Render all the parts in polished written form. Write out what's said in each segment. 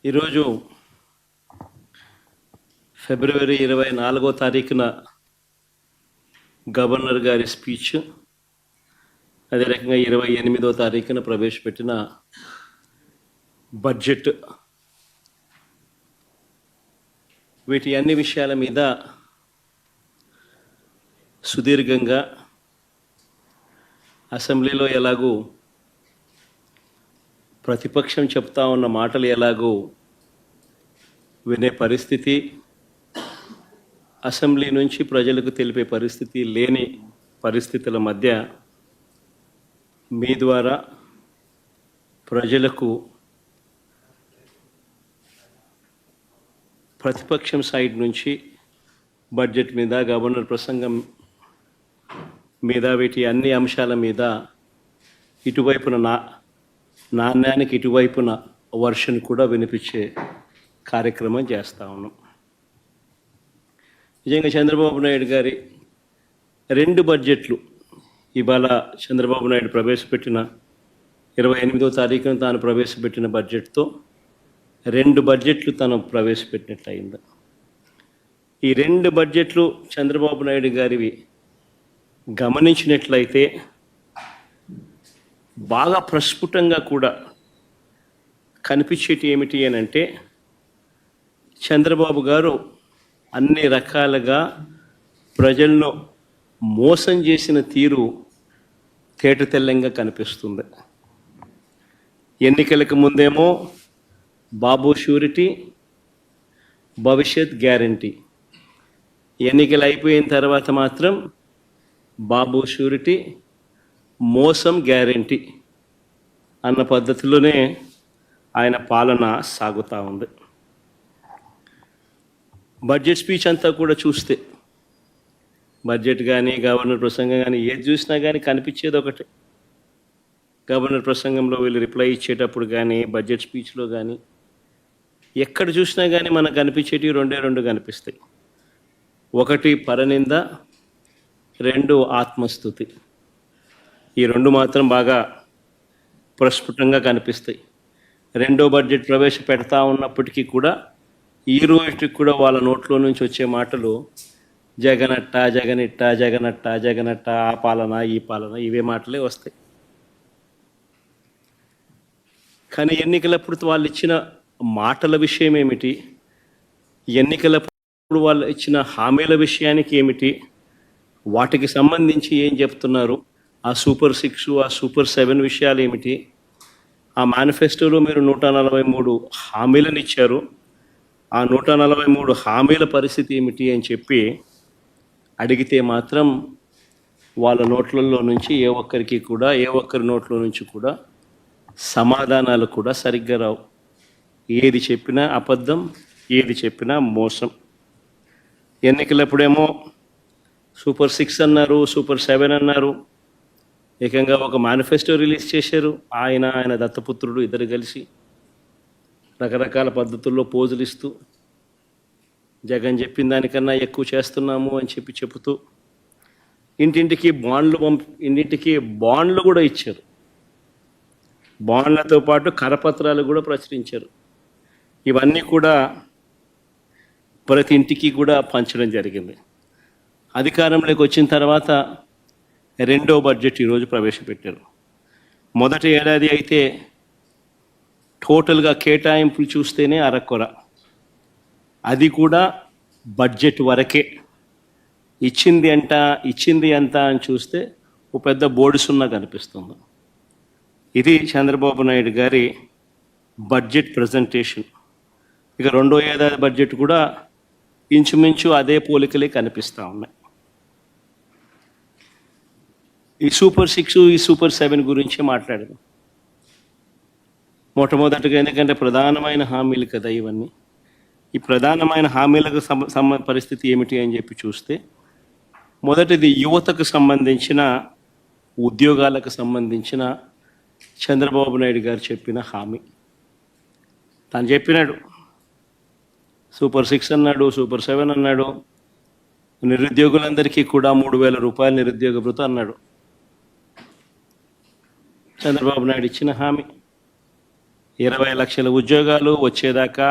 ఈరోజు ఫిబ్రవరి 24వ తారీఖున గవర్నర్ గారి స్పీచ్, అదే రకంగా 28వ తారీఖున ప్రవేశపెట్టిన బడ్జెట్, వీటి అన్ని విషయాల మీద సుదీర్ఘంగా అసెంబ్లీలో ఎలాగూ ప్రతిపక్షం చెప్తా ఉన్న మాటలు ఎలాగూ వినే పరిస్థితి, అసెంబ్లీ నుంచి ప్రజలకు తెలిపే పరిస్థితి లేని పరిస్థితుల మధ్య మీ ద్వారా ప్రజలకు ప్రతిపక్షం సైడ్ నుంచి బడ్జెట్ మీద, గవర్నర్ ప్రసంగం మీద, వీటి అన్ని అంశాల మీద ఇటువైపున నాణ్యానికి ఇటువైపున వర్షన్ కూడా వినిపించే కార్యక్రమం చేస్తూ ఉన్నాం. నిజంగా చంద్రబాబు నాయుడు గారి 2 బడ్జెట్లు, ఇవాళ చంద్రబాబు నాయుడు ప్రవేశపెట్టిన 28వ తారీఖున తాను ప్రవేశపెట్టిన బడ్జెట్తో 2 బడ్జెట్లు తను ప్రవేశపెట్టినట్లయింది. ఈ 2 బడ్జెట్లు చంద్రబాబు నాయుడు గారివి గమనించినట్లయితే బాగా ప్రస్ఫుటంగా కూడా కనిపించేటి ఏమిటి అని అంటే, చంద్రబాబు గారు అన్ని రకాలుగా ప్రజలను మోసం చేసిన తీరు తేటతెల్లంగా కనిపిస్తుంది. ఎన్నికలకు ముందేమో బాబు షూరిటీ, భవిష్యత్ గ్యారంటీ, ఎన్నికలు అయిపోయిన తర్వాత మాత్రం బాబు షూరిటీ, మోసం గ్యారంటీ అన్న పద్ధతిలోనే ఆయన పాలన సాగుతూ ఉంది. బడ్జెట్ స్పీచ్ అంతా కూడా చూస్తే, బడ్జెట్ కానీ గవర్నర్ ప్రసంగం కానీ ఏది చూసినా కానీ కనిపించేది ఒకటే. గవర్నర్ ప్రసంగంలో వీళ్ళు రిప్లై ఇచ్చేటప్పుడు కానీ, బడ్జెట్ స్పీచ్లో కానీ ఎక్కడ చూసినా కానీ మనకు కనిపించేటివి 2 కనిపిస్తాయి. ఒకటి పరనింద, 2 ఆత్మస్తుతి. ఈ 2 మాత్రం బాగా ప్రస్ఫుటంగా కనిపిస్తాయి. 2వ బడ్జెట్ ప్రవేశపెడతా ఉన్నప్పటికీ కూడా ఈ రోజుకి కూడా వాళ్ళ నోట్లో నుంచి వచ్చే మాటలు జగనట్ట, జగనిట్ట, జగనట్ట, జగనట్ట, ఆ పాలన, ఈ పాలన, ఇవే మాటలే వస్తాయి. కానీ ఎన్నికలప్పుడు వాళ్ళు ఇచ్చిన మాటల విషయం ఏమిటి, ఎన్నికలప్పుడు వాళ్ళు ఇచ్చిన హామీల విషయానికి ఏమిటి, వాటికి సంబంధించి ఏం చెప్తున్నారు, ఆ సూపర్ 6, ఆ సూపర్ 7 విషయాలు ఏమిటి, ఆ మేనిఫెస్టోలో మీరు 143 హామీలను ఇచ్చారు, ఆ 143 హామీల పరిస్థితి ఏమిటి అని చెప్పి అడిగితే మాత్రం వాళ్ళ నోట్లలో నుంచి ఏ ఒక్కరి నోట్ల నుంచి కూడా సమాధానాలు కూడా సరిగ్గా రావు. ఏది చెప్పినా అబద్ధం, ఏది చెప్పినా మోసం. ఎన్నికలప్పుడేమో సూపర్ 6 అన్నారు, సూపర్ 7 అన్నారు, ఏకంగా ఒక మేనిఫెస్టో రిలీజ్ చేశారు. ఆయన దత్తపుత్రుడు ఇద్దరు కలిసి రకరకాల పద్ధతుల్లో పోజులు ఇస్తూ జగన్ చెప్పిన దానికన్నా ఎక్కువ చేస్తున్నాము అని చెబుతూ ఇంటింటికి బాండ్లు కూడా ఇచ్చారు. బాండ్లతో పాటు కరపత్రాలు కూడా ప్రచురించారు. ఇవన్నీ కూడా ప్రతి ఇంటికి కూడా పంచడం జరిగింది. అధికారంలోకి వచ్చిన తర్వాత 2వ బడ్జెట్ ఈరోజు ప్రవేశపెట్టారు. మొదటి ఏడాది అయితే టోటల్గా కేటాయింపులు చూస్తేనే అరకొర, అది కూడా బడ్జెట్ వరకే. ఇచ్చింది ఎంత అని చూస్తే ఒక పెద్ద బోర్డు సున్నా కనిపిస్తుంది. ఇది చంద్రబాబు నాయుడు గారి బడ్జెట్ ప్రజెంటేషన్. ఇక 2వ ఏడాది బడ్జెట్ కూడా ఇంచుమించు అదే పోలికలే కనిపిస్తూ ఉన్నాయి. ఈ సూపర్ 6, ఈ సూపర్ 7 గురించి మాట్లాడదాం. మొట్టమొదటిగా, ఎందుకంటే ప్రధానమైన హామీలు కదా ఇవన్నీ. ఈ ప్రధానమైన హామీలకు పరిస్థితి ఏమిటి అని చెప్పి చూస్తే, మొదటిది యువతకు సంబంధించిన, ఉద్యోగాలకు సంబంధించిన చంద్రబాబు నాయుడు గారు చెప్పిన హామీ. తను చెప్పినాడు, సూపర్ 6 అన్నాడు, సూపర్ 7 అన్నాడు, నిరుద్యోగులందరికీ కూడా 3,000 రూపాయలు నిరుద్యోగ భృతి అన్నాడు. చంద్రబాబు నాయుడు ఇచ్చిన హామీ. 20 లక్షల ఉద్యోగాలు వచ్చేదాకా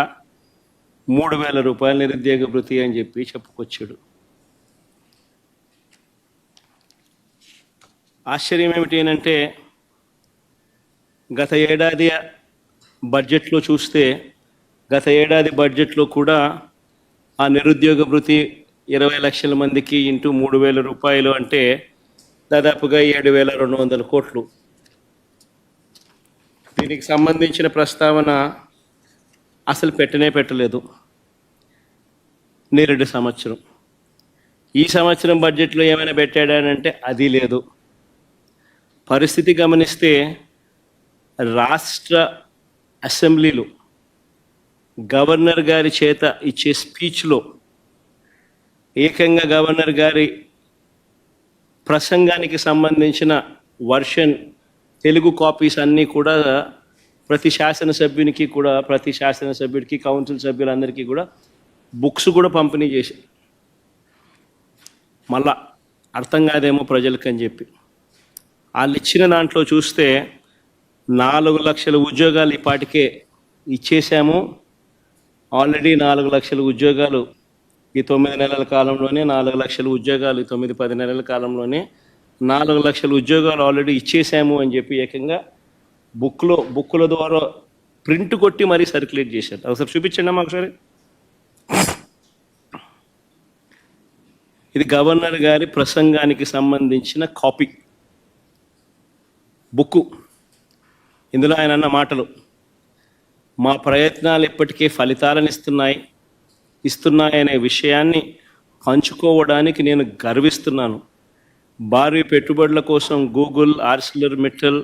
3,000 రూపాయల నిరుద్యోగ భృతి అని చెప్పి చెప్పుకొచ్చాడు. ఆశ్చర్యం ఏమిటి అంటే గత ఏడాది బడ్జెట్లో చూస్తే గత ఏడాది బడ్జెట్లో కూడా ఆ నిరుద్యోగ భృతి 20 లక్షల మందికి ఇంటూ 3,000 రూపాయలు అంటే దాదాపుగా 7,200 కోట్లు. దీనికి సంబంధించిన ప్రస్తావన అసలు పెట్టలేదు. నేరేడు సంవత్సరం ఈ సంవత్సరం బడ్జెట్లో ఏమైనా పెట్టాడనంటే అది లేదు. పరిస్థితి గమనిస్తే రాష్ట్ర అసెంబ్లీలో గవర్నర్ గారి చేత ఇచ్చే స్పీచ్లో ఏకంగా గవర్నర్ గారి ప్రసంగానికి సంబంధించిన వర్షన్ తెలుగు కాపీస్ అన్నీ కూడా ప్రతి శాసనసభ్యుడికి కౌన్సిల్ సభ్యులందరికీ కూడా బుక్స్ కూడా పంపిణీ చేశారు. మళ్ళా అర్థం కాదేమో ప్రజలకు అని చెప్పి వాళ్ళు ఇచ్చిన దాంట్లో చూస్తే 4 లక్షల ఉద్యోగాలు ఇప్పటికే ఇచ్చేసాము. ఆల్రెడీ 4 లక్షల ఉద్యోగాలు ఈ 9 నెలల కాలంలోనే 4 లక్షల ఉద్యోగాలు 9-10 నెలల కాలంలోనే 4 లక్షల ఉద్యోగాలు ఆల్రెడీ ఇచ్చేసాము అని చెప్పి ఏకంగా బుక్కుల ద్వారా ప్రింట్ కొట్టి మరీ సర్క్యులేట్ చేశారు. ఒకసారి చూపించండి అమ్మా ఒకసారి. ఇది గవర్నర్ గారి ప్రసంగానికి సంబంధించిన కాపీ బుక్కు. ఇందులో ఆయన అన్న మాటలు, మా ప్రయత్నాలు ఇప్పటికే ఫలితాలను ఇస్తున్నాయనే విషయాన్ని పంచుకోవడానికి నేను గర్విస్తున్నాను. భారీ పెట్టుబడుల కోసం Google, ArcelorMittal,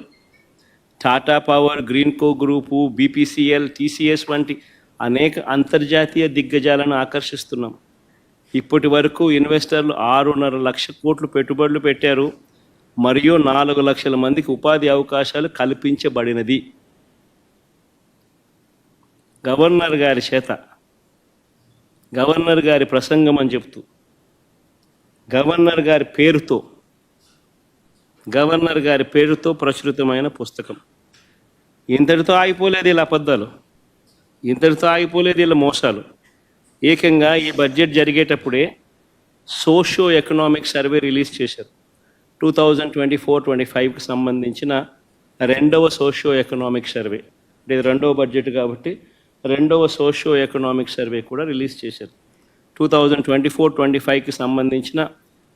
Tata power, Greenko group, BPCL, TCS వంటి అనేక అంతర్జాతీయ దిగ్గజాలను ఆకర్షిస్తున్నాం. ఇప్పటి వరకు ఇన్వెస్టర్లు 6.5 లక్షల కోట్లు పెట్టుబడులు పెట్టారు మరియు 4 లక్షల మందికి ఉపాధి అవకాశాలు కల్పించబడినది. గవర్నర్ గారి చేత గవర్నర్ గారి ప్రసంగం అని చెప్తూ గవర్నర్ గారి పేరుతో ప్రచురితమైన పుస్తకం. ఇంతటితో ఆగిపోలేదు ఇలా అబద్ధాలు, ఇంతటితో ఆగిపోలేదు ఇలా మోసాలు. ఏకంగా ఈ బడ్జెట్ జరిగేటప్పుడే సోషియో ఎకనామిక్ సర్వే రిలీజ్ చేశారు. 2024-25కి సంబంధించిన 2వ సోషియో ఎకనామిక్ సర్వే. ఇది 2వ బడ్జెట్ కాబట్టి 2వ సోషియో ఎకనామిక్ సర్వే కూడా రిలీజ్ చేశారు. 2024-25కి సంబంధించిన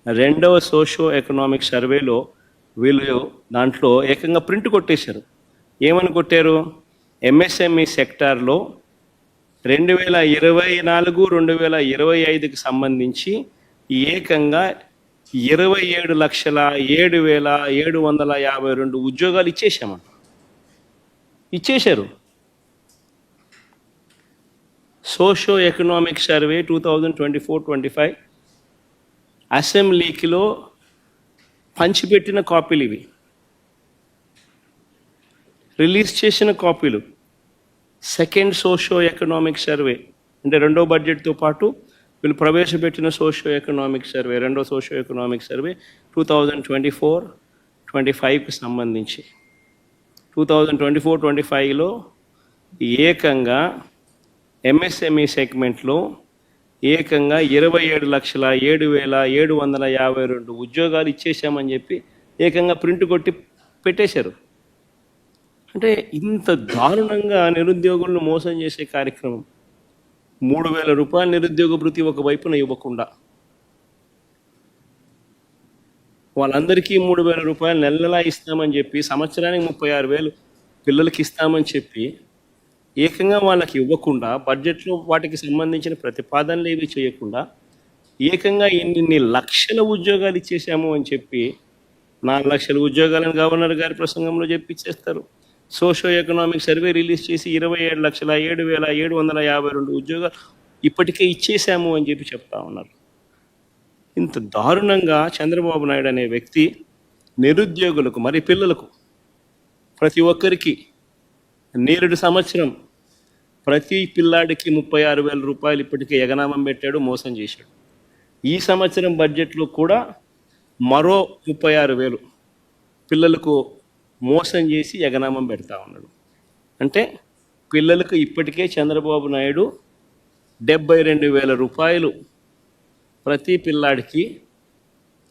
2వ సోషియో ఎకనామిక్ సర్వేలో వీళ్ళు దాంట్లో ఏకంగా ప్రింట్ కొట్టేశారు. ఏమని కొట్టారు? ఎంఎస్ఎంఈ సెక్టార్లో 2024-2025కి సంబంధించి ఏకంగా 27,07,752 ఉద్యోగాలు ఇచ్చేశారు. సోషియో ఎకనామిక్ సర్వే 2024-25 అసెంబ్లీకిలో పంచిపెట్టిన కాపీలు ఇవి, రిలీజ్ చేసిన కాపీలు. సెకండ్ సోషియో ఎకనామిక్ సర్వే అంటే 2వ బడ్జెట్తో పాటు వీళ్ళు ప్రవేశపెట్టిన సోషియో ఎకనామిక్ సర్వే, 2వ సోషియో ఎకనామిక్ సర్వే 2024-25కి సంబంధించి 2024-25లో ఏకంగా ఎంఎస్ఎంఈ సెగ్మెంట్లో ఏకంగా 27,07,752 ఉద్యోగాలు ఇచ్చేసామని చెప్పి ఏకంగా ప్రింట్ కొట్టి పెట్టేశారు. అంటే ఇంత దారుణంగా నిరుద్యోగులను మోసం చేసే కార్యక్రమం. 3,000 రూపాయల నిరుద్యోగ భృతి ఒకవైపున ఇవ్వకుండా వాళ్ళందరికీ 3,000 రూపాయలు నెలలా ఇస్తామని చెప్పి, సంవత్సరానికి 36,000 పిల్లలకి ఇస్తామని చెప్పి ఏకంగా వాళ్ళకి ఇవ్వకుండా, బడ్జెట్లో వాటికి సంబంధించిన ప్రతిపాదనలు ఏవి చేయకుండా ఏకంగా ఇన్ని లక్షల ఉద్యోగాలు ఇచ్చేసాము అని చెప్పి 4 లక్షల ఉద్యోగాలను గవర్నర్ గారి ప్రసంగంలో చెప్పిచ్చేస్తారు. సోషియో ఎకనామిక్ సర్వే రిలీజ్ చేసి 27,07,752 ఉద్యోగాలు ఇప్పటికే ఇచ్చేసాము అని చెప్పి చెప్తా ఉన్నారు. ఇంత దారుణంగా చంద్రబాబు నాయుడు అనే వ్యక్తి నిరుద్యోగులకు, మరి పిల్లలకు, ప్రతి ఒక్కరికి నేరుడు సంవత్సరం ప్రతి పిల్లాడికి 36,000 రూపాయలు ఇప్పటికే ఎగనామం పెట్టాడు, మోసం చేశాడు. ఈ సంవత్సరం బడ్జెట్లో కూడా మరో 36,000 పిల్లలకు మోసం చేసి ఎగనామం పెడతా ఉన్నాడు. అంటే పిల్లలకు ఇప్పటికే చంద్రబాబు నాయుడు 72,000 రూపాయలు ప్రతి పిల్లాడికి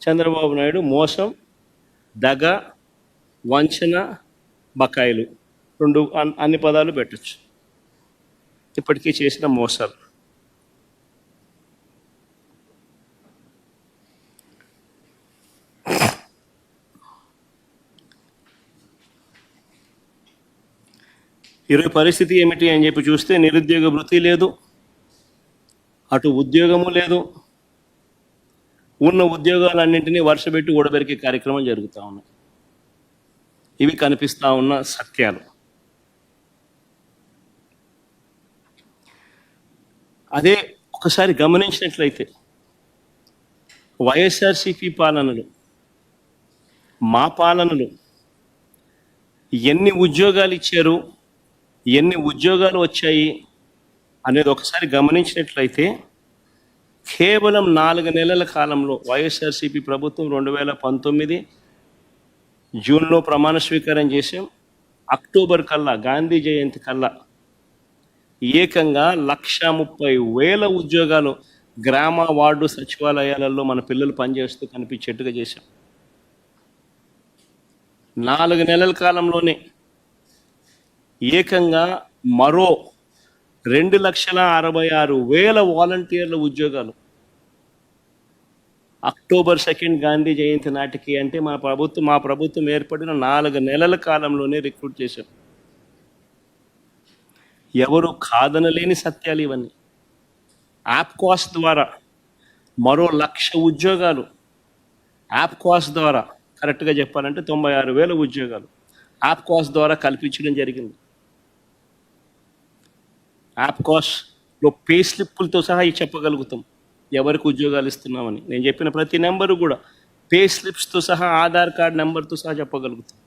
చంద్రబాబు నాయుడు మోసం, దగ, వంచన, బకాయిలు రెండు అన్ని పదాలు పెట్టచ్చు. ఇప్పటికీ చేసిన మోసాలు. ఈరోజు పరిస్థితి ఏమిటి అని చెప్పి చూస్తే నిరుద్యోగ వృత్తి లేదు, అటు ఉద్యోగము లేదు. ఉన్న ఉద్యోగాలన్నింటినీ వరుసపెట్టి ఊడబెరికే కార్యక్రమం జరుగుతూ ఉన్నాయి. ఇవి కనిపిస్తూ ఉన్న సత్యాలు. అదే ఒకసారి గమనించినట్లయితే వైఎస్ఆర్సీపీ పాలనలు, మా పాలనలు ఎన్ని ఉద్యోగాలు ఇచ్చారు, ఎన్ని ఉద్యోగాలు వచ్చాయి అనేది ఒకసారి గమనించినట్లయితే కేవలం 4 నెలల కాలంలో వైఎస్ఆర్సీపీ ప్రభుత్వం 2019 జూన్లో ప్రమాణ స్వీకారం చేసాం. అక్టోబర్ కల్లా, గాంధీ జయంతి కల్లా ఏకంగా 130,000 ఉద్యోగాలు గ్రామ, వార్డు, సచివాలయాలలో మన పిల్లలు పనిచేస్తూ కనిపించేట్టుగా చేశాం. 4 నెలల కాలంలోనే ఏకంగా మరో 2,66,000 వాలంటీర్ల ఉద్యోగాలు అక్టోబర్ 2 గాంధీ జయంతి నాటికి, అంటే మా ప్రభుత్వం ఏర్పడిన 4 నెలల కాలంలోనే రిక్రూట్ చేశాం. ఎవరు కాదనలేని సత్యాలు ఇవన్నీ. యాప్కాస్ ద్వారా మరో 1,00,000 ఉద్యోగాలు, యాప్కాస్ ద్వారా కరెక్ట్గా చెప్పాలంటే 96,000 ఉద్యోగాలు యాప్కాస్ ద్వారా కల్పించడం జరిగింది. యాప్కాస్లో పే స్లిప్పులతో సహా చెప్పగలుగుతాం ఎవరికి ఉద్యోగాలు ఇస్తున్నామని. నేను చెప్పిన ప్రతి నెంబరు కూడా పే స్లిప్స్తో సహా, ఆధార్ కార్డ్ నెంబర్తో సహా చెప్పగలుగుతాం.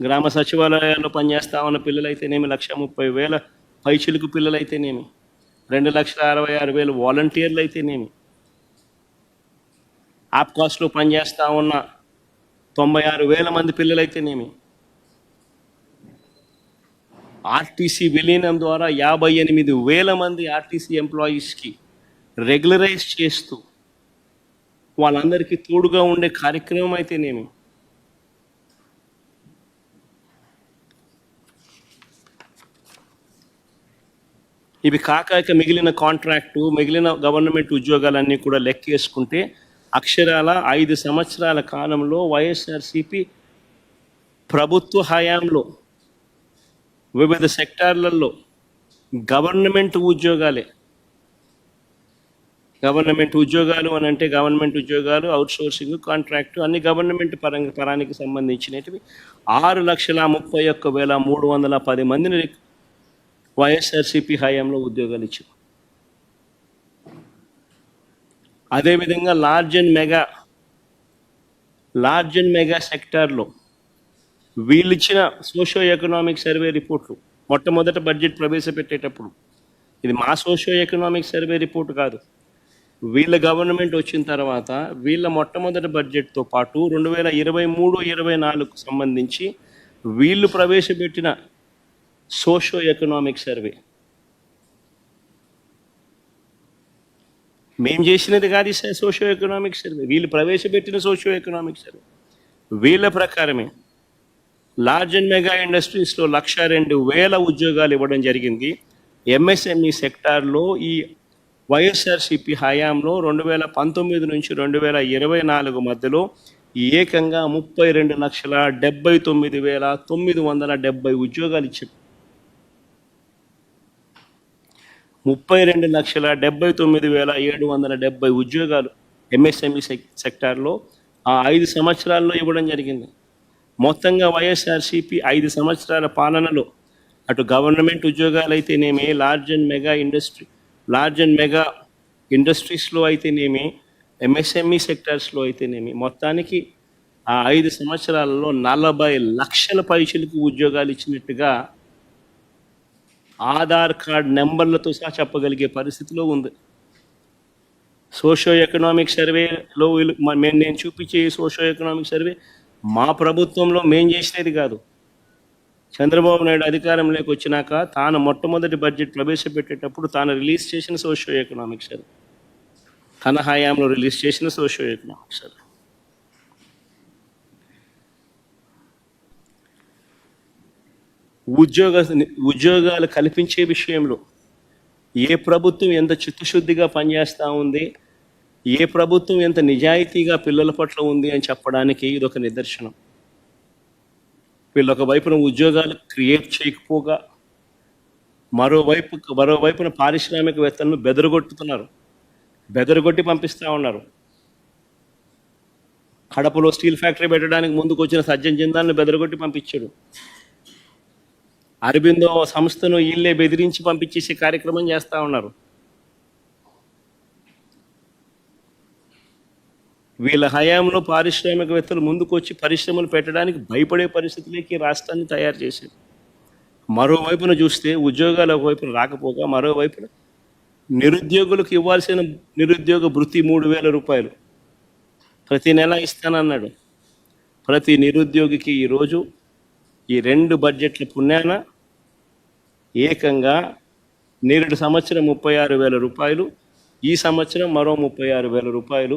గ్రామ సచివాలయాల్లో పనిచేస్తా ఉన్న పిల్లలైతేనేమి, 130,000 పైచిలుకు పిల్లలైతేనేమి, 2,66,000 వాలంటీర్లు అయితేనేమి, యాప్కాస్లో పనిచేస్తూ ఉన్న 96,000 మంది పిల్లలైతేనేమి, ఆర్టీసీ విలీనం ద్వారా 58,000 మంది ఆర్టీసీ ఎంప్లాయీస్కి రెగ్యులరైజ్ చేస్తూ వాళ్ళందరికీ తోడుగా ఉండే కార్యక్రమం అయితేనేమి, ఇవి కాక మిగిలిన కాంట్రాక్టు, మిగిలిన గవర్నమెంట్ ఉద్యోగాలన్నీ కూడా లెక్కేసుకుంటే అక్షరాల 5 సంవత్సరాల కాలంలో వైఎస్ఆర్సీపీ ప్రభుత్వ హయాంలో వివిధ సెక్టార్లలో గవర్నమెంట్ ఉద్యోగాలు అని అంటే గవర్నమెంట్ ఉద్యోగాలు, అవుట్సోర్సింగ్, కాంట్రాక్టు అన్ని గవర్నమెంట్ పరానికి సంబంధించినవి 6,31,310 మందిని వైఎస్ఆర్సీపీ హయాంలో ఉద్యోగాలు ఇచ్చారు. అదేవిధంగా లార్జ్ అండ్ మెగా సెక్టార్లో వీళ్ళు ఇచ్చిన సోషియో ఎకనామిక్ సర్వే రిపోర్ట్లు మొట్టమొదట బడ్జెట్ ప్రవేశపెట్టేటప్పుడు, ఇది మా సోషియో ఎకనామిక్ సర్వే రిపోర్ట్ కాదు, వీళ్ళ గవర్నమెంట్ వచ్చిన తర్వాత వీళ్ళ మొట్టమొదటి బడ్జెట్తో పాటు 2023-24 సంబంధించి వీళ్ళు ప్రవేశపెట్టిన సోషియో ఎకనామిక్ సర్వే, మేము చేసినది కాదు సోషియో ఎకనామిక్ సర్వే, వీళ్ళు ప్రవేశపెట్టిన సోషియో ఎకనామిక్ సర్వే. వీళ్ళ ప్రకారమే లార్జ్ అండ్ మెగా ఇండస్ట్రీస్లో 102,000 ఉద్యోగాలు ఇవ్వడం జరిగింది. ఎంఎస్ఎంఈ సెక్టార్లో ఈ వైఎస్ఆర్సీపీ హయాంలో 2019 నుంచి 2024 మధ్యలో ఏకంగా 32,79,970 ఉద్యోగాలు ఇచ్చారు. 32,79,770 ఉద్యోగాలు ఎంఎస్ఎంఈ సెక్టార్లో ఆ 5 సంవత్సరాల్లో ఇవ్వడం జరిగింది. మొత్తంగా వైఎస్ఆర్సీపీ 5 సంవత్సరాల పాలనలో అటు గవర్నమెంట్ ఉద్యోగాలు అయితేనేమి, లార్జ్ అండ్ మెగా ఇండస్ట్రీస్లో అయితేనేమి, ఎంఎస్ఎంఈ సెక్టార్స్లో అయితేనేమి, మొత్తానికి ఆ 5 సంవత్సరాలలో 40 లక్షల పైచిలకు ఉద్యోగాలు ఇచ్చినట్టుగా ఆధార్ కార్డ్ నెంబర్లతో సహా చెప్పగలిగే పరిస్థితిలో ఉంది. సోషియో ఎకనామిక్ సర్వేలో నేను చూపించే సోషియో ఎకనామిక్ సర్వే మా ప్రభుత్వంలో మేం చేసినది కాదు, చంద్రబాబు నాయుడు అధికారంలోకి వచ్చినాక తాను మొట్టమొదటి బడ్జెట్ ప్రవేశపెట్టేటప్పుడు తాను రిలీజ్ చేసిన సోషియో ఎకనామిక్స్ అది, తన హయాంలో రిలీజ్ చేసిన సోషియో ఎకనామిక్స్ అది. ఉద్యోగాలు కల్పించే విషయంలో ఏ ప్రభుత్వం ఎంత చిత్తశుద్ధిగా పనిచేస్తూ ఉంది, ఏ ప్రభుత్వం ఎంత నిజాయితీగా పిల్లల పట్ల ఉంది అని చెప్పడానికి ఇదొక నిదర్శనం. వీళ్ళు ఒక వైపున ఉద్యోగాలు క్రియేట్ చేయకపోగా మరోవైపున పారిశ్రామికవేత్తలను బెదరగొట్టి పంపిస్తూ ఉన్నారు. కడపలో స్టీల్ ఫ్యాక్టరీ పెట్టడానికి ముందుకు వచ్చిన సజ్జన్ జిందాల్ని బెదరగొట్టి పంపించాడు. అరబిందో సంస్థను వీళ్ళే బెదిరించి పంపించేసే కార్యక్రమం చేస్తూ ఉన్నారు. వీళ్ళ హయాంలో పారిశ్రామికవేత్తలు ముందుకు వచ్చి పరిశ్రమలు పెట్టడానికి భయపడే పరిస్థితులకి రాష్ట్రాన్ని తయారు చేశారు. మరోవైపున చూస్తే ఉద్యోగాలు ఒకవైపున రాకపోగా మరోవైపున నిరుద్యోగులకు ఇవ్వాల్సిన నిరుద్యోగ భృతి 3,000 రూపాయలు ప్రతి నెల ఇస్తానన్నాడు. ప్రతి నిరుద్యోగికి ఈరోజు ఈ 2 బడ్జెట్ల పుణ్యాన ఏకంగా నేరుడు సంవత్సరం 36,000 రూపాయలు, ఈ సంవత్సరం మరో 36,000 రూపాయలు,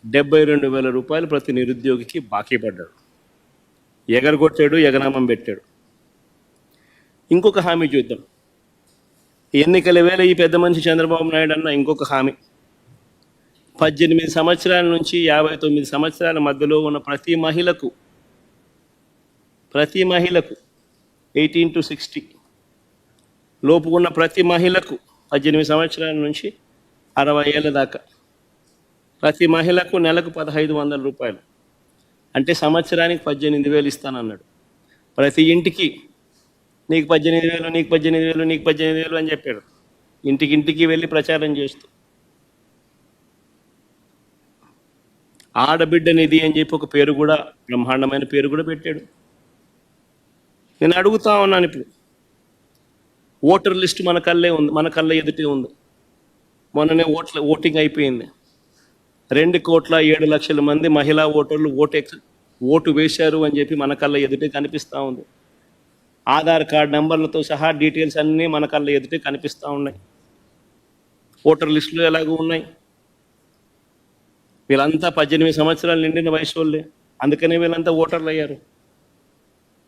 72,000 రూపాయలు ప్రతి నిరుద్యోగికి బాకీ పడ్డాడు. ఎగరగొట్టాడు, ఎగనామం పెట్టాడు. ఇంకొక హామీ చూద్దాం. ఎన్నికల వేళ ఈ పెద్ద మనిషి చంద్రబాబు నాయుడు అన్న ఇంకొక హామీ, 18 సంవత్సరాల నుంచి 59 సంవత్సరాల మధ్యలో ఉన్న ప్రతి మహిళకు 18 to 60 లోపు ఉన్న ప్రతి మహిళకు 18 సంవత్సరాల నుంచి 60 ఏళ్ళ దాకా ప్రతి మహిళకు నెలకు 1,500 రూపాయలు, అంటే సంవత్సరానికి 18,000 ఇస్తానన్నాడు. ప్రతి ఇంటికి నీకు 18,000, నీకు 18,000, నీకు 18,000 అని చెప్పాడు. ఇంటికి వెళ్ళి ప్రచారం చేస్తూ ఆడబిడ్డ నిధి అని చెప్పి ఒక పేరు కూడా, బ్రహ్మాండమైన పేరు కూడా పెట్టాడు. నేను అడుగుతా ఉన్నాను, ఇప్పుడు ఓటర్ లిస్టు మన కళ్ళ ఎదుటే ఉంది. మొన్ననే ఓటింగ్ అయిపోయింది. 2,07,00,000 మంది మహిళా ఓటర్లు ఓటు వేశారు అని చెప్పి మన కళ్ళ ఎదుటే కనిపిస్తూ ఉంది. ఆధార్ కార్డు నెంబర్లతో సహా డీటెయిల్స్ అన్నీ మన కళ్ళ ఎదుటే కనిపిస్తూ ఉన్నాయి. ఓటర్ లిస్టులు ఎలాగూ ఉన్నాయి. వీళ్ళంతా 18 సంవత్సరాలు నిండిన వయసు వాళ్ళే, అందుకనే వీళ్ళంతా ఓటర్లు అయ్యారు.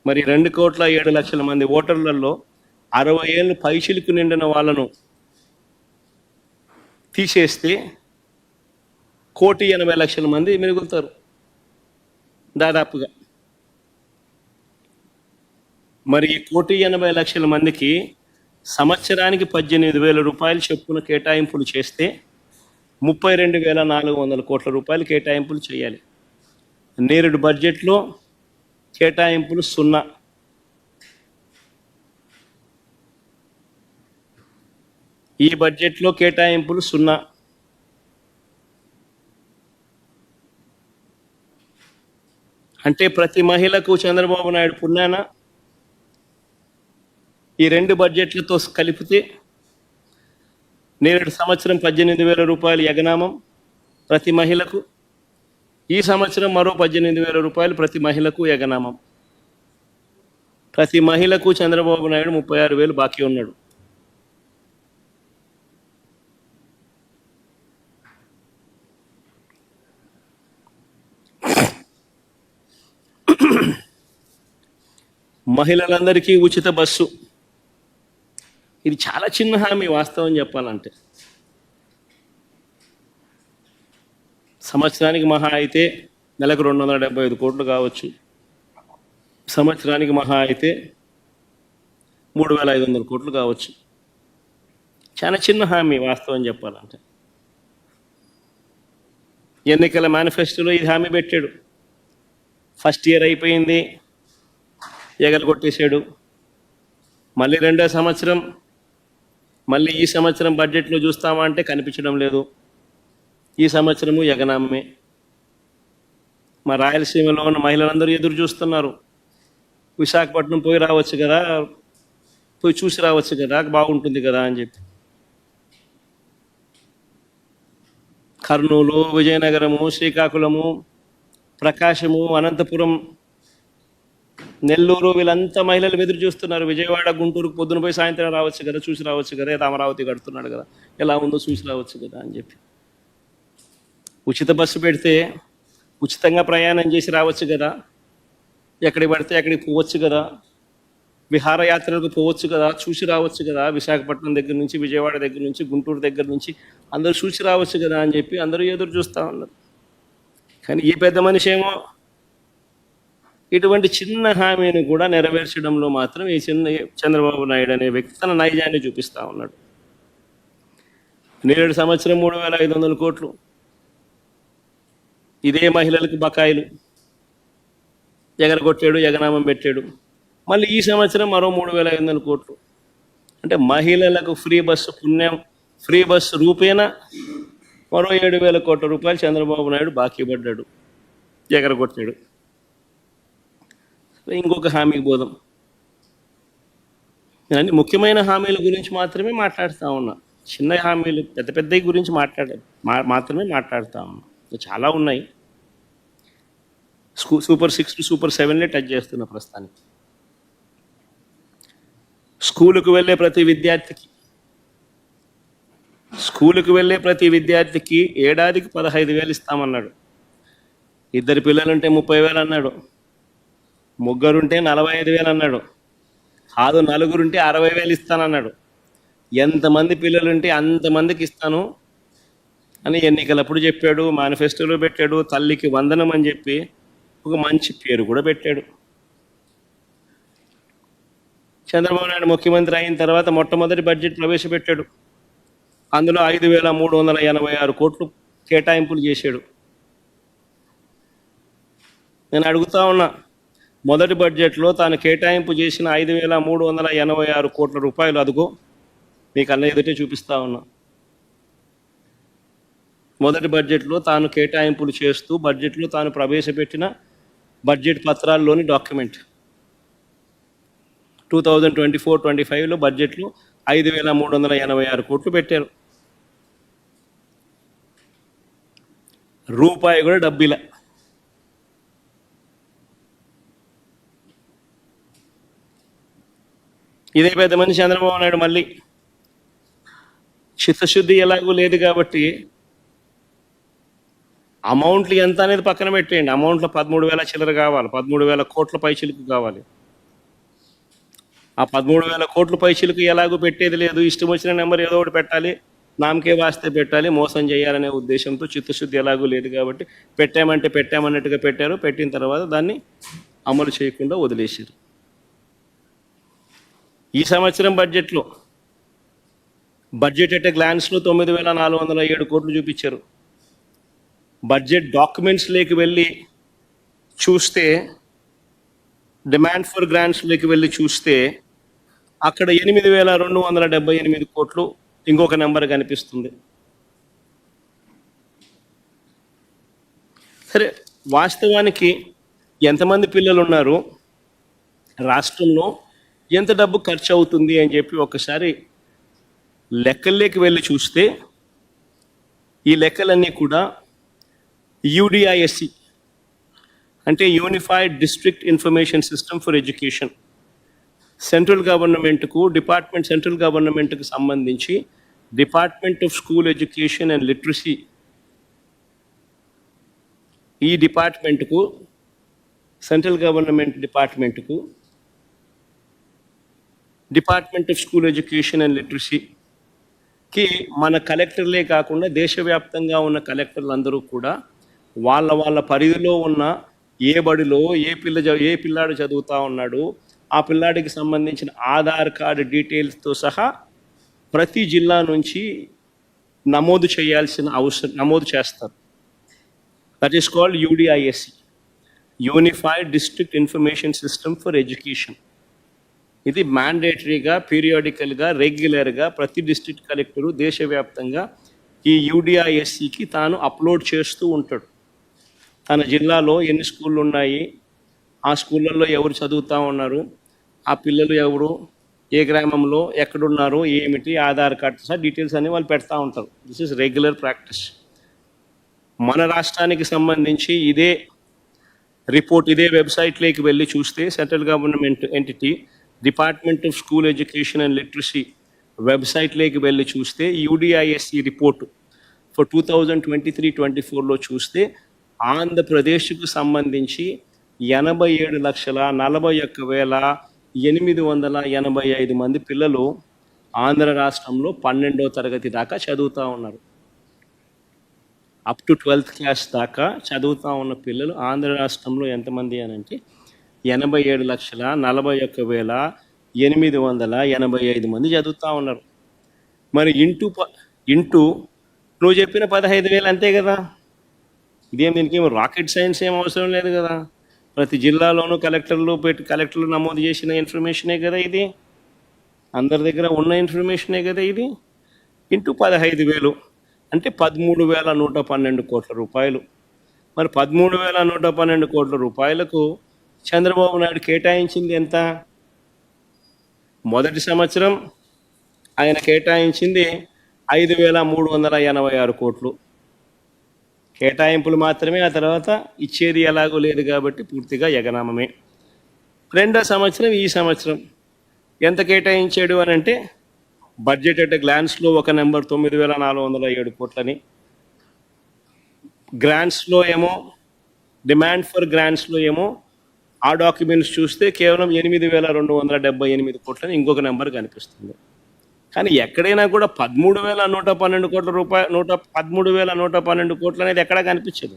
మరి 2,07,00,000 మంది ఓటర్లలో 60 ఏళ్ళు పైచిలకు నిండిన వాళ్ళను తీసేస్తే 1,80,00,000 మంది మిగులుతారు దాదాపుగా. మరి ఈ 1,80,00,000 మందికి సంవత్సరానికి 18,000 రూపాయలు చొప్పున కేటాయింపులు చేస్తే 32,400 కోట్ల రూపాయలు కేటాయింపులు చేయాలి. నేరుడు బడ్జెట్లో కేటాయింపులు 0. ఈ బడ్జెట్లో కేటాయింపులు 0. అంటే ప్రతి మహిళకు చంద్రబాబు నాయుడు పుణ్యాన ఈ 2 బడ్జెట్లతో కలిపితే నేరుడు సంవత్సరం 18,000 రూపాయలు యగనామం ప్రతి మహిళకు, ఈ సంవత్సరం మరో 18,000 రూపాయలు ప్రతి మహిళకు యగనామం. ప్రతి మహిళకు చంద్రబాబు నాయుడు 36,000 బాకీ ఉన్నాడు. మహిళలందరికీ ఉచిత బస్సు, ఇది చాలా చిన్న హామీ వాస్తవం చెప్పాలంటే. సంవత్సరానికి మహా అయితే నెలకు 275 కోట్లు కావచ్చు, సంవత్సరానికి మహా అయితే 3,500 కోట్లు కావచ్చు. చాలా చిన్న హామీ వాస్తవం చెప్పాలంటే. ఎన్నికల మేనిఫెస్టోలో ఇది హామీ పెట్టాడు. ఫస్ట్ ఇయర్ అయిపోయింది, ఎగరగొట్టేశాడు. మళ్ళీ 2వ సంవత్సరం, మళ్ళీ ఈ సంవత్సరం బడ్జెట్లో చూస్తామా అంటే కనిపించడం లేదు. ఈ సంవత్సరము యగనామే. మా రాయలసీమలో ఉన్న మహిళలందరూ ఎదురు చూస్తున్నారు. విశాఖపట్నం పోయి రావచ్చు కదా, పోయి చూసి రావచ్చు కదా, బాగుంటుంది కదా అని చెప్పి. కర్నూలు, విజయనగరము, శ్రీకాకుళము, ప్రకాశము, అనంతపురం నెల్లూరు వీళ్ళంతా మహిళలు ఎదురు చూస్తున్నారు. విజయవాడ, గుంటూరుకు పొద్దున పోయి సాయంత్రం రావచ్చు కదా, చూసి రావచ్చు కదా, ఏదో అమరావతి కడుతున్నాడు కదా, ఎలా ఉందో చూసి రావచ్చు కదా అని చెప్పి. ఉచిత బస్సు పెడితే ఉచితంగా ప్రయాణం చేసి రావచ్చు కదా, ఎక్కడికి పడితే అక్కడికి పోవచ్చు కదా, విహారయాత్రలకు పోవచ్చు కదా, చూసి రావచ్చు కదా, విశాఖపట్నం దగ్గర నుంచి, విజయవాడ దగ్గర నుంచి, గుంటూరు దగ్గర నుంచి అందరూ చూసి రావచ్చు కదా అని చెప్పి అందరూ ఎదురు చూస్తూ ఉన్నారు. కానీ ఈ పెద్ద మనిషి ఏమో ఇటువంటి చిన్న హామీని కూడా నెరవేర్చడంలో మాత్రం ఈ చంద్రబాబు నాయుడు అనే వ్యక్తి తన నైజాన్ని చూపిస్తూ ఉన్నాడు. నేడు సంవత్సరం 3,500 కోట్లు ఇదే మహిళలకు బకాయిలు ఎగరగొట్టాడు, ఎగనామం పెట్టాడు. మళ్ళీ ఈ సంవత్సరం మరో 3,500 కోట్లు. అంటే మహిళలకు ఫ్రీ బస్సు పుణ్యం, ఫ్రీ బస్సు రూపేణ మరో 7,000 కోట్ల రూపాయలు చంద్రబాబు నాయుడు బాకీ పడ్డాడు, ఎగరగొట్టాడు. ఇంకొక హామీకి పోదాం. నేను ముఖ్యమైన హామీల గురించి మాత్రమే మాట్లాడుతూ ఉన్నా, చిన్న హామీలు పెద్ద పెద్ద గురించి మాత్రమే మాట్లాడుతూ ఉన్నా. చాలా ఉన్నాయి. సూపర్ 6 టు సూపర్ 7లే టచ్ చేస్తున్న ప్రస్తుతానికి. స్కూలుకు వెళ్ళే ప్రతి విద్యార్థికి ఏడాదికి 15,000 ఇస్తామన్నాడు. 2 పిల్లలుంటే 30,000 అన్నాడు, 3 ఉంటే 45,000 అన్నాడు, కాదు 4 ఉంటే 60,000 ఇస్తానన్నాడు. ఎంతమంది పిల్లలుంటే అంతమందికి ఇస్తాను అని ఎన్నికలప్పుడు చెప్పాడు, మేనిఫెస్టోలో పెట్టాడు. తల్లికి వందనం అని చెప్పి ఒక మంచి పేరు కూడా పెట్టాడు. చంద్రబాబు నాయుడు ముఖ్యమంత్రి అయిన తర్వాత మొట్టమొదటి బడ్జెట్ ప్రవేశపెట్టాడు. అందులో 5,386 కోట్లు కేటాయింపులు చేశాడు. నేను అడుగుతా ఉన్నా, మొదటి బడ్జెట్లో తాను కేటాయింపు చేసిన 5,386 కోట్ల రూపాయలు అదుగో మీకు అన్న ఎదుటే చూపిస్తా ఉన్నా. మొదటి బడ్జెట్లో తాను కేటాయింపులు చేస్తూ బడ్జెట్లో తాను ప్రవేశపెట్టిన బడ్జెట్ పత్రాల్లోని డాక్యుమెంట్ 2024-25లో బడ్జెట్లో 5,386 కోట్లు పెట్టారు. రూపాయి కూడా డబ్బిల. ఇదే పెద్ద మనిషి చంద్రబాబు నాయుడు మళ్ళీ చిత్తశుద్ధి ఎలాగూ లేదు కాబట్టి అమౌంట్లు ఎంత అనేది పక్కన పెట్టేయండి. అమౌంట్లో 13,000 చిల్లర కావాలి, 13,000 కోట్ల పైచిలకు కావాలి. ఆ 13,000 కోట్ల పైచిలకు ఎలాగో పెట్టేది లేదు. ఇష్టం వచ్చిన నెంబర్ ఏదో ఒకటి పెట్టాలి, నామకే వాస్తే పెట్టాలి, మోసం చేయాలనే ఉద్దేశంతో చిత్తశుద్ధి ఎలాగూ లేదు కాబట్టి పెట్టామన్నట్టుగా పెట్టారు. పెట్టిన తర్వాత దాన్ని అమలు చేయకుండా వదిలేశారు. ఈ సంవత్సరం బడ్జెట్ ఎట్ గ్లాన్స్లో 9,407 కోట్లు చూపించారు. బడ్జెట్ డాక్యుమెంట్స్లోకి వెళ్ళి చూస్తే, డిమాండ్ ఫర్ గ్రాంట్స్లోకి వెళ్ళి చూస్తే అక్కడ 8,278 కోట్లు ఇంకొక నెంబర్ కనిపిస్తుంది. సరే, వాస్తవానికి ఎంతమంది పిల్లలు ఉన్నారు, రాష్ట్రంలో ఎంత డబ్బు ఖర్చు అవుతుంది అని చెప్పి ఒకసారి లెక్కల్లోకి వెళ్ళి చూస్తే ఈ లెక్కలన్నీ కూడా యూడిఐఎస్సి అంటే unified district information system for education, central గవర్నమెంట్కి సంబంధించి department of school education and literacy, ఈ డిపార్ట్మెంట్కు, సెంట్రల్ గవర్నమెంట్ డిపార్ట్మెంట్కు, department of school education and లిటరసీకి మన కలెక్టర్లే కాకుండా దేశవ్యాప్తంగా ఉన్న కలెక్టర్లు అందరూ కూడా వాళ్ళ పరిధిలో ఉన్న ఏ బడిలో ఏ పిల్లాడు చదువుతూ ఉన్నాడు, ఆ పిల్లాడికి సంబంధించిన ఆధార్ కార్డు డీటెయిల్స్తో సహా ప్రతి జిల్లా నుంచి నమోదు చేస్తారు. That is called యూడిఐఎస్సి, unified district information system for education. ఇది మ్యాండేటరీగా, పీరియాడికల్గా, రెగ్యులర్గా ప్రతి డిస్ట్రిక్ట్ కలెక్టరు దేశవ్యాప్తంగా ఈ యూడిఐఎస్సికి తాను అప్లోడ్ చేస్తూ ఉంటాడు. తన జిల్లాలో ఎన్ని స్కూళ్ళు ఉన్నాయి, ఆ స్కూళ్ళల్లో ఎవరు చదువుతూ ఉన్నారు, ఆ పిల్లలు ఎవరు, ఏ గ్రామంలో ఎక్కడున్నారు, ఏమిటి, ఆధార్ కార్డు సార్ డీటెయిల్స్ అన్ని వాళ్ళు పెడతా ఉంటారు. This is regular practice. మన రాష్ట్రానికి సంబంధించి ఇదే రిపోర్ట్ ఇదే వెబ్సైట్లోకి వెళ్ళి చూస్తే central government entity department of school education and literacy వెబ్సైట్లోకి వెళ్ళి చూస్తే యూడిఐఎస్సి రిపోర్ట్ ఫర్ 2023-24లో చూస్తే ఆంధ్రప్రదేశ్కు సంబంధించి 87,41,885 మంది పిల్లలు ఆంధ్ర రాష్ట్రంలో 12వ తరగతి దాకా చదువుతూ ఉన్నారు. అప్ టు 12th క్లాస్ దాకా చదువుతూ ఉన్న పిల్లలు ఆంధ్ర రాష్ట్రంలో ఎంతమంది అని అంటే 87,41,885 మంది చదువుతూ ఉన్నారు. మరి ఇంటూ నువ్వు చెప్పిన 15,000 అంతే కదా. ఇదేం దీనికి ఏమో రాకెట్ సైన్స్ ఏం అవసరం లేదు కదా. ప్రతి జిల్లాలోనూ కలెక్టర్లు నమోదు చేసిన ఇన్ఫర్మేషనే కదా ఇది, అందరి దగ్గర ఉన్న ఇన్ఫర్మేషనే కదా ఇది. ఇంటూ 15,000 అంటే 13,112 కోట్ల రూపాయలు. మరి 13,112 కోట్ల రూపాయలకు చంద్రబాబు నాయుడు కేటాయించింది ఎంత? మొదటి సంవత్సరం ఆయన కేటాయించింది 5,386 కోట్లు కేటాయింపులు మాత్రమే. ఆ తర్వాత ఇచ్చేది ఎలాగో లేదు కాబట్టి పూర్తిగా ఎగనామమే. రెండో సంవత్సరం ఈ సంవత్సరం ఎంత కేటాయించాడు అని అంటే బడ్జెట్ అట్ గ్లాన్స్లో ఒక నెంబర్ 9,407 కోట్లని, గ్రాంట్స్లో ఏమో డిమాండ్ ఫర్ గ్రాంట్స్లో ఏమో ఆ డాక్యుమెంట్స్ చూస్తే కేవలం 8,278 కోట్లని ఇంకొక నెంబర్ కనిపిస్తుంది. కానీ ఎక్కడైనా కూడా 13,112 కోట్ల రూపాయలు 13,112 కోట్లు అనేది ఎక్కడా కనిపించదు.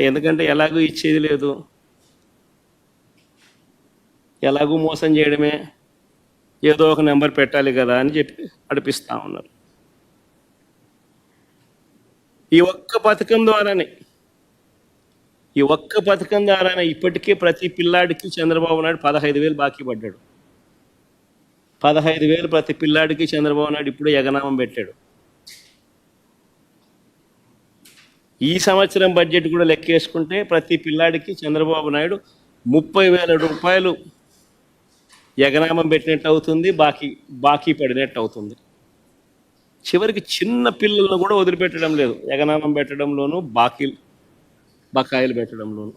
ఎందుకంటే ఎలాగూ ఇచ్చేది లేదు, ఎలాగూ మోసం చేయడమే, ఏదో ఒక నెంబర్ పెట్టాలి కదా అని చెప్పి నడిపిస్తూ ఉన్నారు. ఈ ఒక్క పథకం ద్వారానే ఇప్పటికే ప్రతి పిల్లాడికి చంద్రబాబు నాయుడు 15,000 బాకీ పడ్డాడు. 15,000 ప్రతి పిల్లాడికి చంద్రబాబు నాయుడు ఇప్పుడు ఎగనామం పెట్టాడు. ఈ సంవత్సరం బడ్జెట్ కూడా లెక్కేసుకుంటే ప్రతి పిల్లాడికి చంద్రబాబు నాయుడు 30,000 రూపాయలు ఎగనామం పెట్టినట్టు అవుతుంది, బాకీ పడినట్టు అవుతుంది. చివరికి చిన్న పిల్లలను కూడా వదిలిపెట్టడం లేదు, ఎగనామం పెట్టడంలోనూ బకాయిలు పెట్టడంలోనూ.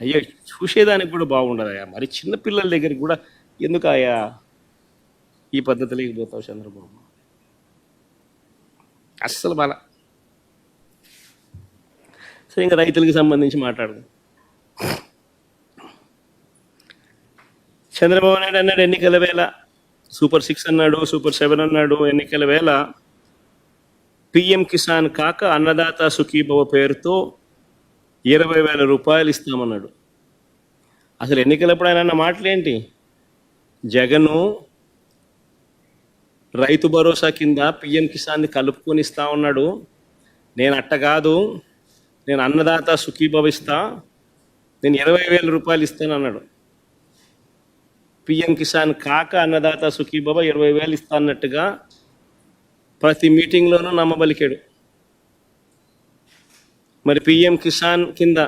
అయ్యో చూసేదానికి కూడా బాగుండదయ్యా, మరి చిన్నపిల్లల దగ్గరికి కూడా ఎందుకు అయ్యా ఈ పద్ధతిలోకి పోతావు చంద్రబాబు? అస్సలు బాగా. సరే, ఇంకా రైతులకు సంబంధించి మాట్లాడదాం. చంద్రబాబు నాయుడు అన్నాడు ఎన్నికల వేళ సూపర్ 6 అన్నాడు, సూపర్ 7 అన్నాడు. ఎన్నికల వేళ పిఎం కిసాన్ కాక అన్నదాత సుఖీభవ పేరుతో 20,000 రూపాయలు ఇస్తామన్నాడు. అసలు ఎన్నికలప్పుడు ఆయన అన్న మాటలేంటి? జగను రైతు భరోసా కింద పిఎం కిసాన్ని కలుపుకొని ఇస్తా ఉన్నాడు. నేను అట్ట కాదు, నేను అన్నదాత సుఖీభవ ఇస్తా, నేను 20,000 రూపాయలు ఇస్తానన్నాడు. పిఎం కిసాన్ కాక అన్నదాత సుఖీభవ 20,000 ఇస్తా అన్నట్టుగా ప్రతి మీటింగ్లోనూ నమ్మబలికాడు. మరి పిఎం కిసాన్ కింద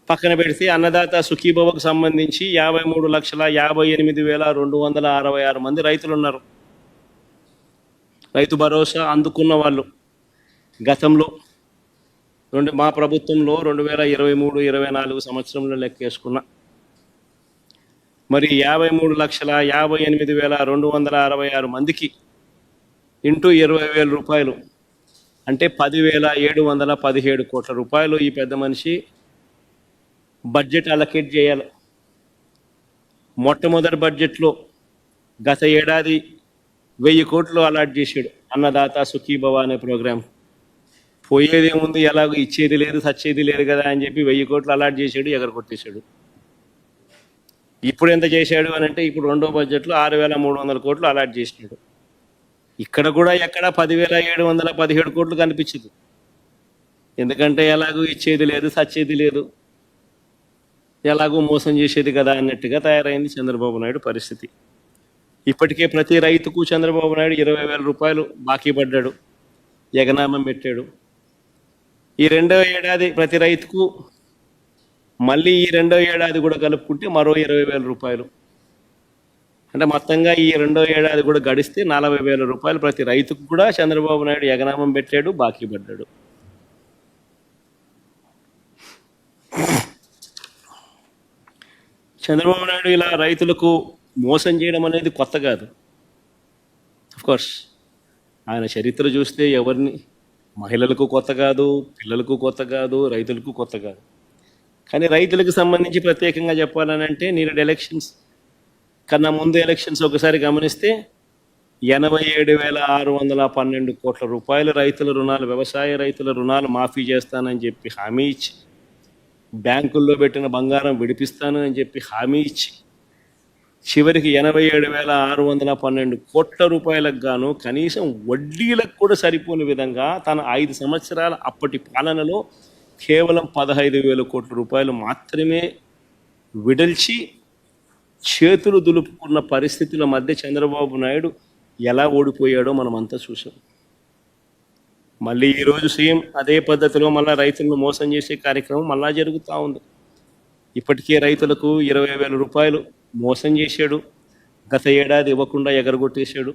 పక్కన పెడితే అన్నదాత సుఖీభవకు సంబంధించి 53,58,266 మంది రైతులు ఉన్నారు. రైతు భరోసా అందుకున్న వాళ్ళు గతంలో మా ప్రభుత్వంలో 2023-24 సంవత్సరంలో లెక్కేసుకున్న మరి 53,58,266 మందికి ఇంటూ 20,000 రూపాయలు అంటే 10,717 కోట్ల రూపాయలు ఈ పెద్ద మనిషి బడ్జెట్ అలొకేట్ చేయాలి. మొట్టమొదటి బడ్జెట్లో గత ఏడాది 1,000 కోట్లు అలాట్ చేశాడు అన్నదాత సుఖీభవ అనే ప్రోగ్రాం. పోయేదేముంది, ఎలాగో ఇచ్చేది లేదు సచ్చేది లేదు కదా అని చెప్పి 1,000 కోట్లు అలాట్ చేశాడు, ఎగరగొట్టేశాడు. ఇప్పుడు ఎంత చేశాడు అని అంటే ఇప్పుడు రెండో బడ్జెట్లో 6,300 కోట్లు అలాట్ చేసినాడు. ఇక్కడ కూడా ఎక్కడ 10,717 కోట్లు కనిపించదు. ఎందుకంటే ఎలాగూ ఇచ్చేది లేదు సచ్చేది లేదు, ఎలాగూ మోసం చేసేది కదా అన్నట్టుగా తయారైంది చంద్రబాబు నాయుడు పరిస్థితి. ఇప్పటికే ప్రతి రైతుకు చంద్రబాబు నాయుడు 20,000 రూపాయలు బాకీ పడ్డాడు, ఎగనామం పెట్టాడు. ఈ రెండో ఏడాది ప్రతి రైతుకు మళ్ళీ ఈ రెండో ఏడాది కూడా కలుపుకుంటే మరో 20,000 రూపాయలు. అంటే మొత్తంగా ఈ రెండో ఏడాది కూడా గడిస్తే 40,000 రూపాయలు ప్రతి రైతుకు కూడా చంద్రబాబు నాయుడు ఎగనామం పెట్టాడు, బాకీ పడ్డాడు. చంద్రబాబు నాయుడు ఇలా రైతులకు మోసం చేయడం అనేది కొత్త కాదు. కోర్స్ ఆయన చరిత్ర చూస్తే ఎవరిని, మహిళలకు కొత్త కాదు, పిల్లలకు కొత్త కాదు, రైతులకు కొత్త కాదు. కానీ రైతులకు సంబంధించి ప్రత్యేకంగా చెప్పాలని అంటే నేడు ఎలక్షన్స్ కన్నా ముందు ఎలక్షన్స్ ఒకసారి గమనిస్తే 87,612 కోట్ల రూపాయల రైతుల రుణాలు, వ్యవసాయ రైతుల రుణాలు మాఫీ చేస్తానని చెప్పి హామీ ఇచ్చి, బ్యాంకుల్లో పెట్టిన బంగారం విడిపిస్తాను అని చెప్పి హామీ ఇచ్చి, చివరికి 87,612 కోట్ల రూపాయలకు గాను కనీసం వడ్డీలకు కూడా సరిపోని విధంగా తన 5 సంవత్సరాల అప్పటి పాలనలో కేవలం 15,000 కోట్ల రూపాయలు మాత్రమే విడల్చి చేతులు దులుపుకున్న పరిస్థితుల మధ్య చంద్రబాబు నాయుడు ఎలా ఓడిపోయాడో మనమంతా చూసాం. మళ్ళీ ఈరోజు సీఎం అదే పద్ధతిలో మళ్ళీ రైతులను మోసం చేసే కార్యక్రమం మళ్ళా జరుగుతూ ఉంది. ఇప్పటికే రైతులకు 20,000 రూపాయలు మోసం చేశాడు, గత ఏడాది ఇవ్వకుండా ఎగరగొట్టేశాడు.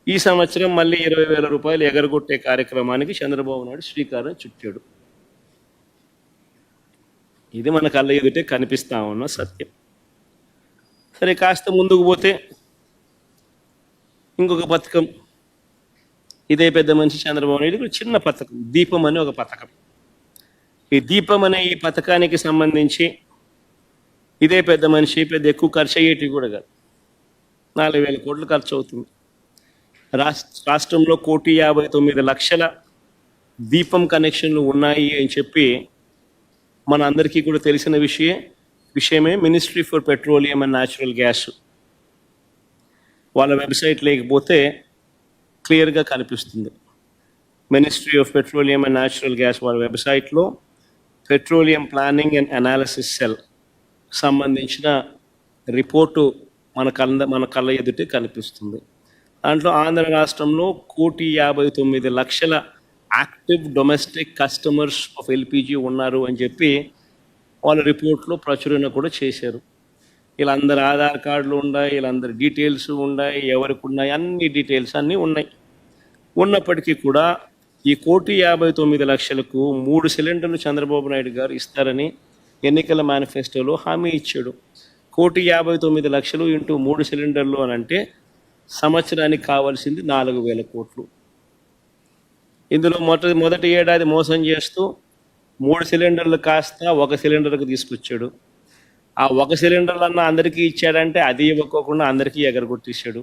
ఈ సంవత్సరం మళ్ళీ 20,000 రూపాయలు ఎగరగొట్టే కార్యక్రమానికి చంద్రబాబు నాయుడు శ్రీకారం చుట్టాడు. ఇది మన కళ్ళ ఎదుటే కనిపిస్తా ఉన్న సత్యం. సరే, కాస్త ముందుకు పోతే ఇంకొక పథకం, ఇదే పెద్ద మనిషి చంద్రబాబు నాయుడు చిన్న పథకం, దీపం అనే ఒక పథకం. ఈ దీపం అనే ఈ పథకానికి సంబంధించి ఇదే పెద్ద మనిషి పెద్ద ఎక్కువ ఖర్చు అయ్యేటివి కూడా కాదు, 4,000 కోట్లు ఖర్చు అవుతుంది. రాష్ట్రంలో 1,59,00,000 దీపం కనెక్షన్లు ఉన్నాయి అని చెప్పి మన అందరికీ కూడా తెలిసిన విషయమే. Ministry for petroleum and natural gas వాళ్ళ వెబ్సైట్ లేకపోతే క్లియర్గా కనిపిస్తుంది. Ministry of petroleum and natural gas వాళ్ళ వెబ్సైట్లో petroleum planning and analysis cell సంబంధించిన రిపోర్టు మన కళ్ళ ఎదుటే కనిపిస్తుంది. దాంట్లో ఆంధ్ర రాష్ట్రంలో 1,59,00,000 active domestic customers of LPG ఉన్నారు అని చెప్పి వాళ్ళ రిపోర్ట్లో ప్రచురణ కూడా చేశారు. వీళ్ళందరి ఆధార్ కార్డులు ఉన్నాయి, వీళ్ళందరి డీటెయిల్స్ ఉన్నాయి, ఎవరికి ఉన్నాయి, అన్ని డీటెయిల్స్ అన్నీ ఉన్నాయి. ఉన్నప్పటికీ కూడా ఈ 1,59,00,000కు 3 సిలిండర్లు చంద్రబాబు నాయుడు గారు ఇస్తారని ఎన్నికల మేనిఫెస్టోలో హామీ ఇచ్చాడు. 1,59,00,000 ఇంటూ 3 సిలిండర్లు అని అంటే సంవత్సరానికి కావాల్సింది 4,000 కోట్లు. ఇందులో మొదటి ఏడాది మోసం చేస్తూ 3 సిలిండర్లు కాస్త 1 సిలిండర్కి తీసుకొచ్చాడు. ఆ 1 సిలిండర్లన్నా అందరికీ ఇచ్చాడంటే అది ఇవ్వకోకుండా అందరికీ ఎగరగొట్టేశాడు.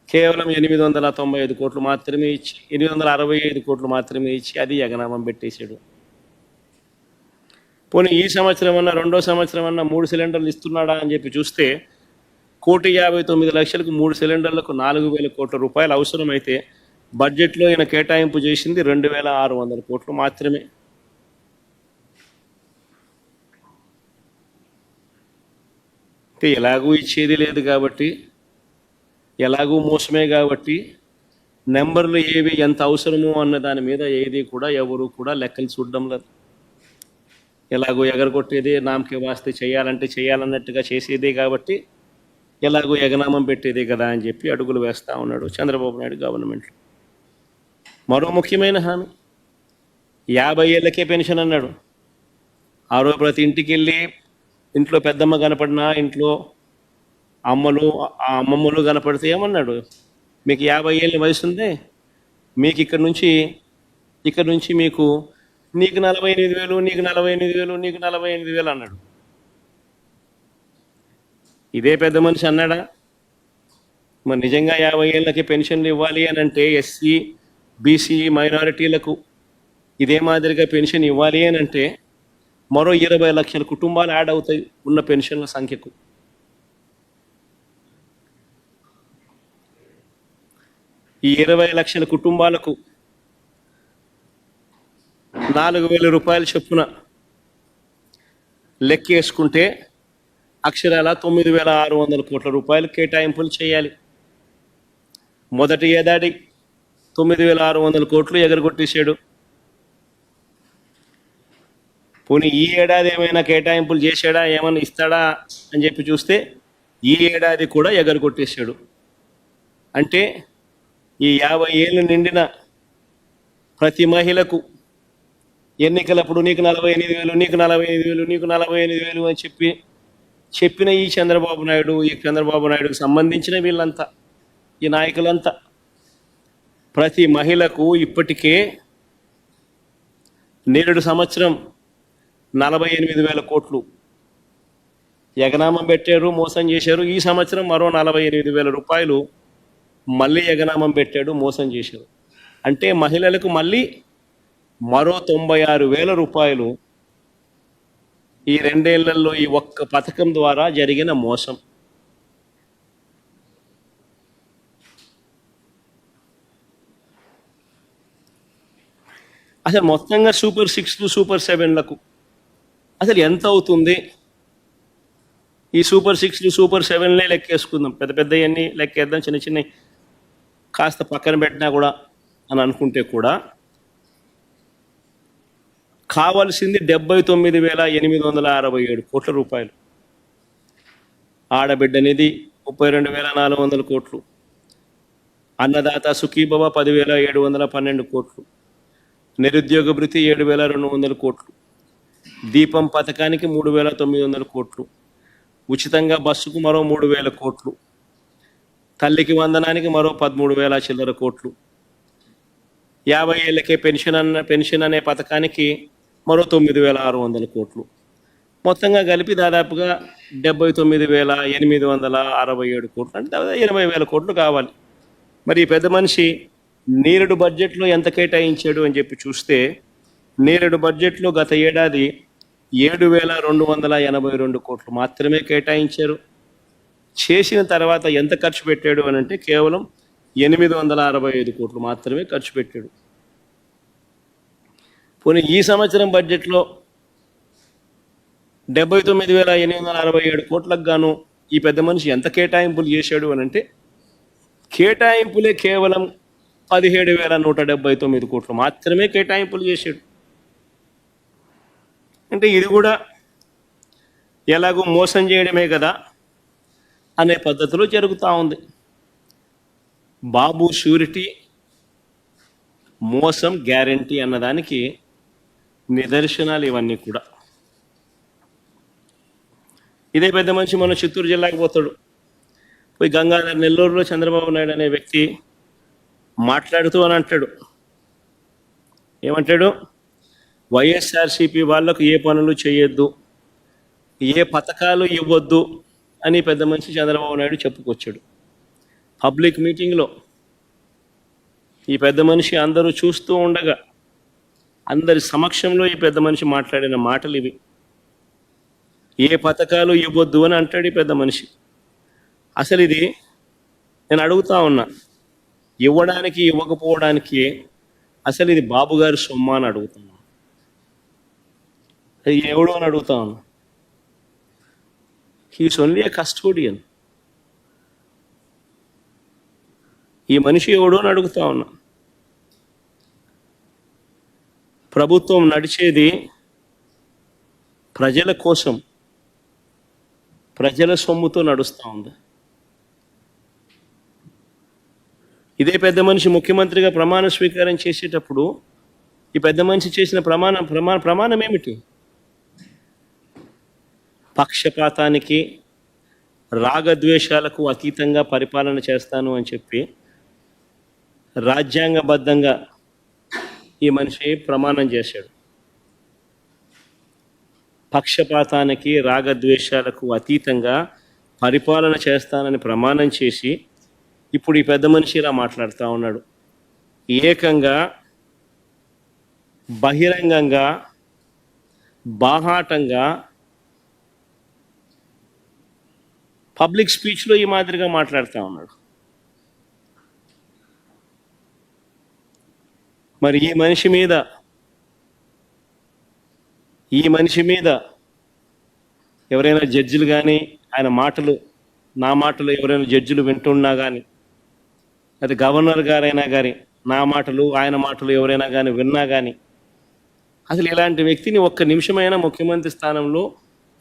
కేవలం 895 కోట్లు మాత్రమే ఇచ్చి, 865 కోట్లు మాత్రమే ఇచ్చి అది ఎగనామం పెట్టేశాడు. పోనీ ఈ సంవత్సరం అన్నా, రెండో సంవత్సరం అన్నా 3 సిలిండర్లు ఇస్తున్నాడా అని చెప్పి చూస్తే 1,59,00,000కు 3 సిలిండర్లకు 4,000 కోట్ల రూపాయలు అవసరమైతే బడ్జెట్లో ఈయన కేటాయింపు చేసింది 2,600 కోట్లు మాత్రమే. ఎలాగూ ఇచ్చేది లేదు కాబట్టి, ఎలాగూ మోసమే కాబట్టి నెంబర్లు ఏవి ఎంత అవసరమో అన్న దాని మీద ఏది కూడా ఎవరు కూడా లెక్కలు చూడడం లేదు. ఎలాగో ఎగరగొట్టేదే, నామకే వాస్తే చేయాలంటే చేయాలన్నట్టుగా చేసేదే కాబట్టి ఎలాగో ఎగనామం పెట్టేదే కదా అని చెప్పి అడుగులు వేస్తూ ఉన్నాడు చంద్రబాబు నాయుడు గవర్నమెంట్లో. మరో ముఖ్యమైన హామీ 50 ఏళ్ళకే పెన్షన్ అన్నాడు. ఆ రోజు ప్రతి ఇంటికి వెళ్ళి ఇంట్లో పెద్దమ్మ కనపడినా, ఇంట్లో అమ్మమ్మలు కనపడితే ఏమన్నాడు, మీకు 50 ఏళ్ళ వయసు ఉంది, మీకు ఇక్కడ నుంచి మీకు నీకు 48,000, నీకు 48,000, నీకు 48,000 అన్నాడు. ఇదే పెద్ద మనిషి అన్నాడా? మరి నిజంగా 50 ఏళ్ళకి పెన్షన్లు ఇవ్వాలి అని అంటే ఎస్సీ, బీసీ, మైనారిటీలకు ఇదే మాదిరిగా పెన్షన్ ఇవ్వాలి అని అంటే మరో 20 లక్షల కుటుంబాలు యాడ్ అవుతాయి ఉన్న పెన్షన్ల సంఖ్యకు. ఈ 20 లక్షల కుటుంబాలకు 4,000 రూపాయల చొప్పున లెక్కేసుకుంటే అక్షరాల 9,600 కోట్ల రూపాయలు కేటాయింపులు చేయాలి. మొదటి ఏడాది 9,600 కోట్లు ఎగరగొట్టేశాడు. పోనీ ఈ ఏడాది ఏమైనా కేటాయింపులు చేశాడా, ఏమైనా ఇస్తాడా అని చెప్పి చూస్తే ఈ ఏడాది కూడా ఎగరగొట్టేశాడు. అంటే ఈ 50 ఏళ్ళు నిండిన ప్రతి మహిళకు ఎన్నికలప్పుడు నీకు 48,000, నీకు 48,000, నీకు 48,000 అని చెప్పిన ఈ చంద్రబాబు నాయుడుకి సంబంధించిన వీళ్ళంతా, ఈ నాయకులంతా ప్రతి మహిళకు ఇప్పటికే నేడు సంవత్సరం 48,000 కోట్లు ఎగనామం పెట్టారు, మోసం చేశారు. ఈ సంవత్సరం మరో 48,000 రూపాయలు మళ్ళీ ఎగనామం పెట్టాడు, మోసం చేశారు. అంటే మహిళలకు మళ్ళీ మరో 96,000 రూపాయలు ఈ 2 ఏళ్లలో ఈ ఒక్క పథకం ద్వారా జరిగిన మోసం. అసలు మొత్తంగా సూపర్ 6లు సూపర్ 7లకు అసలు ఎంత అవుతుంది? ఈ సూపర్ 6లు సూపర్ 7లే లెక్కేసుకుందాం, పెద్ద పెద్దవన్నీ లెక్కేద్దాం, చిన్న చిన్న కాస్త పక్కన పెట్టినా కూడా అని అనుకుంటే కూడా కావాల్సింది 79,867 కోట్ల రూపాయలు. ఆడబిడ్డ నిధి 32,400 కోట్లు, అన్నదాత సుఖీభవ 10,712 కోట్లు, నిరుద్యోగ భృతి 7,200 కోట్లు, దీపం పథకానికి 3,900 కోట్లు, ఉచితంగా బస్సుకు మరో 3,000 కోట్లు, తల్లికి వందనానికి మరో 13,000 చిల్లర కోట్లు, 50 ఏళ్ళకే పెన్షన్ అనే పథకానికి మరో 9,600 కోట్లు, మొత్తంగా కలిపి దాదాపుగా 79,867 కోట్లు, అంటే దాదాపు 80,000 కోట్లు కావాలి. మరి ఈ పెద్ద మనిషి నేరుడు బడ్జెట్లో ఎంత కేటాయించాడు అని చెప్పి చూస్తే, నేరుడు బడ్జెట్లో గత ఏడాది 7,282 కోట్లు మాత్రమే కేటాయించారు. చేసిన తర్వాత ఎంత ఖర్చు పెట్టాడు అని అంటే కేవలం 865 కోట్లు మాత్రమే ఖర్చు పెట్టాడు. పోనీ ఈ సంవత్సరం బడ్జెట్లో 79,867 కోట్లకు గాను ఈ పెద్ద మనిషి ఎంత కేటాయింపులు చేశాడు అని అంటే కేటాయింపులే కేవలం 17,179 కోట్లు మాత్రమే కేటాయింపులు చేశాడు. అంటే ఇది కూడా ఎలాగో మోసం చేయడమే కదా అనే పద్ధతిలో జరుగుతూ ఉంది. బాబు షూరిటీ, మోసం గ్యారంటీ అన్నదానికి నిదర్శనాలు ఇవన్నీ కూడా. ఇదే పెద్ద మనిషి మన చిత్తూరు జిల్లాకి పోతాడు, పోయి గంగాధర్ నెల్లూరులో చంద్రబాబు నాయుడు అనే వ్యక్తి మాట్లాడుతూ అని అంటాడు, ఏమంటాడు? వైఎస్ఆర్సీపీ వాళ్లకు ఏ పనులు చేయొద్దు, ఏ పథకాలు ఇవ్వద్దు అని పెద్ద మనిషి చంద్రబాబు నాయుడు చెప్పుకొచ్చాడు. పబ్లిక్ మీటింగ్లో ఈ పెద్ద మనిషి అందరూ చూస్తూ ఉండగా అందరి సమక్షంలో ఈ పెద్ద మనిషి మాట్లాడిన మాటలు ఇవి. ఏ పథకాలు ఇవ్వద్దు అని అంటాడు ఈ పెద్ద మనిషి. అసలు ఇది నేను అడుగుతా ఉన్నా, ఇవ్వడానికి ఇవ్వకపోవడానికి అసలు ఇది బాబు గారి సొమ్మ అని అడుగుతున్నా, ఎవడు అని అడుగుతా ఉన్నా. హీస్ ఓన్లీ ఏ కస్టోడియన్. ఈ మనిషి ఎవడు అని అడుగుతా ఉన్నా. ప్రభుత్వం నడిచేది ప్రజల కోసం, ప్రజల సొమ్ముతో నడుస్తూ ఉంది. ఇదే పెద్ద మనిషి ముఖ్యమంత్రిగా ప్రమాణ స్వీకారం చేసేటప్పుడు ఈ పెద్ద మనిషి చేసిన ప్రమాణం ఏమిటి? పక్షపాతానికి, రాగద్వేషాలకు అతీతంగా పరిపాలన చేస్తాను అని చెప్పి రాజ్యాంగబద్ధంగా ఈ మనిషి ప్రమాణం చేశాడు. పక్షపాతానికి, రాగద్వేషాలకు అతీతంగా పరిపాలన చేస్తానని ప్రమాణం చేసి ఇప్పుడు ఈ పెద్ద మనిషి ఇలా మాట్లాడుతూ ఉన్నాడు. ఏకంగా బహిరంగంగా, బాహాటంగా పబ్లిక్ స్పీచ్లో ఈ మాదిరిగా మాట్లాడుతూ ఉన్నాడు. మరి ఈ మనిషి మీద ఎవరైనా జడ్జిలు కానీ, ఆయన మాటలు, నా మాటలు ఎవరైనా జడ్జిలు వింటున్నా కానీ, అది గవర్నర్ గారైనా కానీ నా మాటలు, ఆయన మాటలు ఎవరైనా కానీ విన్నా కానీ, అసలు ఇలాంటి వ్యక్తిని ఒక్క నిమిషమైనా ముఖ్యమంత్రి స్థానంలో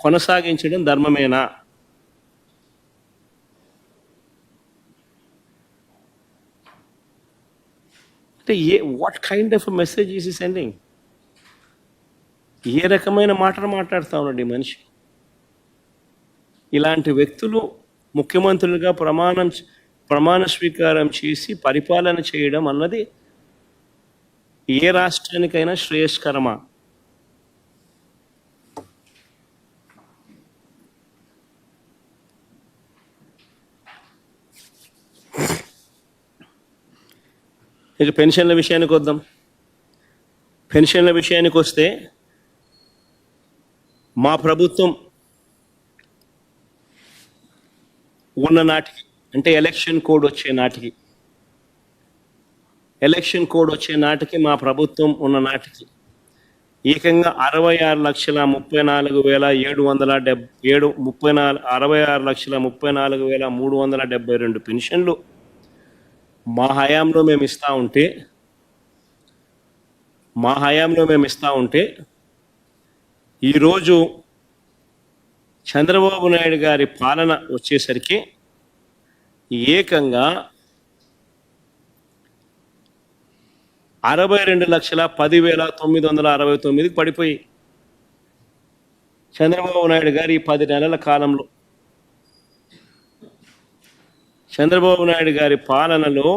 కొనసాగించడం ధర్మమేనా? అంటే what kind of message is sending? ఏ రకమైన మాటలు మాట్లాడుతూ ఉన్నాడు ఈ మనిషి? ఇలాంటి వ్యక్తులు ముఖ్యమంత్రులుగా ప్రమాణ స్వీకారం చేసి పరిపాలన చేయడం అన్నది ఏ రాష్ట్రానికైనా శ్రేయస్కరమా? ఇక పెన్షన్ల విషయానికి వద్దాం. పెన్షన్ల విషయానికి వస్తే మా ప్రభుత్వం ఉన్న నాటికి, అంటే ఎలక్షన్ కోడ్ వచ్చే నాటికి మా ప్రభుత్వం ఉన్న నాటికి ఏకంగా 66,34,372 పెన్షన్లు మా హయాంలో మేము ఇస్తా ఉంటే ఈరోజు చంద్రబాబు నాయుడు గారి పాలన వచ్చేసరికి ఏకంగా 62,10,969 పడిపోయి, చంద్రబాబు నాయుడు గారి 10 నెలల కాలంలో, చంద్రబాబు నాయుడు గారి పాలనలో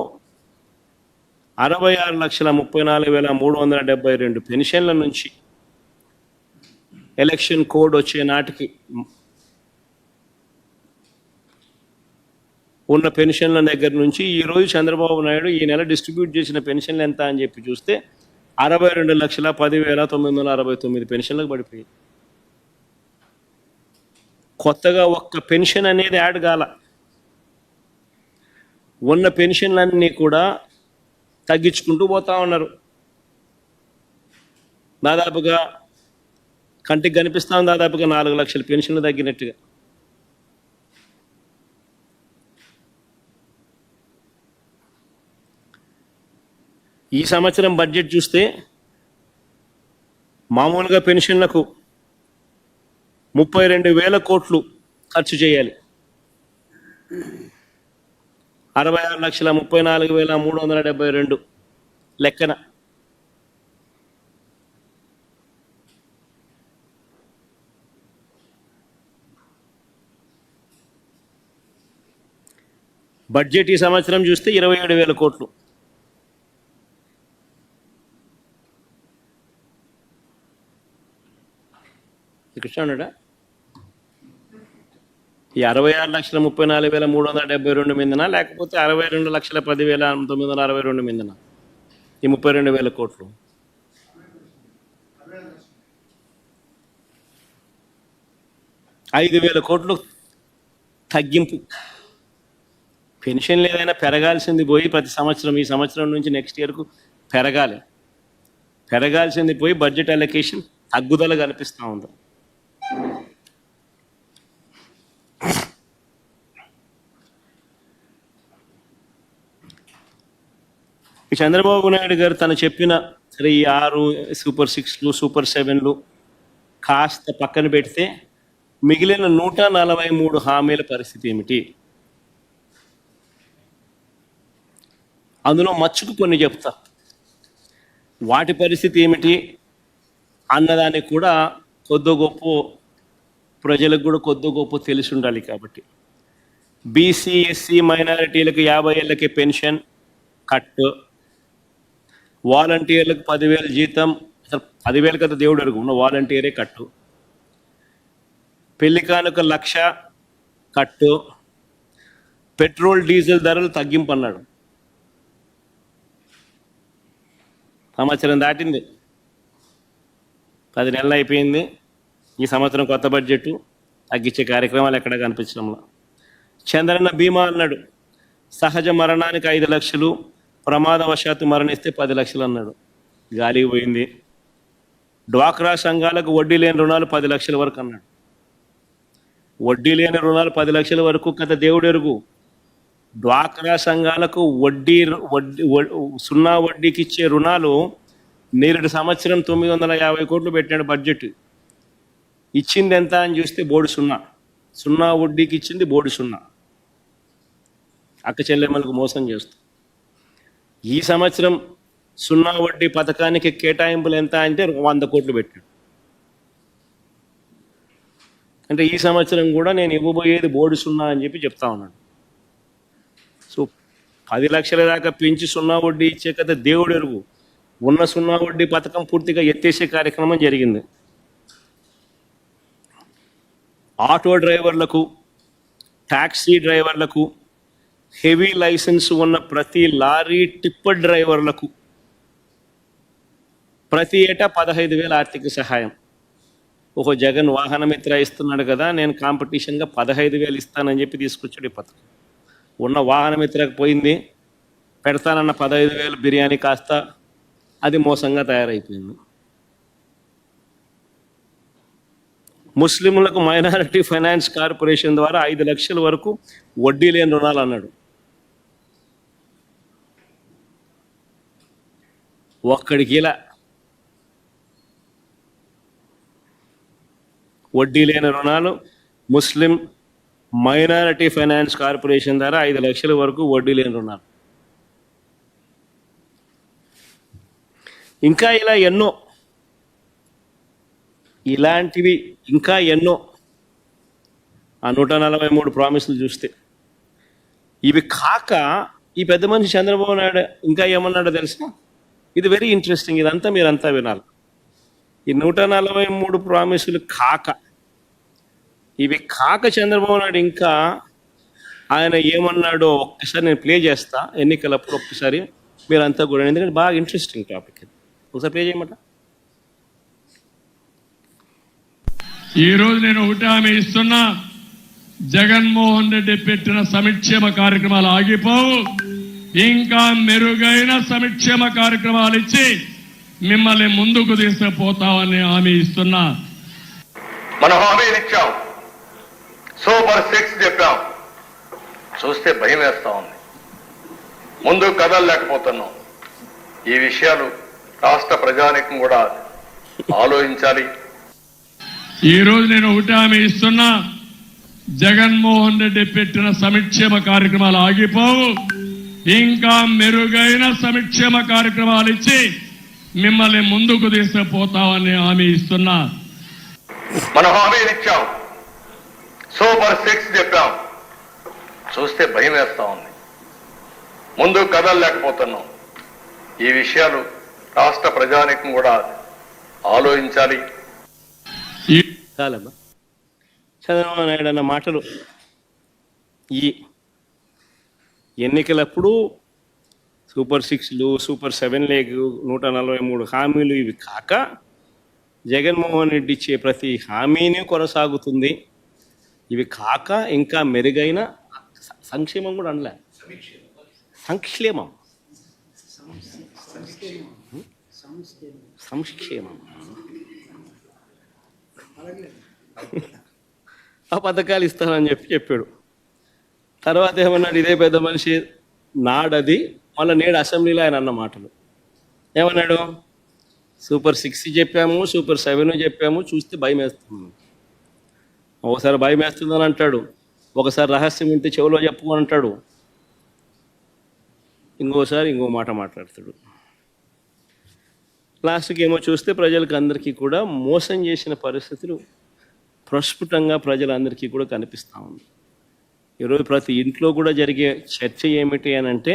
66,34,372 పెన్షన్ల నుంచి ఎలక్షన్ కోడ్ వచ్చే నాటికి ఉన్న పెన్షన్ల దగ్గర నుంచి ఈరోజు చంద్రబాబు నాయుడు ఈ నెల డిస్ట్రిబ్యూట్ చేసిన పెన్షన్లు ఎంత అని చెప్పి చూస్తే 62,10,969 పెన్షన్లకు పడిపోయి, కొత్తగా ఒక్క పెన్షన్ అనేది యాడ్ కాల. ఉన్న పెన్షన్లన్నీ కూడా తగ్గించుకుంటూ పోతా ఉన్నారు. దాదాపుగా కంటికి కనిపిస్తాం, దాదాపుగా 4 లక్షల పెన్షన్లు తగ్గినట్టుగా. ఈ సంవత్సరం బడ్జెట్ చూస్తే మామూలుగా పెన్షన్లకు 32,000 కోట్లు ఖర్చు చేయాలి. 66,34,372 లెక్కన. బడ్జెట్ ఈ సంవత్సరం చూస్తే 27,000 కోట్లు. కృష్ణుడా ఈ 66,34,372 మీదనా, లేకపోతే 62,10,962 మీదనా ఈ 32,000 కోట్లు? 5,000 కోట్లు తగ్గింపు. పెన్షన్లు ఏదైనా పెరగాల్సింది పోయి ప్రతి సంవత్సరం, ఈ సంవత్సరం నుంచి నెక్స్ట్ ఇయర్కు పెరగాల్సింది పోయి బడ్జెట్ అలొకేషన్ తగ్గుదల కనిపిస్తూ ఉంది. ఈ చంద్రబాబు నాయుడు గారు తను చెప్పిన సరే ఈ 6 సూపర్ 6లు సూపర్ 7లు కాస్త పక్కన పెడితే మిగిలిన 143 హామీల పరిస్థితి ఏమిటి? అందులో మచ్చుకు కొన్ని చెప్తా. వాటి పరిస్థితి ఏమిటి అన్నదానికి కూడా కొద్ది గొప్ప ప్రజలకు కూడా కొద్ది గొప్ప తెలిసి ఉండాలి. కాబట్టి బీసీ ఎస్సీ మైనారిటీలకు 50 ఏళ్ళకి పెన్షన్ కట్, వాలంటీర్లకు 10,000 జీతం, అసలు 10,000 కదా దేవుడు ఎరుగు, ఉన్న వాలంటీరే కట్టు, పెళ్లి కానుక 1,00,000 కట్టు, పెట్రోల్ డీజిల్ ధరలు తగ్గింపు అన్నాడు. సంవత్సరం దాటింది, 10 నెలలు అయిపోయింది. ఈ సంవత్సరం కొత్త బడ్జెట్ తగ్గించే కార్యక్రమాలు ఎక్కడ కనిపించడంలో. చంద్రన్న బీమా అన్నాడు, సహజ మరణానికి 5 లక్షలు, ప్రమాదవశాత్తు మరణిస్తే 10 లక్షలు అన్నాడు, గాలికి పోయింది. డ్వాక్రా సంఘాలకు వడ్డీ లేని రుణాలు 10 లక్షల వరకు అన్నాడు. వడ్డీ లేని రుణాలు 10 లక్షల వరకు కథ దేవుడు ఎరుగు. డ్వాక్రా సంఘాలకు సున్నా వడ్డీకి ఇచ్చే రుణాలు నేరుడు సంవత్సరం 950 కోట్లు పెట్టాడు బడ్జెట్. ఇచ్చింది ఎంత అని చూస్తే బోర్డు సున్నా వడ్డీకి ఇచ్చింది బోర్డు 0. అక్క చెల్లెమ్మలకు మోసం చేస్తూ ఈ సంవత్సరం సున్నా వడ్డీ పథకానికి కేటాయింపులు ఎంత అంటే 100 కోట్లు పెట్టాడు. అంటే ఈ సంవత్సరం కూడా నేను ఇవ్వబోయేది బోర్డు సున్నా అని చెప్పి చెప్తా ఉన్నాడు. సో 10 లక్షల దాకా పెంచి సున్నా వడ్డీ ఇచ్చే కదా దేవుడు ఎరుగు. ఉన్న సున్నా వడ్డీ పథకం పూర్తిగా ఎత్తేసే కార్యక్రమం జరిగింది. ఆటో డ్రైవర్లకు, ట్యాక్సీ డ్రైవర్లకు, హెవీ లైసెన్స్ ఉన్న ప్రతి లారీ టిప్పర్ డ్రైవర్లకు ప్రతి ఏటా 15,000 ఆర్థిక సహాయం. ఒక జగన్ వాహన మిత్ర ఇస్తున్నాడు కదా, నేను కాంపిటీషన్గా 15,000 ఇస్తానని చెప్పి తీసుకొచ్చాడు ఈ పథకం. ఉన్న వాహన మిత్రకు పోయింది, పెడతానన్న 15,000 బిర్యానీ కాస్త అది మోసంగా తయారైపోయింది. ముస్లింలకు మైనారిటీ ఫైనాన్స్ కార్పొరేషన్ ద్వారా 5 లక్షల వరకు వడ్డీ లేని రుణాలు అన్నాడు. ఒక్కడికి ఇలా వడ్డీ లేని రుణాలు ముస్లిం మైనారిటీ ఫైనాన్స్ కార్పొరేషన్ ద్వారా 5 లక్షల వరకు వడ్డీ లేని రుణాలు. ఇంకా ఇలా ఎన్నో, ఇలాంటివి ఇంకా ఎన్నో. ఆ 143 ప్రామిసులు చూస్తే ఇవి కాక ఈ పెద్ద మనిషి చంద్రబాబు నాయుడు ఇంకా ఏమన్నాడో తెలుసా? ఇది వెరీ ఇంట్రెస్టింగ్, ఇదంతా మీరంతా వినాలి. ఈ 143 ప్రామిసులు కాక, ఇవి కాక చంద్రబాబు నాయుడు ఇంకా ఆయన ఏమన్నాడో ఒక్కసారి నేను ప్లే చేస్తా ఎన్నికలప్పుడు. ఒక్కసారి మీరంతా కూడా, ఎందుకంటే బాగా ఇంట్రెస్టింగ్ టాపిక్ ఇది. ఒకసారి ప్లే చేయమంట. ఈరోజు నేను ఒకటి హామీ ఇస్తున్నా, జగన్మోహన్ రెడ్డి పెట్టిన సంక్షేమ కార్యక్రమాలు ఆగిపోవు. ఇంకా మెరుగైన సంక్షేమ కార్యక్రమాలు ఇచ్చి మిమ్మల్ని ముందుకు తీసుకుపోతామని హామీ ఇస్తున్నా. మనం హామీలు ఇచ్చాం, సూపర్ 6 చెప్పాం, చూస్తే భయం వేస్తా ఉంది. ముందు కదలలేకపోతున్నాం. ఈ విషయాలు రాష్ట్ర ప్రజానీకం కూడా ఆలోచించాలి. ఈరోజు నేను ఒకటి హామీ ఇస్తున్నా, జగన్మోహన్ రెడ్డి పెట్టిన సంక్షేమ కార్యక్రమాలు ఆగిపోవు. ఇంకా మెరుగైన సంక్షేమ కార్యక్రమాలు ఇచ్చి మిమ్మల్ని ముందుకు తీసుకుపోతామని హామీ ఇస్తున్నా. మనం హామీలు ఇచ్చాం, సూపర్ 6 చెప్పాం, చూస్తే భయం వేస్తా ఉంది. ముందు కదలలేకపోతున్నాం. ఈ విషయాలు రాష్ట్ర ప్రజానీకం కూడా ఆలోచించాలి. చాలమ్మా, చంద్రబాబు నాయుడు అన్న మాటలు ఈ ఎన్నికలప్పుడు సూపర్ 6లు, సూపర్ 7 లేగు, 143 హామీలు ఇవి కాక జగన్మోహన్ రెడ్డి ఇచ్చే ప్రతి హామీని కొనసాగుతుంది. ఇవి కాక ఇంకా మెరుగైన సంక్షేమం కూడా అనలే, సంక్షేమం సంక్షేమం ఆ పథకాలు ఇస్తానని చెప్పాడు. తర్వాత ఏమన్నాడు, ఇదే పెద్ద మనిషి నాడది మళ్ళీ నేడు అసెంబ్లీలో ఆయన అన్న మాటలు ఏమన్నాడు? సూపర్ 6 చెప్పాము, సూపర్ 7 చెప్పాము, చూస్తే భయం వేస్తుంది. ఒకసారి భయం వేస్తుందని అంటాడు, ఒకసారి రహస్యం ఉంటే చెవిలో చెప్పు అంటాడు, ఇంకోసారి ఇంకో మాట మాట్లాడతాడు. లాస్ట్కి ఏమో చూస్తే ప్రజలకు అందరికీ కూడా మోసం చేసిన పరిస్థితులు ప్రస్ఫుటంగా ప్రజలందరికీ కూడా కనిపిస్తూ ఉంది. ఈరోజు ప్రతి ఇంట్లో కూడా జరిగే చర్చ ఏమిటి అని అంటే,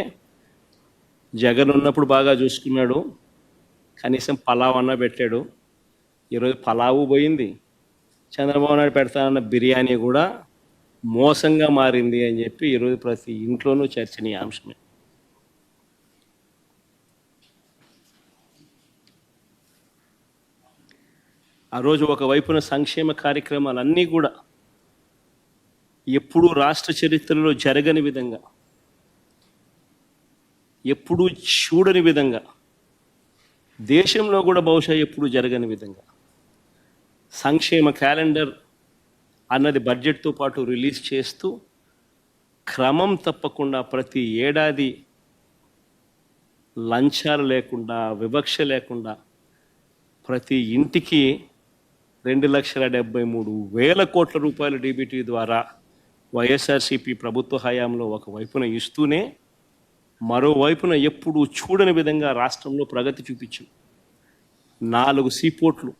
జగన్ ఉన్నప్పుడు బాగా చూసుకున్నాడు, కనీసం పలావ్ అన్న పెట్టాడు. ఈరోజు పలావు పోయింది, చంద్రబాబు నాయుడు పెడతానన్న బిర్యానీ కూడా మోసంగా మారింది అని చెప్పి ఈరోజు ప్రతి ఇంట్లోనూ చర్చనీయాంశమే. ఆ రోజు ఒకవైపున సంక్షేమ కార్యక్రమాలన్నీ కూడా ఎప్పుడూ రాష్ట్ర చరిత్రలో జరగని విధంగా, ఎప్పుడూ చూడని విధంగా, దేశంలో కూడా బహుశా ఎప్పుడూ జరగని విధంగా సంక్షేమ క్యాలెండర్ అన్నది బడ్జెట్తో పాటు రిలీజ్ చేస్తూ క్రమం తప్పకుండా ప్రతి ఏడాది లంచాలు లేకుండా, వివక్ష లేకుండా ప్రతి ఇంటికి 2,73,000 కోట్ల రూపాయల డీబీటీ ద్వారా వైఎస్ఆర్సీపీ ప్రభుత్వ హయాంలో ఒకవైపున ఇస్తూనే మరోవైపున ఎప్పుడు చూడని విధంగా రాష్ట్రంలో ప్రగతి చూపించాం. 4 సీపోర్ట్లు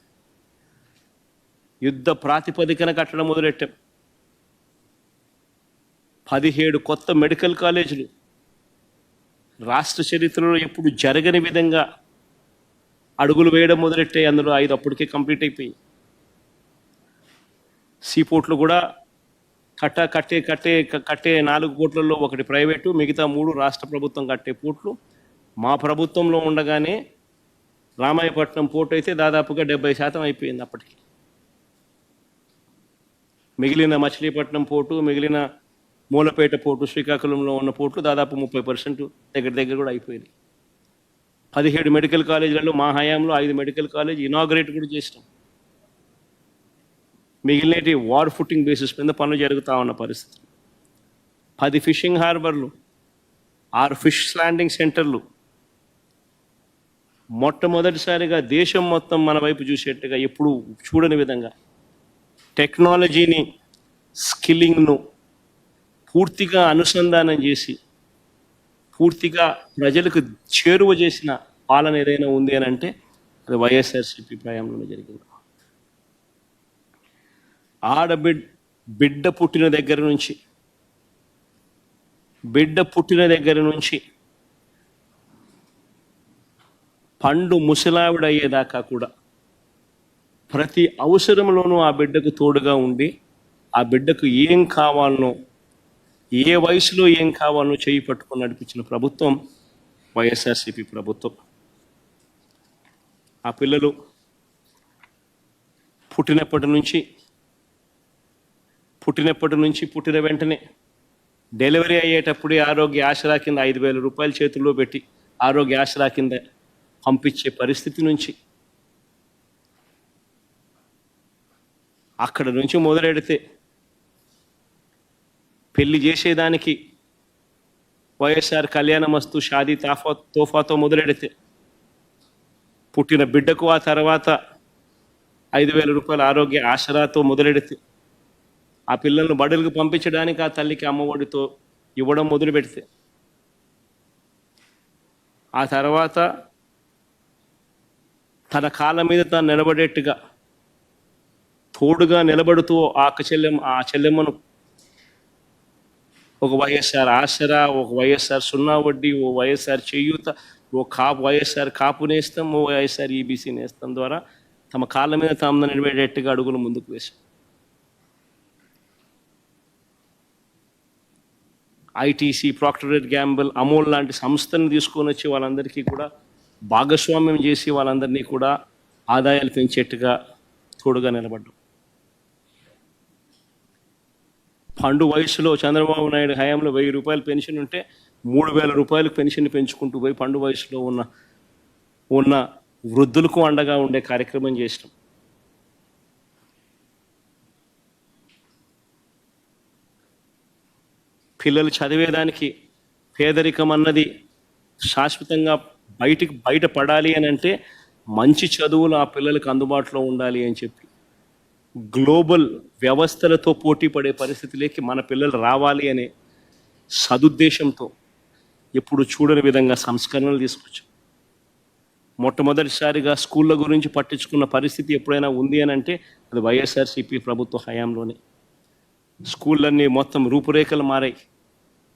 యుద్ధ ప్రాతిపదికన కట్టడం మొదలెట్టాం. 17 కొత్త మెడికల్ కాలేజీలు రాష్ట్ర చరిత్రలో ఎప్పుడు జరగని విధంగా అడుగులు వేయడం మొదలెట్టాయి. అందులో 5 అప్పటికే కంప్లీట్ అయిపోయి. సీపోర్ట్లు కూడా కట్టే 4 పోర్ట్లలో ఒకటి ప్రైవేటు, మిగతా 3 రాష్ట్ర ప్రభుత్వం కట్టే పోర్ట్లు. మా ప్రభుత్వంలో ఉండగానే రామాయపట్నం పోర్టు అయితే దాదాపుగా 70% అయిపోయింది అప్పటికి. మిగిలిన మచిలీపట్నం పోర్టు, మిగిలిన మూలపేట పోర్టు, శ్రీకాకుళంలో ఉన్న పోర్టులు దాదాపు 30% దగ్గర కూడా అయిపోయింది. 17 మెడికల్ కాలేజీలలో మా హయాంలో 5 మెడికల్ కాలేజ్ ఇనాగ్రేట్ కూడా చేసినాం. మిగిలినటి వార్ ఫుటింగ్ బేసిస్ మీద పనులు జరుగుతూ ఉన్న పరిస్థితి. 10 ఫిషింగ్ హార్బర్లు, 6 ఫిష్ ల్యాండింగ్ సెంటర్లు, మొట్టమొదటిసారిగా దేశం మొత్తం మన వైపు చూసేట్టుగా ఎప్పుడు చూడని విధంగా టెక్నాలజీని, స్కిల్లింగ్ను పూర్తిగా అనుసంధానం చేసి పూర్తిగా ప్రజలకు చేరువ చేసిన పాలన ఏదైనా ఉంది అని అంటే అది వైఎస్ఆర్సీపీ ప్రయాణంలో జరిగింది. బిడ్డ పుట్టిన దగ్గర నుంచి పండు ముసలావిడయ్యేదాకా కూడా ప్రతి అవసరంలోనూ ఆ బిడ్డకు తోడుగా ఉండి ఆ బిడ్డకు ఏం కావాలనో, ఏ వయసులో ఏం కావాలనో చేయి పట్టుకొని నడిపించిన ప్రభుత్వం వైఎస్ఆర్సీపీ ప్రభుత్వం. ఆ పిల్లలు పుట్టినప్పటి నుంచి పుట్టిన వెంటనే డెలివరీ అయ్యేటప్పుడే ఆరోగ్య ఆసరా కింద 5,000 రూపాయలు చేతుల్లో పెట్టి ఆరోగ్య ఆసరా కింద పంపించే పరిస్థితి నుంచి అక్కడ నుంచి మొదలెడితే పెళ్లి చేసేదానికి వైఎస్ఆర్ కళ్యాణమస్తు షాదీ తోఫాతో మొదలెడితే పుట్టిన బిడ్డకు ఆ తర్వాత 5,000 రూపాయల ఆరోగ్య ఆసరాతో మొదలెడితే ఆ పిల్లలను బడులకు పంపించడానికి ఆ తల్లికి అమ్మఒడితో ఇవ్వడం మొదలు పెడితే ఆ తర్వాత తన కాళ్ళ మీద తాను నిలబడేట్టుగా తోడుగా నిలబడుతూ ఆ చెల్లెమ్మను ఒక వైఎస్ఆర్ ఆసరా, ఒక వైఎస్ఆర్ సున్నా వడ్డీ, ఓ వైఎస్ఆర్ చేయూత, వైఎస్ఆర్ కాపు నేస్తం, ఓ వైఎస్ఆర్ ఈబీసీ నేస్తం ద్వారా తమ కాళ్ళ మీద తాము నిలబడేట్టుగా అడుగులు ముందుకు వేశాం. ITC, Procter and Gamble, Amul లాంటి సంస్థను తీసుకొని వచ్చి వాళ్ళందరికీ కూడా భాగస్వామ్యం చేసి వాళ్ళందరినీ కూడా ఆదాయాలు పెంచేట్టుగా తోడుగా నిలబడ్డాం. పండు వయసులో చంద్రబాబు నాయుడు హయాంలో 1,000 రూపాయలు పెన్షన్ ఉంటే 3,000 రూపాయలకు పెన్షన్ పెంచుకుంటూ పోయి పండు వయసులో ఉన్న వృద్ధులకు అండగా ఉండే కార్యక్రమం చేసినాం. పిల్లలు చదివేదానికి పేదరికం అన్నది శాశ్వతంగా బయట పడాలి అని అంటే మంచి చదువులు ఆ పిల్లలకు అందుబాటులో ఉండాలి అని చెప్పి గ్లోబల్ వ్యవస్థలతో పోటీ పడే పరిస్థితిలోకి మన పిల్లలు రావాలి అనే సదుద్దేశంతో ఎప్పుడు చూడని విధంగా సంస్కరణలు తీసుకొచ్చాం. మొట్టమొదటిసారిగా స్కూళ్ళ గురించి పట్టించుకున్న పరిస్థితి ఎప్పుడైనా ఉంది అని అంటే అది వైఎస్ఆర్సీపీ ప్రభుత్వ హయాంలోనే. స్కూళ్ళన్నీ మొత్తం రూపురేఖలు మారాయి.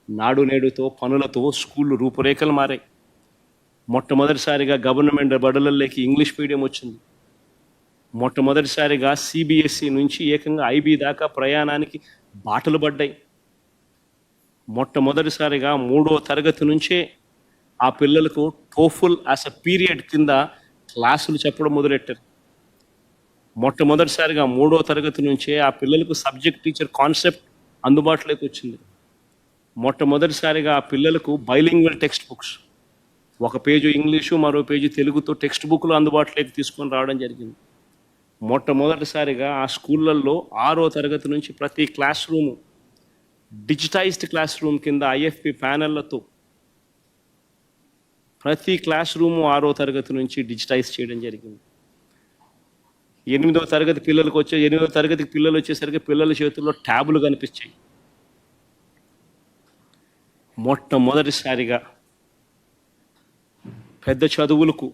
నాడు నేడుతో పనులతో స్కూళ్ళు రూపురేఖలు మారాయి. మొట్టమొదటిసారిగా గవర్నమెంట్ బడులలోకి ఇంగ్లీష్ మీడియం వచ్చింది. మొట్టమొదటిసారిగా సిబిఎస్ఈ నుంచి ఏకంగా ఐబీ దాకా ప్రయాణానికి బాటలు పడ్డాయి. మొట్టమొదటిసారిగా 3వ తరగతి నుంచే ఆ పిల్లలకు టోఫుల్ యాజ్ అ పీరియడ్ కింద క్లాసులు చెప్పడం మొదలెట్టారు. మొట్టమొదటిసారిగా 3వ తరగతి నుంచే ఆ పిల్లలకు సబ్జెక్ట్ టీచర్ కాన్సెప్ట్ అందుబాటులోకి వచ్చింది. మొట్టమొదటిసారిగా ఆ పిల్లలకు బైలింగ్వల్ టెక్స్ట్ బుక్స్, ఒక పేజీ ఇంగ్లీషు మరో పేజీ తెలుగుతో టెక్స్ట్ బుక్లు అందుబాటులోకి తీసుకొని రావడం జరిగింది. మొట్టమొదటిసారిగా ఆ స్కూళ్ళల్లో 6వ తరగతి నుంచి ప్రతి class room digitised class room కింద ఐఎఫ్పి ప్యానెళ్లతో ప్రతి క్లాస్ రూము 6వ తరగతి నుంచి డిజిటైజ్ చేయడం జరిగింది. 8వ తరగతి పిల్లలు వచ్చేసరికి పిల్లల చేతుల్లో ట్యాబులు కనిపించాయి. మొట్టమొదటిసారిగా పెద్ద చదువులకు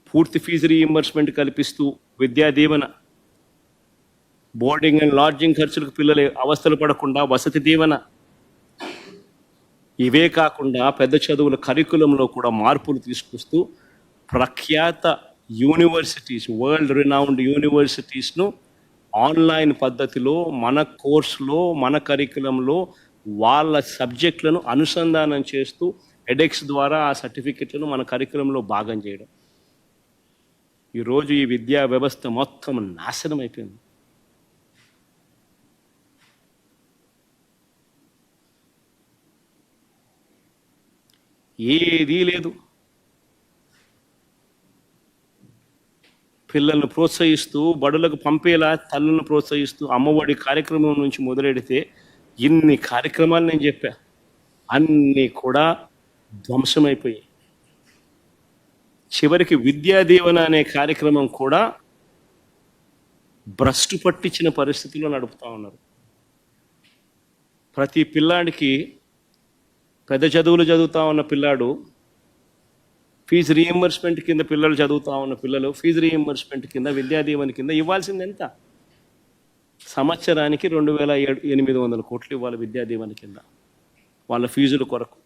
పూర్తి ఫీజు రీయింబర్స్మెంట్ కల్పిస్తూ Vidya Deevena, boarding and lodging ఖర్చులకు పిల్లలు అవస్థలు పడకుండా వసతి దీవెన, ఇవే కాకుండా పెద్ద చదువుల కరికులంలో కూడా మార్పులు తీసుకొస్తూ ప్రఖ్యాత యూనివర్సిటీస్, వరల్డ్ రినౌండ్ యూనివర్సిటీస్ను ఆన్లైన్ పద్ధతిలో మన కోర్సులో, మన కరికులంలో వాళ్ళ సబ్జెక్టులను అనుసంధానం చేస్తూ ఎడెక్స్ ద్వారా ఆ సర్టిఫికెట్లను మన కరికులంలో భాగం చేయడం. ఈరోజు ఈ విద్యా వ్యవస్థ మొత్తం నాశనం అయిపోయింది. ఏదీ లేదు. పిల్లలను ప్రోత్సహిస్తూ బడులకు పంపేలా తల్లులను ప్రోత్సహిస్తూ అమ్మఒడి కార్యక్రమం నుంచి మొదలెడితే ఇన్ని కార్యక్రమాలు నేను చెప్పా, అన్నీ కూడా ధ్వంసమైపోయాయి. చివరికి విద్యా దీవెన అనే కార్యక్రమం కూడా భ్రష్టు పట్టించిన పరిస్థితిలో నడుపుతా ఉన్నారు. ప్రతి పిల్లాడికి, పెద్ద చదువులు చదువుతా ఉన్న పిల్లాడు ఫీజు రీయింబర్స్మెంట్ కింద, పిల్లలు చదువుతా ఉన్న పిల్లలు ఫీజు రీయింబర్స్మెంట్ కింద, విద్యా దీవెన కింద ఇవ్వాల్సింది ఎంత? సంవత్సరానికి 2,800 కోట్లు ఇవ్వాలి విద్యా దీవెన కింద వాళ్ళ ఫీజుల కొరకు.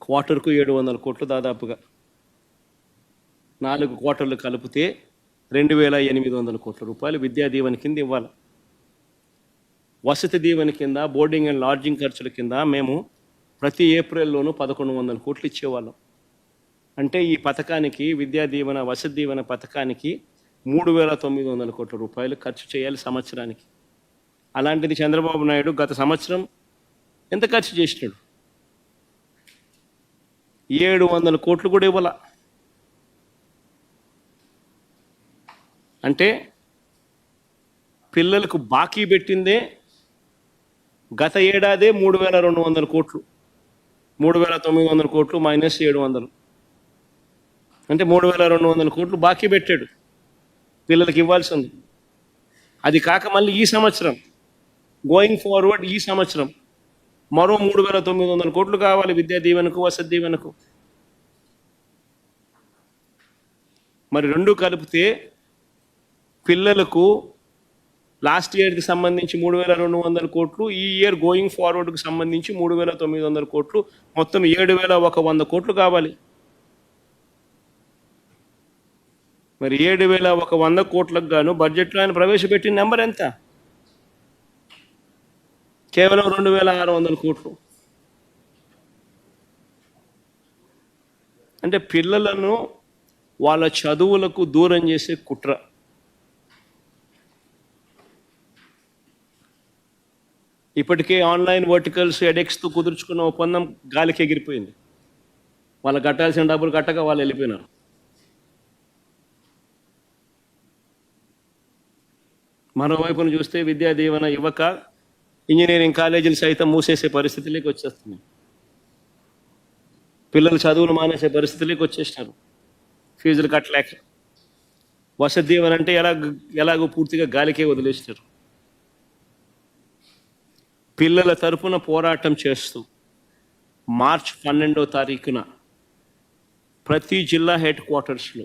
క్వార్టర్కు 700 కోట్లు, దాదాపుగా 4 క్వార్టర్లు కలిపితే 2,800 కోట్ల రూపాయలు విద్యా దీవెన కింద ఇవ్వాలి. వసతి దీవెన కింద, బోర్డింగ్ అండ్ లాడ్జింగ్ ఖర్చుల కింద మేము ప్రతి ఏప్రిల్లోనూ 1,100 కోట్లు ఇచ్చేవాళ్ళం. అంటే ఈ పథకానికి, విద్యా దీవెన, వసతి దీవెన పథకానికి 3,900 కోట్ల రూపాయలు ఖర్చు చేయాలి సంవత్సరానికి. అలాంటిది చంద్రబాబు నాయుడు గత సంవత్సరం ఎంత ఖర్చు చేసినాడు? 700 కోట్లు కూడా ఇవ్వాల. అంటే పిల్లలకు బాకీ పెట్టిందే గత ఏడాదే 3,200 కోట్లు, 3,900 కోట్లు మైనస్ 700, అంటే 3,200 కోట్లు బాకీ పెట్టాడు పిల్లలకి ఇవ్వాల్సింది. అది కాక మళ్ళీ ఈ సంవత్సరం, గోయింగ్ ఫార్వర్డ్, ఈ సంవత్సరం మరో 3,900 కోట్లు కావాలి విద్యా దీవెనకు, వసతి దీవెనకు. మరి రెండు కలిపితే పిల్లలకు లాస్ట్ ఇయర్కి సంబంధించి 3,200 కోట్లు, ఈ ఇయర్ గోయింగ్ ఫార్వర్డ్కి సంబంధించి 3,900 కోట్లు, మొత్తం 7,100 కోట్లు కావాలి. మరి 7,100 కోట్లకు గాను బడ్జెట్లో ఆయన ప్రవేశపెట్టిన నెంబర్ ఎంత? కేవలం 2,600 కోట్లు. అంటే పిల్లలను వాళ్ళ చదువులకు దూరం చేసే కుట్ర. ఇప్పటికే ఆన్లైన్ వర్టికల్స్, ఎడెక్స్తో కుదుర్చుకున్న ఒప్పందం గాలికి ఎగిరిపోయింది. వాళ్ళు కట్టాల్సిన డబ్బులు కట్టక వాళ్ళు వెళ్ళిపోయినారు. మరోవైపున చూస్తే విద్యా దీవెన ఇవ్వక ఇంజనీరింగ్ కాలేజీలు సైతం మూసేసే పరిస్థితిలోకి వచ్చేస్తున్నాయి. పిల్లలు చదువులు మానేసే పరిస్థితిలోకి వచ్చేసినారు ఫీజులు కట్టలేక. వసతి దీవెన అంటే ఎలాగో పూర్తిగా గాలికే వదిలేసినారు. పిల్లల తరపున పోరాటం చేస్తూ మార్చి 12వ తారీఖున ప్రతి జిల్లా హెడ్ క్వార్టర్స్లో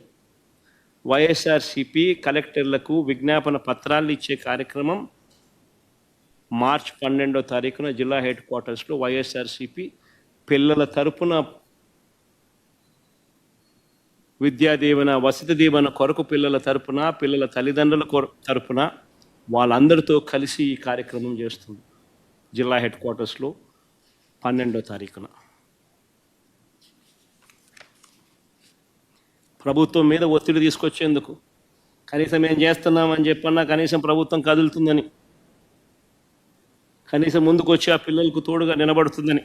వైఎస్ఆర్సిపి కలెక్టర్లకు విజ్ఞాపన పత్రాలు ఇచ్చే కార్యక్రమం మార్చి 12వ తారీఖున జిల్లా హెడ్ క్వార్టర్స్లో వైఎస్ఆర్సిపి పిల్లల తరపున విద్యా దీవెన, వసతి దీవెన కొరకు పిల్లల తరపున, పిల్లల తల్లిదండ్రుల తరపున వాళ్ళందరితో కలిసి ఈ కార్యక్రమం చేస్తుంది జిల్లా హెడ్ క్వార్టర్స్లో 12వ తారీఖున. ప్రభుత్వం మీద ఒత్తిడి తీసుకొచ్చేందుకు, కనీసం ఏం చేస్తున్నామని చెప్పన్నా కనీసం ప్రభుత్వం కదులుతుందని, కనీసం ముందుకు వచ్చి ఆ పిల్లలకు తోడుగా నిలబడుతుందని.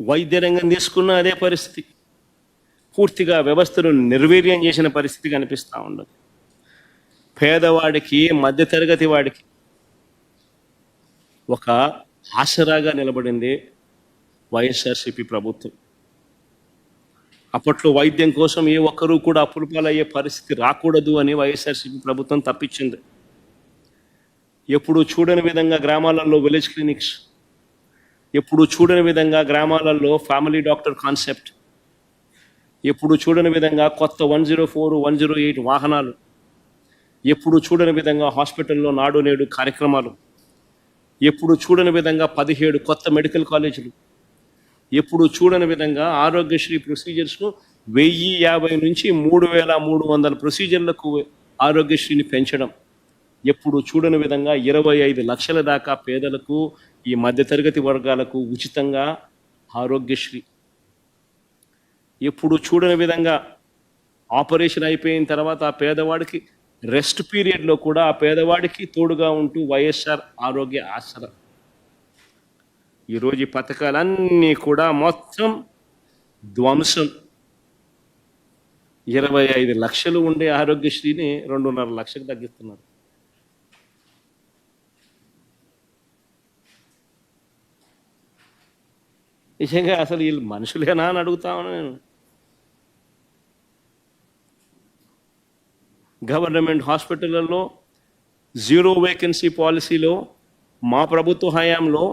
వైద్య రంగం తీసుకున్న అదే పరిస్థితి. పూర్తిగా వ్యవస్థను నిర్వీర్యం చేసిన పరిస్థితి కనిపిస్తూ ఉండదు. పేదవాడికి, మధ్యతరగతి వాడికి ఒక ఆసరాగా నిలబడింది వైఎస్ఆర్సిపి ప్రభుత్వం. అప్పట్లో వైద్యం కోసం ఏ ఒక్కరూ కూడా అప్పుల పాలయ్యే పరిస్థితి రాకూడదు అని వైఎస్ఆర్సీపీ ప్రభుత్వం తప్పించింది. ఎప్పుడు చూడని విధంగా గ్రామాలలో విలేజ్ క్లినిక్స్, ఎప్పుడు చూడని విధంగా గ్రామాలలో ఫ్యామిలీ డాక్టర్ కాన్సెప్ట్, ఎప్పుడు చూడని విధంగా కొత్త 104, 108 వాహనాలు, ఎప్పుడు చూడని విధంగా హాస్పిటల్లో నాడు నేడు కార్యక్రమాలు, ఎప్పుడు చూడని విధంగా 17 కొత్త మెడికల్ కాలేజీలు, ఎప్పుడు చూడని విధంగా ఆరోగ్యశ్రీ ప్రొసీజర్స్ను 1050 నుంచి 3300 ప్రొసీజర్లకు ఆరోగ్యశ్రీని పెంచడం, ఎప్పుడు చూడని విధంగా 25 లక్షల దాకా పేదలకు, ఈ మధ్యతరగతి వర్గాలకు ఉచితంగా ఆరోగ్యశ్రీ, ఎప్పుడు చూడని విధంగా ఆపరేషన్ అయిపోయిన తర్వాత ఆ పేదవాడికి రెస్ట్ పీరియడ్లో కూడా ఆ పేదవాడికి తోడుగా ఉంటూ వైఎస్ఆర్ ఆరోగ్య ఆసరా. ఈరోజు ఈ పథకాలన్నీ కూడా మొత్తం ధ్వంసం. 25 లక్షలు ఉండే ఆరోగ్యశ్రీని 2.5 లక్షలకు తగ్గిస్తున్నారు. నిజంగా అసలు వీళ్ళు మనుషులేనా అని అడుగుతాను నేను. గవర్నమెంట్ హాస్పిటళ్లలో 0 వేకెన్సీ పాలసీలో మా ప్రభుత్వ హయాంలో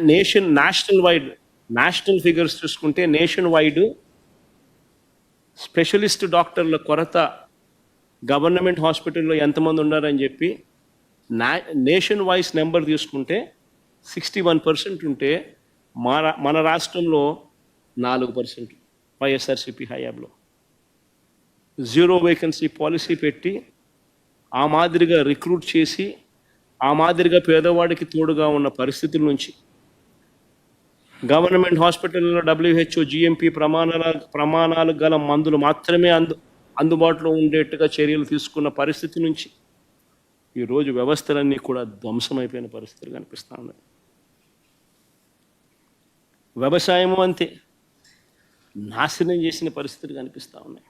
నేషనల్ ఫిగర్స్ చూసుకుంటే నేషన్ వైడ్ స్పెషలిస్ట్ డాక్టర్ల కొరత గవర్నమెంట్ హాస్పిటల్లో ఎంతమంది ఉన్నారని చెప్పి నేషన్ వైజ్ నెంబర్ తీసుకుంటే 61% ఉంటే మన రాష్ట్రంలో 4% వైఎస్ఆర్సీపీ హయాంలో 0 వేకెన్సీ పాలసీ పెట్టి ఆ మాదిరిగా రిక్రూట్ చేసి ఆ మాదిరిగా పేదవాడికి తోడుగా ఉన్న పరిస్థితుల నుంచి గవర్నమెంట్ హాస్పిటల్లో WHO GMP ప్రమాణాలు గల మందులు మాత్రమే అందుబాటులో ఉండేట్టుగా చర్యలు తీసుకున్న పరిస్థితి నుంచి ఈరోజు వ్యవస్థలన్నీ కూడా ధ్వంసమైపోయిన పరిస్థితులు కనిపిస్తూ ఉన్నాయి. వ్యవసాయము అంతే నాశనం చేసిన పరిస్థితులు కనిపిస్తూ ఉన్నాయి.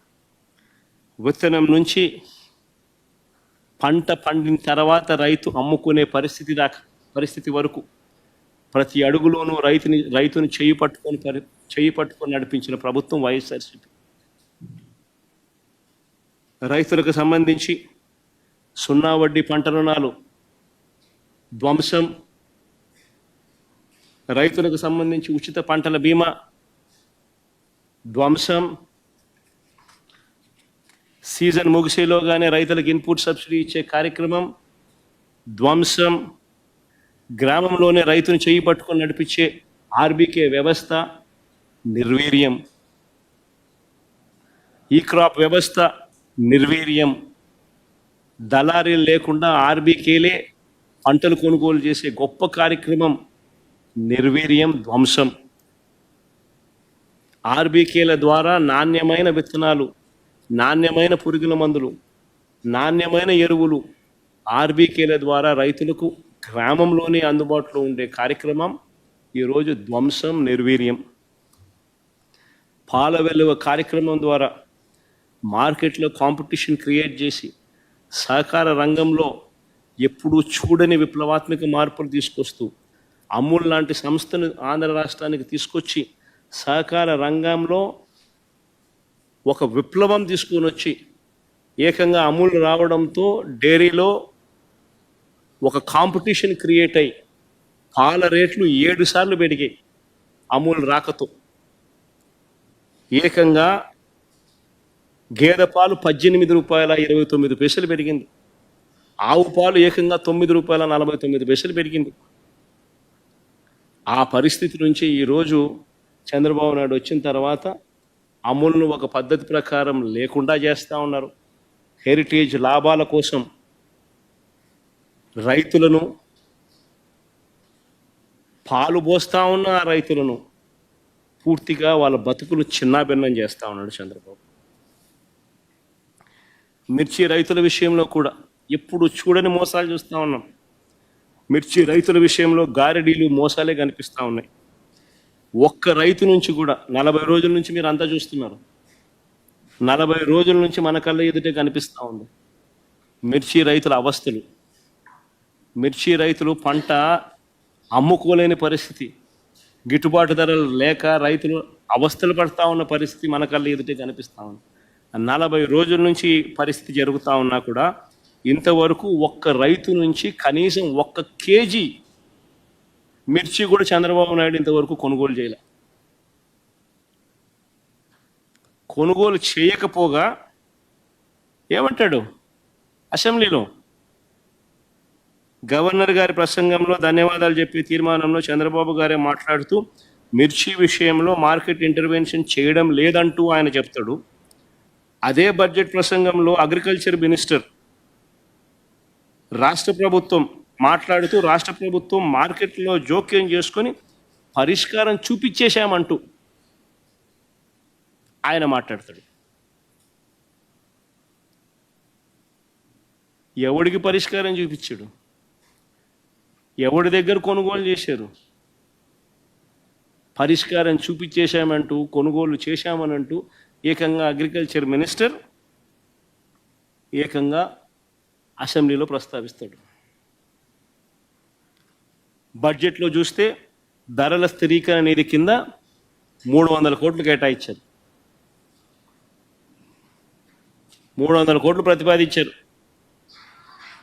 విత్తనం నుంచి పంట పండిన తర్వాత రైతు అమ్ముకునే పరిస్థితి వరకు ప్రతి అడుగులోనూ రైతుని చేయి పట్టుకొని నడిపించిన ప్రభుత్వం వైఎస్ఆర్సీపీ. రైతులకు సంబంధించి 0 వడ్డీ పంట రుణాలు ధ్వంసం, రైతులకు సంబంధించి ఉచిత పంటల బీమా ధ్వంసం, సీజన్ ముగిసేలోగానే రైతులకు ఇన్పుట్ సబ్సిడీ ఇచ్చే కార్యక్రమం ధ్వంసం, గ్రామంలోనే రైతును చేయి పట్టుకొని నడిపించే ఆర్బీకే వ్యవస్థ నిర్వీర్యం, ఈ క్రాప్ వ్యవస్థ నిర్వీర్యం, దళారీలు లేకుండా ఆర్బీకేలే పంటలు కొనుగోలు చేసే గొప్ప కార్యక్రమం నిర్వీర్యం, ధ్వంసం. ఆర్బీకేల ద్వారా నాణ్యమైన విత్తనాలు, నాణ్యమైన పురుగుల మందులు, నాణ్యమైన ఎరువులు ఆర్బీకేల ద్వారా రైతులకు గ్రామంలోనే అందుబాటులో ఉండే కార్యక్రమం ఈరోజు ధ్వంసం, నిర్వీర్యం. పాల వెలువ కార్యక్రమం ద్వారా మార్కెట్లో కాంపిటీషన్ క్రియేట్ చేసి సహకార రంగంలో ఎప్పుడూ చూడని విప్లవాత్మక మార్పులు తీసుకొస్తూ అమూల్ లాంటి సంస్థను ఆంధ్ర రాష్ట్రానికి తీసుకొచ్చి సహకార రంగంలో ఒక విప్లవం తీసుకొని వచ్చి ఏకంగా అమూల్ రావడంతో డైరీలో ఒక కాంపిటీషన్ క్రియేట్ అయ్యి పాల రేట్లు 7 సార్లు పెరిగాయి. అమూల్ రాకతో ఏకంగా గేదె పాలు 18 రూపాయల 29 పైసలు పెరిగింది. ఆవు పాలు ఏకంగా 9 రూపాయల 49 పైసలు పెరిగింది. ఆ పరిస్థితి నుంచి ఈరోజు చంద్రబాబు నాయుడు వచ్చిన తర్వాత అమూల్ను ఒక పద్ధతి ప్రకారం లేకుండా చేస్తూ ఉన్నారు. హెరిటేజ్ లాభాల కోసం రైతులను, పాలు పోస్తూ ఉన్న ఆ రైతులను పూర్తిగా వాళ్ళ బతుకులు చిన్నాభిన్నం చేస్తూ ఉన్నాడు చంద్రబాబు. మిర్చి రైతుల విషయంలో కూడా ఎప్పుడు చూడని మోసాలు చూస్తూ ఉన్నాం. మిర్చి రైతుల విషయంలో గారెడీలు, మోసాలే కనిపిస్తూ ఉన్నాయి. ఒక్క రైతు నుంచి కూడా 40 రోజుల నుంచి మీరు అంతా చూస్తున్నారు. 40 రోజుల నుంచి మన కళ్ళ ఎదుటే కనిపిస్తూ ఉంది మిర్చి రైతుల అవస్థలు. మిర్చి రైతులు పంట అమ్ముకోలేని పరిస్థితి, గిట్టుబాటు ధరలు లేక రైతులు అవస్థలు పడతా ఉన్న పరిస్థితి మన కళ్ళ ఎదుటే కనిపిస్తూ ఉంది. 40 రోజుల నుంచి పరిస్థితి జరుగుతూ ఉన్నా కూడా ఇంతవరకు ఒక్క రైతు నుంచి కనీసం 1 కేజీ మిర్చి కూడా చంద్రబాబు నాయుడు ఇంతవరకు కొనుగోలు చేయలే. కొనుగోలు చేయకపోగా ఏమంటాడు అసెంబ్లీలో? గవర్నర్ గారి ప్రసంగంలో ధన్యవాదాలు చెప్పే తీర్మానంలో చంద్రబాబు గారే మాట్లాడుతూ మిర్చి విషయంలో మార్కెట్ ఇంటర్వెన్షన్ చేయడం లేదంటూ ఆయన చెప్తాడు. అదే బడ్జెట్ ప్రసంగంలో అగ్రికల్చర్ మినిస్టర్ రాష్ట్ర ప్రభుత్వం మాట్లాడుతూ రాష్ట్ర ప్రభుత్వం మార్కెట్లో జోక్యం చేసుకొని పరిష్కారం చూపించేశామంటూ ఆయన మాట్లాడతాడు. ఎవడికి పరిష్కారం చూపించాడు? ఎవడి దగ్గర కొనుగోలు చేశారు? పరిష్కారం చూపించేశామంటూ కొనుగోలు చేశామనంటూ ఏకంగా అగ్రికల్చర్ మినిస్టర్ ఏకంగా అసెంబ్లీలో ప్రస్తావిస్తాడు. బడ్జెట్లో చూస్తే ధరల స్థిరీకరణ నిధి కింద 300 కోట్లు కేటాయించారు. 300 కోట్లు ప్రతిపాదించారు.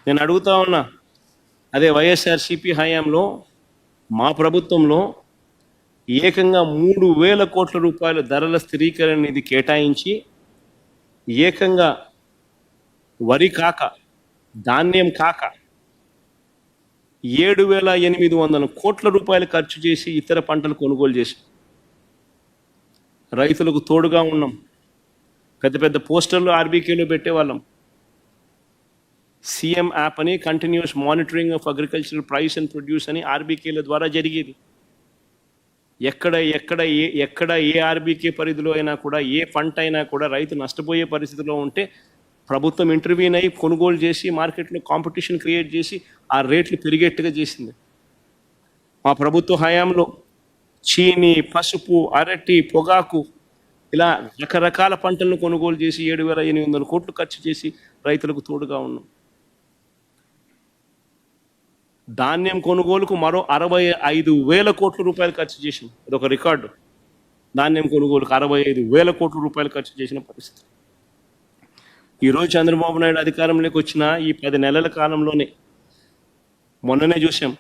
నేను అడుగుతా ఉన్నా, అదే వైఎస్ఆర్సీపీ హయాంలో మా ప్రభుత్వంలో ఏకంగా 3,000 కోట్ల రూపాయలు ధరల స్థిరీకరణ నిధి కేటాయించి ఏకంగా వరి కాక ధాన్యం కాక 7,800 కోట్ల రూపాయలు ఖర్చు చేసి ఇతర పంటలు కొనుగోలు చేసి రైతులకు తోడుగా ఉన్నాం. పెద్ద పెద్ద పోస్టర్లు ఆర్బీకేలో పెట్టేవాళ్ళం. సీఎం యాప్ అని continuous monitoring of agricultural price and produce అని ఆర్బీకేల ద్వారా జరిగేది. ఎక్కడ ఏ ఆర్బీకే పరిధిలో అయినా కూడా ఏ పంట అయినా కూడా రైతు నష్టపోయే పరిస్థితిలో ఉంటే ప్రభుత్వం ఇంటర్వ్యూన్ అయ్యి కొనుగోలు చేసి మార్కెట్లో కాంపిటీషన్ క్రియేట్ చేసి ఆ రేట్లు పెరిగేట్టుగా చేసింది. మా ప్రభుత్వ హయాంలో చీని, పసుపు, అరటి, పొగాకు ఇలా రకరకాల పంటలను కొనుగోలు చేసి 7,800 కోట్లు ఖర్చు చేసి రైతులకు తోడుగా ఉన్నాం. ధాన్యం కొనుగోలుకు మరో 65,000 కోట్ల రూపాయలు ఖర్చు చేసింది. అదొక రికార్డు. ధాన్యం కొనుగోలుకు 65,000 కోట్ల రూపాయలు ఖర్చు చేసిన పరిస్థితి. ఈరోజు చంద్రబాబు నాయుడు అధికారంలోకి వచ్చిన ఈ 10 నెలల కాలంలోనే మొన్ననే చూసాం,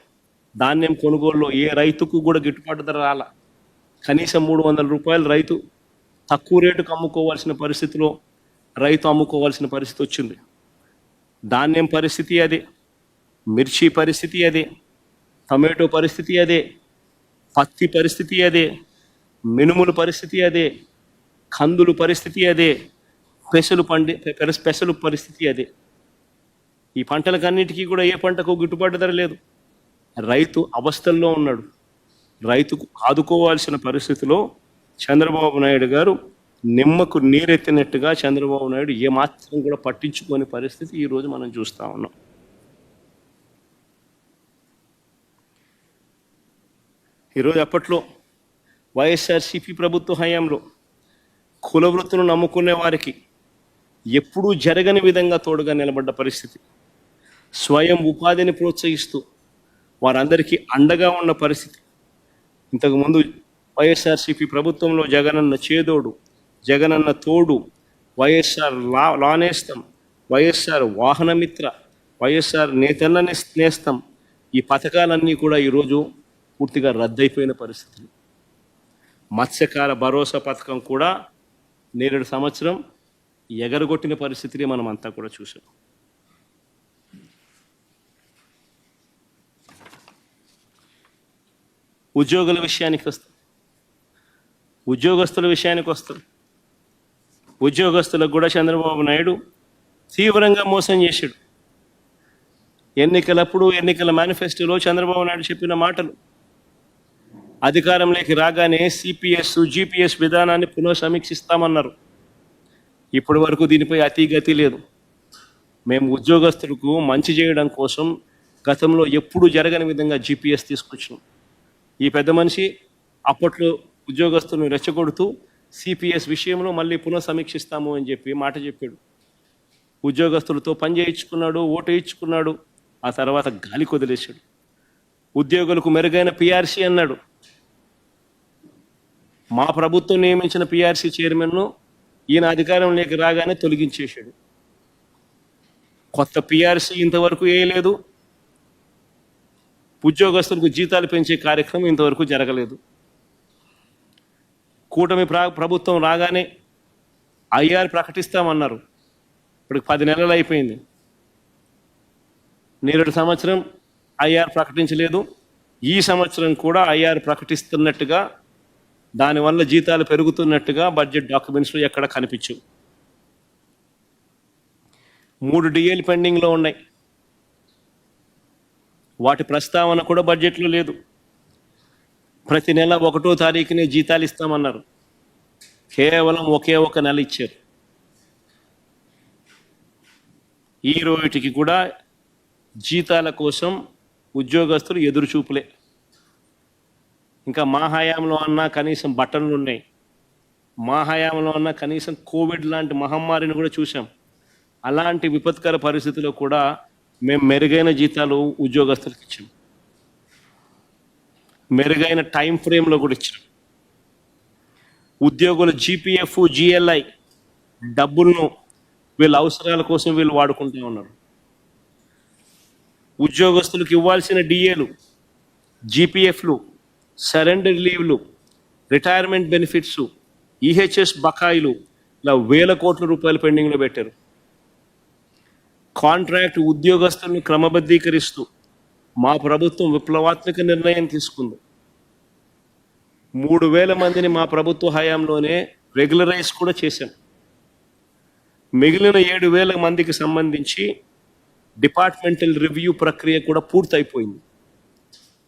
ధాన్యం కొనుగోలులో ఏ రైతుకు కూడా గిట్టుబాటు ధర రాల. కనీసం 300 రూపాయలు రైతు తక్కువ రేటుకు అమ్ముకోవాల్సిన పరిస్థితిలో రైతు అమ్ముకోవాల్సిన పరిస్థితి వచ్చింది. ధాన్యం పరిస్థితి అదే, మిర్చి పరిస్థితి అదే, టొమాటో పరిస్థితి అదే, పత్తి పరిస్థితి అదే, మినుముల పరిస్థితి అదే, కందులు పరిస్థితి అదే, పెసలు పరిస్థితి అదే. ఈ పంటలకన్నిటికీ కూడా ఏ పంటకు గిట్టుబాటు ధర లేదు. రైతు అవస్థల్లో ఉన్నాడు. రైతుకు ఆదుకోవాల్సిన పరిస్థితిలో చంద్రబాబు నాయుడు గారు నిమ్మకు నీరెత్తినట్టుగా చంద్రబాబు నాయుడు ఏమాత్రం కూడా పట్టించుకోని పరిస్థితి ఈరోజు మనం చూస్తూ ఉన్నాం. ఈరోజు అప్పట్లో వైఎస్ఆర్సీపీ ప్రభుత్వ హయాంలో కుల వృత్తులను నమ్ముకునే వారికి ఎప్పుడూ జరగని విధంగా తోడుగా నిలబడ్డ పరిస్థితి. స్వయం ఉపాధిని ప్రోత్సహిస్తూ వారందరికీ అండగా ఉన్న పరిస్థితి. ఇంతకుముందు వైఎస్ఆర్సీపీ ప్రభుత్వంలో జగనన్న చేదోడు, జగనన్న తోడు, వైఎస్ఆర్ లానేస్తం, వైఎస్ఆర్ వాహనమిత్ర, వైఎస్ఆర్ నేతన్న నేస్తం, ఈ పథకాలన్నీ కూడా ఈరోజు పూర్తిగా రద్దయిపోయిన పరిస్థితి. మత్స్యకార భరోసా పథకం కూడా నేరేడు సంవత్సరం ఎగరగొట్టిన పరిస్థితిని మనం అంతా కూడా చూసాం. ఉద్యోగుల విషయానికి వస్తాం, ఉద్యోగస్తుల విషయానికి వస్తాం. ఉద్యోగస్తులకు కూడా చంద్రబాబు నాయుడు తీవ్రంగా మోసం చేశాడు. ఎన్నికలప్పుడు ఎన్నికల మేనిఫెస్టోలో చంద్రబాబు నాయుడు చెప్పిన మాటలు, అధికారంలోకి రాగానే సిపిఎస్, జిపిఎస్ విధానాన్ని పునఃసమీక్షిస్తామన్నారు. ఇప్పటి వరకు దీనిపై అతిగతి లేదు. మేము ఉద్యోగస్తులకు మంచి చేయడం కోసం గతంలో ఎప్పుడూ జరగని విధంగా జిపిఎస్ తీసుకొచ్చినాం. ఈ పెద్ద మనిషి అప్పట్లో ఉద్యోగస్తులను రెచ్చగొడుతూ సిపిఎస్ విషయంలో మళ్ళీ పునఃసమీక్షిస్తాము అని చెప్పి మాట చెప్పాడు. ఉద్యోగస్తులతో పని చేయించుకున్నాడు, ఓటు వేయించుకున్నాడు, ఆ తర్వాత గాలి కొదిలేశాడు. ఉద్యోగులకు మెరుగైన పిఆర్సీ అన్నాడు. మా ప్రభుత్వం నియమించిన పిఆర్సీ చైర్మన్ను ఈయన అధికారంలోకి రాగానే తొలగించేశాడు. కొత్త పిఆర్సీ ఇంతవరకు వేయలేదు. ఉద్యోగస్తులకు జీతాలు పెంచే కార్యక్రమం ఇంతవరకు జరగలేదు. కూటమి ప్రభుత్వం రాగానే ఐఆర్ ప్రకటిస్తామన్నారు. ఇప్పుడు 10 నెలలు అయిపోయింది. నేరేడు సంవత్సరం ఐఆర్ ప్రకటించలేదు. ఈ సంవత్సరం కూడా ఐఆర్ ప్రకటిస్తున్నట్టుగా, దానివల్ల జీతాలు పెరుగుతున్నట్టుగా బడ్జెట్ డాక్యుమెంట్స్లో ఎక్కడ కనిపించవు. 3 డిఏలు పెండింగ్లో ఉన్నాయి. వాటి ప్రస్తావన కూడా బడ్జెట్లో లేదు. ప్రతి నెల 1వ తారీఖునే జీతాలు ఇస్తామన్నారు. కేవలం ఒకే ఒక నెల ఇచ్చారు. ఈ రోజుకి కూడా జీతాల కోసం ఉద్యోగస్తులు ఎదురు చూపులే. ఇంకా మా హయాంలో అన్నా కనీసం బట్టలు ఉన్నాయి. మా హయాంలో అన్నా కనీసం కోవిడ్ లాంటి మహమ్మారిని కూడా చూసాం. అలాంటి విపత్కర పరిస్థితుల్లో కూడా మేము మెరుగైన జీతాలు ఉద్యోగస్తులకు ఇచ్చాం. మెరుగైన టైం ఫ్రేమ్లో కూడా ఇచ్చాం. ఉద్యోగుల జీపీఎఫ్, జిఎల్ఐ డబ్బులను వీళ్ళ అవసరాల కోసం వీళ్ళు వాడుకుంటూ ఉన్నారు. ఉద్యోగస్తులకు ఇవ్వాల్సిన డిఏలు, జీపీఎఫ్లు, సరెండర్ లీవ్లు, రిటైర్మెంట్ బెనిఫిట్స్, ఈహెచ్ఎస్ బకాయిలు ఇలా వేల కోట్ల రూపాయలు పెండింగ్లో పెట్టారు. కాంట్రాక్ట్ ఉద్యోగస్తులను క్రమబద్ధీకరిస్తూ మా ప్రభుత్వం విప్లవాత్మక నిర్ణయం తీసుకుంది. 3,000 మందిని మా ప్రభుత్వ హయాంలోనే రెగ్యులరైజ్ కూడా చేశాం. మిగిలిన 7,000 మందికి సంబంధించి డిపార్ట్మెంటల్ రివ్యూ ప్రక్రియ కూడా పూర్తయిపోయింది.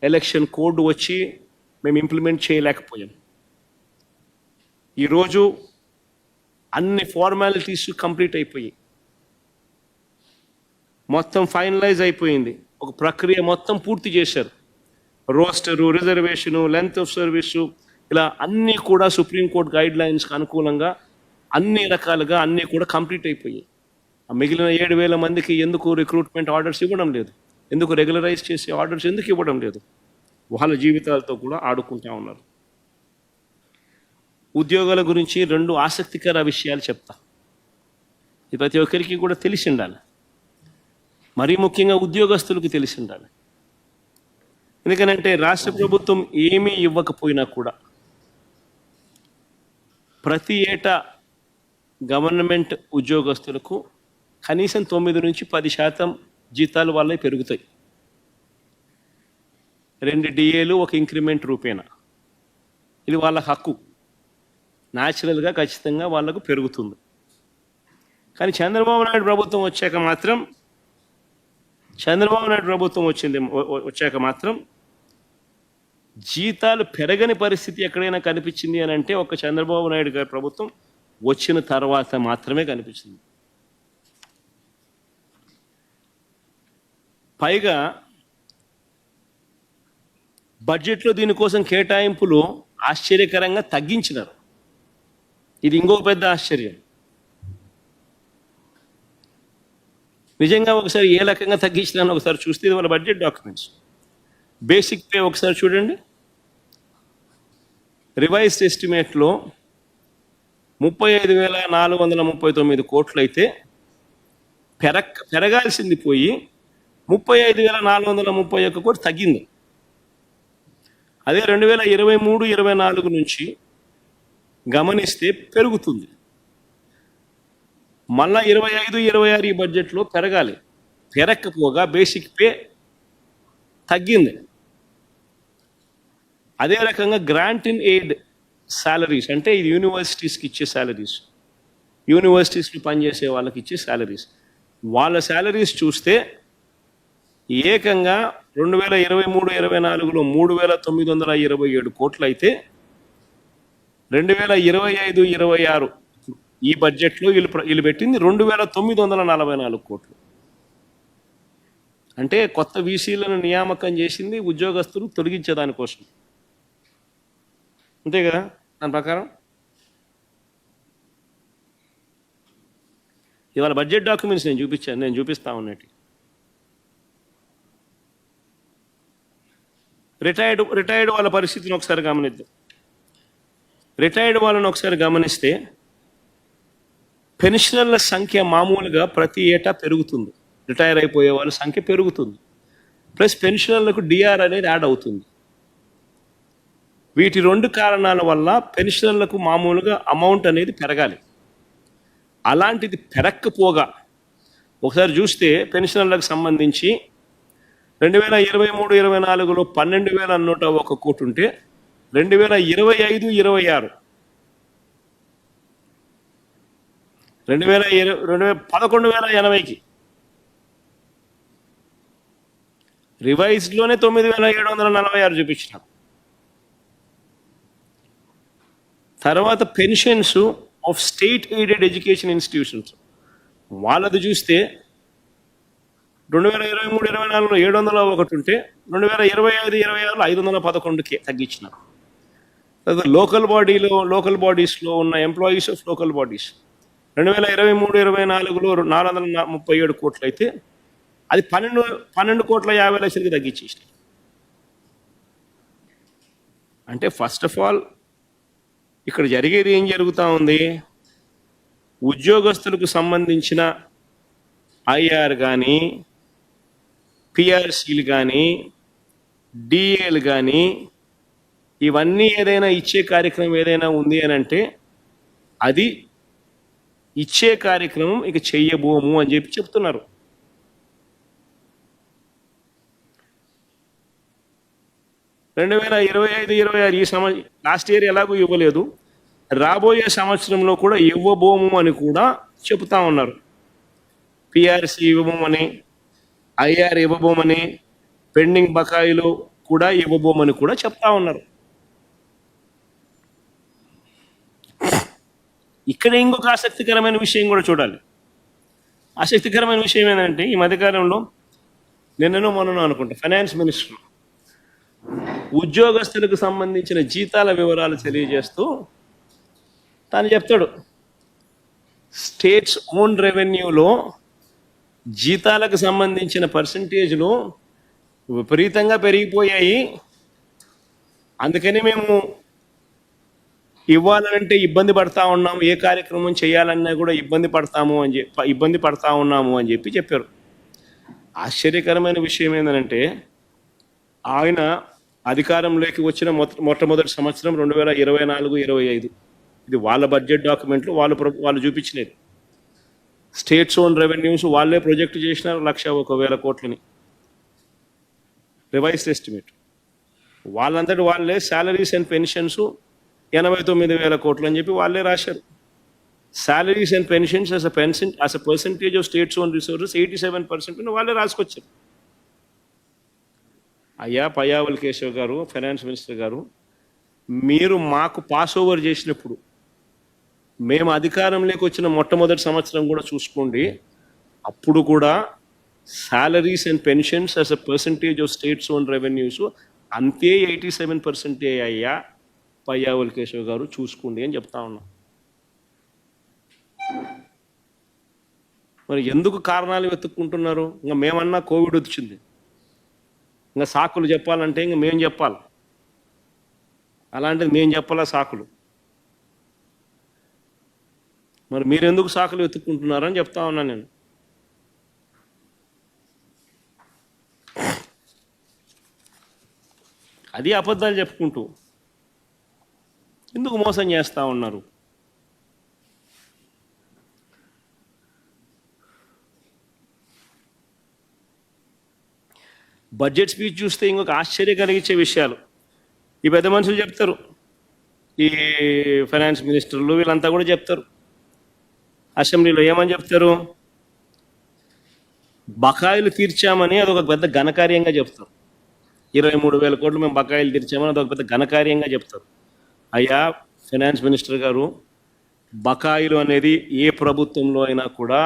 ఎలక్షన్ కోడ్ వచ్చి మేము ఇంప్లిమెంట్ చేయలేకపోయాం. ఈరోజు అన్ని ఫార్మాలిటీస్ కంప్లీట్ అయిపోయాయి. మొత్తం ఫైనలైజ్ అయిపోయింది. ఒక ప్రక్రియ మొత్తం పూర్తి చేశారు. Rooster, reservation, length of service ఇలా అన్నీ కూడా సుప్రీంకోర్టు గైడ్ లైన్స్కి అనుకూలంగా అన్ని రకాలుగా అన్నీ కూడా కంప్లీట్ అయిపోయాయి. ఆ మిగిలిన 7,000 మందికి ఎందుకు రిక్రూట్మెంట్ ఆర్డర్స్ ఇవ్వడం లేదు? ఎందుకు రెగ్యులరైజ్ చేసే ఆర్డర్స్ ఎందుకు ఇవ్వడం లేదు? వాళ్ళ జీవితాలతో కూడా ఆడుకుంటా ఉన్నారు. ఉద్యోగాల గురించి 2 ఆసక్తికర విషయాలు చెప్తా. ఇది ప్రతి ఒక్కరికి కూడా తెలిసి ఉండాలి. మరీ ముఖ్యంగా ఉద్యోగస్తులకు తెలిసి ఉండాలి. ఎందుకనంటే రాష్ట్ర ప్రభుత్వం ఏమీ ఇవ్వకపోయినా కూడా ప్రతి ఏటా గవర్నమెంట్ ఉద్యోగస్తులకు కనీసం 9 నుంచి 10% జీతాలు వాళ్ళవి పెరుగుతాయి. 2 డిఏలు, ఒక ఇంక్రిమెంట్ రూపేణా. ఇది వాళ్ళ హక్కు. న్యాచురల్గా ఖచ్చితంగా వాళ్ళకు పెరుగుతుంది. కానీ చంద్రబాబు నాయుడు ప్రభుత్వం వచ్చాక మాత్రం జీతాలు పెరగని పరిస్థితి ఎక్కడైనా కనిపించింది అని అంటే ఒక చంద్రబాబు నాయుడు గారి ప్రభుత్వం వచ్చిన తర్వాత మాత్రమే కనిపించింది. పైగా బడ్జెట్లో దీనికోసం కేటాయింపులు ఆశ్చర్యకరంగా తగ్గించినారు. ఇది ఇంకో పెద్ద ఆశ్చర్యం. నిజంగా ఒకసారి ఏ రకంగా తగ్గించినాను ఒకసారి చూస్తే ఇది వాళ్ళ బడ్జెట్ డాక్యుమెంట్స్. బేసిక్ పే ఒకసారి చూడండి. రివైజ్డ్ ఎస్టిమేట్లో 35,439 కోట్లు అయితే పెరగాల్సింది పోయి 35,431 కోట్లు తగ్గింది. అదే 2023-24 నుంచి గమనిస్తే పెరుగుతుంది. మళ్ళా 25-26 ఈ బడ్జెట్లో పెరగాలి. పెరగకపోగా బేసిక్ పే తగ్గింది. అదే రకంగా గ్రాంట్ ఇన్ ఎయిడ్ శాలరీస్, అంటే ఇది యూనివర్సిటీస్కి ఇచ్చే శాలరీస్, యూనివర్సిటీస్లో పనిచేసే వాళ్ళకి ఇచ్చే శాలరీస్, వాళ్ళ శాలరీస్ చూస్తే ఏకంగా 2023-24లో 3,927 కోట్లు అయితే 2025-26 ఈ బడ్జెట్లో వీళ్ళు పెట్టింది 2,944 కోట్లు. అంటే కొత్త వీసీలను నియామకం చేసింది ఉద్యోగస్తులు తొలగించేదానికోసం, అంతే కదా? దాని ప్రకారం ఇవాళ బడ్జెట్ డాక్యుమెంట్స్ నేను చూపిస్తా ఉన్నట్టు. రిటైర్డ్ వాళ్ళ పరిస్థితిని ఒకసారి గమనిద్దాం. రిటైర్డ్ వాళ్ళని ఒకసారి గమనిస్తే పెన్షనర్ల సంఖ్య మామూలుగా ప్రతి ఏటా పెరుగుతుంది. రిటైర్ అయిపోయే వాళ్ళ సంఖ్య పెరుగుతుంది. ప్లస్ పెన్షనర్లకు డిఆర్ అనేది యాడ్ అవుతుంది. వీటి 2 కారణాల వల్ల పెన్షనర్లకు మామూలుగా అమౌంట్ అనేది పెరగాలి. అలాంటిది పెరక్కపోగా ఒకసారి చూస్తే పెన్షనర్లకు సంబంధించి 2023-24లో 12,101 కోటి ఉంటే 2025-26 11,080కి రివైజ్డ్లోనే 9,746 చూపించినారు. తర్వాత pensions of state aided education institutions వాళ్ళది చూస్తే 2023-24లో 701 ఉంటే 2025-26లో 511కి తగ్గించినారు. తర్వాత లోకల్ బాడీస్లో ఉన్న ఎంప్లాయీస్ ఆఫ్ లోకల్ బాడీస్ 2023-24లో 437 కోట్లు అయితే అది 12,50,00,000కి తగ్గించేసినారు. అంటే ఫస్ట్ ఆఫ్ ఆల్ ఇక్కడ జరిగేది ఏం జరుగుతూ ఉంది? ఉద్యోగస్తులకు సంబంధించిన ఐఆర్ కానీ, పిఆర్సీలు కానీ, డిఏలు కానీ ఇవన్నీ ఏదైనా ఇచ్చే కార్యక్రమం ఏదైనా ఉంది అని అంటే అది ఇచ్చే కార్యక్రమం ఇక చెయ్యబోము అని చెప్పి చెప్తున్నారు. రెండు 2025-26 ఈ లాస్ట్ ఇయర్ ఎలాగూ ఇవ్వలేదు, రాబోయే సంవత్సరంలో కూడా ఇవ్వబోము అని కూడా చెప్తా ఉన్నారు. పిఆర్సీ ఇవ్వబోమని, ఐఆర్ ఇవ్వబోమని, పెండింగ్ బకాయిలు కూడా ఇవ్వబోమని కూడా చెప్తా ఉన్నారు. ఇక్కడ ఇంకొక ఆసక్తికరమైన విషయం కూడా చూడాలి. ఆసక్తికరమైన విషయం ఏంటంటే ఈ మధ్యకాలంలో నిన్ననో మొన్ననో అనుకుంటా ఫైనాన్స్ మినిస్టర్ ఉద్యోగస్తులకు సంబంధించిన జీతాల వివరాలు తెలియజేస్తూ తాను చెప్తాడు, స్టేట్స్ ఓన్ రెవెన్యూలో జీతాలకు సంబంధించిన పర్సంటేజ్లు విపరీతంగా పెరిగిపోయాయి, అందుకని మేము ఇవ్వాలంటే ఇబ్బంది పడతా ఉన్నాము, ఏ కార్యక్రమం చేయాలన్నా కూడా ఇబ్బంది పడతా ఉన్నాము అని చెప్పారు. ఆశ్చర్యకరమైన విషయం ఏంటంటే ఆయన అధికారంలోకి వచ్చిన మొట్టమొదటి సంవత్సరం 2024-25 ఇది వాళ్ళ బడ్జెట్ డాక్యుమెంట్లు వాళ్ళు చూపించినది. స్టేట్స్ ఓన్ రెవెన్యూస్ వాళ్ళే ప్రొజెక్ట్ చేసినారు 1,01,000 కోట్లని రివైజ్డ్ ఎస్టిమేట్. వాళ్ళంతటి వాళ్ళే శాలరీస్ అండ్ పెన్షన్స్ 89,000 కోట్లు అని చెప్పి వాళ్ళే రాశారు. Salaries and pensions as a percentage of states own resources 87% వాళ్ళే రాసుకొచ్చారు. అయ్యా పయ్యావుల కేశవ్ గారు, ఫైనాన్స్ మినిస్టర్ గారు, మీరు మాకు పాస్ ఓవర్ చేసినప్పుడు మేము అధికారంలోకి వచ్చిన మొట్టమొదటి సంవత్సరం కూడా చూసుకోండి, అప్పుడు కూడా salaries and pensions as a percentage of states own revenues అంతే 87% అయ్యా పయ్యావుల కేశవ్ గారు చూసుకోండి అని చెప్తా ఉన్నాం. మరి ఎందుకు కారణాలు వెతుక్కుంటున్నారు? ఇంకా మేమన్నా కోవిడ్ వచ్చింది, ఇంకా సాకులు చెప్పాలంటే ఇంకా మేము చెప్పాలి, అలాంటిది మేము చెప్పాలా సాకులు? మరి మీరెందుకు సాకులు వెతుక్కుంటున్నారని చెప్తా ఉన్నాను నేను. అది అబద్ధాలు చెప్పుకుంటూ ఎందుకు మోసం చేస్తూ ఉన్నారు? బడ్జెట్ స్పీచ్ చూస్తే ఇంకొక ఆశ్చర్య కలిగించే విషయాలు ఈ పెద్ద మనుషులు చెప్తారు, ఈ ఫైనాన్స్ మినిస్టర్లు వీళ్ళంతా కూడా చెప్తారు. అసెంబ్లీలో ఏమని చెప్తారు? బకాయిలు తీర్చామని అదొక పెద్ద ఘనకార్యంగా చెప్తారు. 23,000 కోట్లు మేము బకాయిలు తీర్చామని అదొక పెద్ద ఘనకార్యంగా చెప్తారు. అయ్యా ఫైనాన్స్ మినిస్టర్ గారు, బకాయిలు అనేది ఏ ప్రభుత్వంలో అయినా కూడా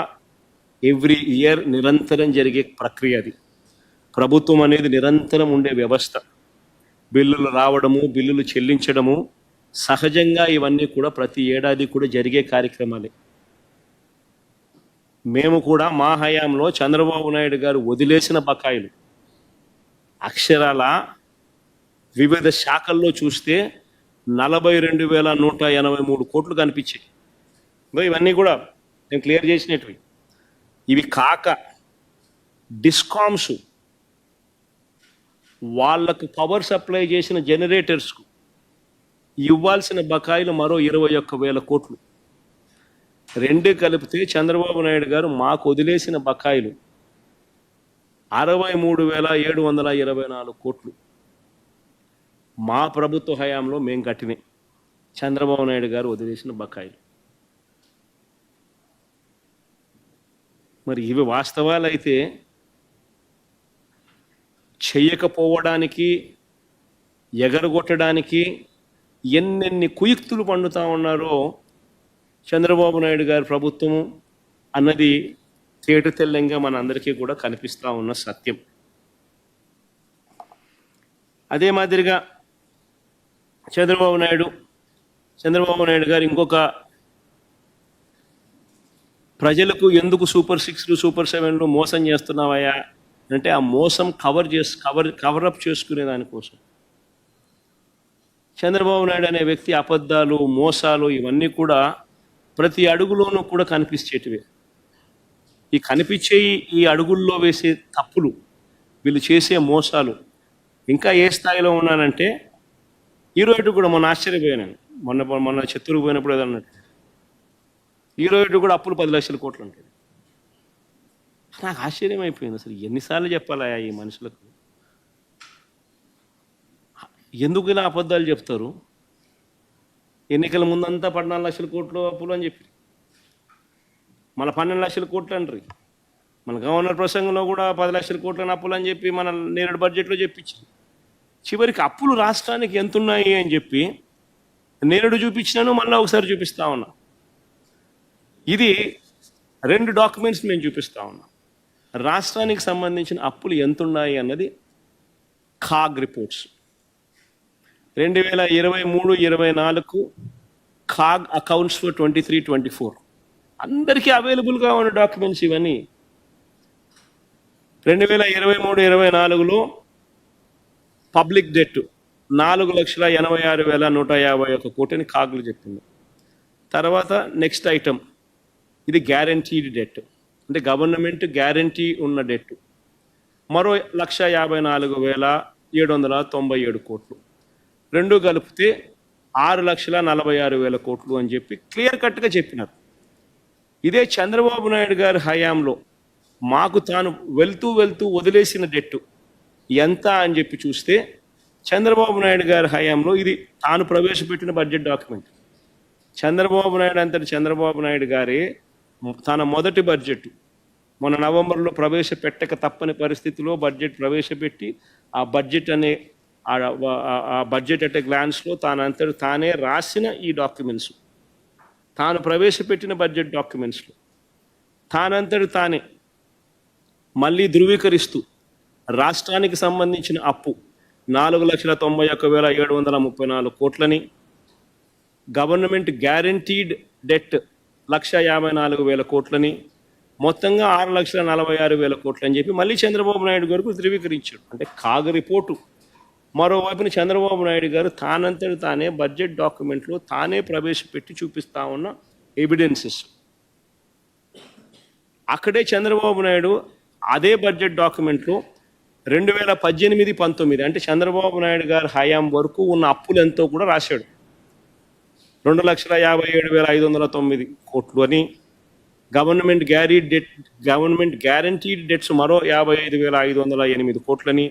ఎవ్రీ ఇయర్ నిరంతరం జరిగే ప్రక్రియ. అది ప్రభుత్వం అనేది నిరంతరం ఉండే వ్యవస్థ. బిల్లులు రావడము, బిల్లులు చెల్లించడము సహజంగా ఇవన్నీ కూడా ప్రతి ఏడాది కూడా జరిగే కార్యక్రమాలే. మేము కూడా మా హయాంలో చంద్రబాబు నాయుడు గారు వదిలేసిన బకాయిలు అక్షరాల వివిధ శాఖల్లో చూస్తే 42,183 కోట్లు కనిపించాయి. ఇవన్నీ కూడా నేను క్లియర్ చేసినవి. ఇవి కాక డిస్కామ్స్ వాళ్ళకు పవర్ సప్లై చేసిన జనరేటర్స్కు ఇవ్వాల్సిన బకాయిలు మరో 21,000 కోట్లు. రెండు కలిపితే చంద్రబాబు నాయుడు గారు మాకు వదిలేసిన బకాయిలు 63,724 కోట్లు మా ప్రభుత్వ హయాంలో మేము కట్టినాయి. చంద్రబాబు నాయుడు గారు వదిలేసిన బకాయిలు. మరి ఇవి వాస్తవాలైతే చెయ్యకపోవడానికి, ఎగరగొట్టడానికి ఎన్నెన్ని కుయుక్తులు పండుతా ఉన్నారో చంద్రబాబు నాయుడు గారి ప్రభుత్వము అన్నది తేట తెల్లంగా మన అందరికీ కూడా కనిపిస్తూ ఉన్న సత్యం. అదే మాదిరిగా చంద్రబాబు నాయుడు గారు ఇంకొక ప్రజలకు ఎందుకు సూపర్ 6లు సూపర్ 7లు మోసం చేస్తున్నావయ్యా అంటే ఆ మోసం కవరప్ చేసుకునే దానికోసం చంద్రబాబు నాయుడు అనే వ్యక్తి అబద్ధాలు, మోసాలు ఇవన్నీ కూడా ప్రతి అడుగులోనూ కూడా కనిపించేటివే. ఈ కనిపించే ఈ అడుగుల్లో వేసే తప్పులు, వీళ్ళు చేసే మోసాలు ఇంకా ఏ స్థాయిలో ఉన్నానంటే ఈరోజు కూడా మొన్న ఆశ్చర్యపోయాను. మొన్న చిత్తూరుకు పోయినప్పుడు ఏదన్నట్టు ఈరోజు కూడా అప్పులు 10 లక్షల కోట్లు ఉంటాయి. నాకు ఆశ్చర్యం అయిపోయింది. అసలు ఎన్నిసార్లు చెప్పాలా ఈ మనుషులకు? ఎందుకు ఇలా అబద్ధాలు చెప్తారు? ఎన్నికల ముందంతా 14 లక్షల కోట్లు అప్పులు అని చెప్పి మన 12 లక్షల కోట్లు అంటారు. మన గవర్నర్ ప్రసంగంలో కూడా 10 లక్షల కోట్ల అప్పులు అని చెప్పి మన నేరేడు బడ్జెట్లో చెప్పించింది. చివరికి అప్పులు రాష్ట్రానికి ఎంత ఉన్నాయి అని చెప్పి నేరేడు చూపించినాను, మళ్ళీ ఒకసారి చూపిస్తా ఉన్నా. ఇది 2 డాక్యుమెంట్స్ మేము చూపిస్తా ఉన్నాం. రాష్ట్రానికి సంబంధించిన అప్పులు ఎంత ఉన్నాయి అన్నది CAG reports 2023-24 CAG accounts for 23-24 అందరికీ అవైలబుల్గా ఉన్న డాక్యుమెంట్స్ ఇవన్నీ. 2023-24లో పబ్లిక్ డెట్ 4,86,151 కోటిని కాగ్లు చెప్పింది. తర్వాత నెక్స్ట్ ఐటమ్ ఇది గ్యారంటీడ్ డెట్, అంటే గవర్నమెంట్ గ్యారంటీ ఉన్న డెట్ మరో 1,54,797 కోట్లు. రెండు కలిపితే 6,46,000 కోట్లు అని చెప్పి క్లియర్ కట్గా చెప్పినారు. ఇదే చంద్రబాబు నాయుడు గారి హయాంలో మాకు తాను వెళ్తూ వదిలేసిన డెట్టు ఎంత అని చెప్పి చూస్తే చంద్రబాబు నాయుడు గారి హయాంలో ఇది తాను ప్రవేశపెట్టిన బడ్జెట్ డాక్యుమెంట్. చంద్రబాబు నాయుడు గారే తన మొదటి బడ్జెట్ మొన్న నవంబర్లో ప్రవేశపెట్టక తప్పని పరిస్థితిలో బడ్జెట్ ప్రవేశపెట్టి ఆ బడ్జెట్ అట్ గ్లాన్స్లో తానే రాసిన ఈ డాక్యుమెంట్స్, తాను ప్రవేశపెట్టిన బడ్జెట్ డాక్యుమెంట్స్లో తానే మళ్ళీ ధృవీకరిస్తూ రాష్ట్రానికి సంబంధించిన అప్పు 4,91,734 కోట్లని, గవర్నమెంట్ గ్యారంటీడ్ డెట్ 1,54,000 కోట్లని, మొత్తంగా 6,46,000 కోట్లు అని చెప్పి మళ్ళీ చంద్రబాబు నాయుడు గారికి ధృవీకరించాడు. అంటే కాగ్ రిపోర్టు. మరోవైపున చంద్రబాబు నాయుడు గారు తానే బడ్జెట్ డాక్యుమెంట్లో తానే ప్రవేశపెట్టి చూపిస్తా ఉన్న ఎవిడెన్సెస్. అక్కడే చంద్రబాబు నాయుడు అదే బడ్జెట్ డాక్యుమెంట్లో 2018-19 అంటే చంద్రబాబు నాయుడు గారి హయాం వరకు ఉన్న అప్పులు ఎంతో కూడా రాశాడు. 2,57,509 కోట్లు అని, గవర్నమెంట్ గ్యారంటీడ్ డెట్స్ మరో 55,508 కోట్లని,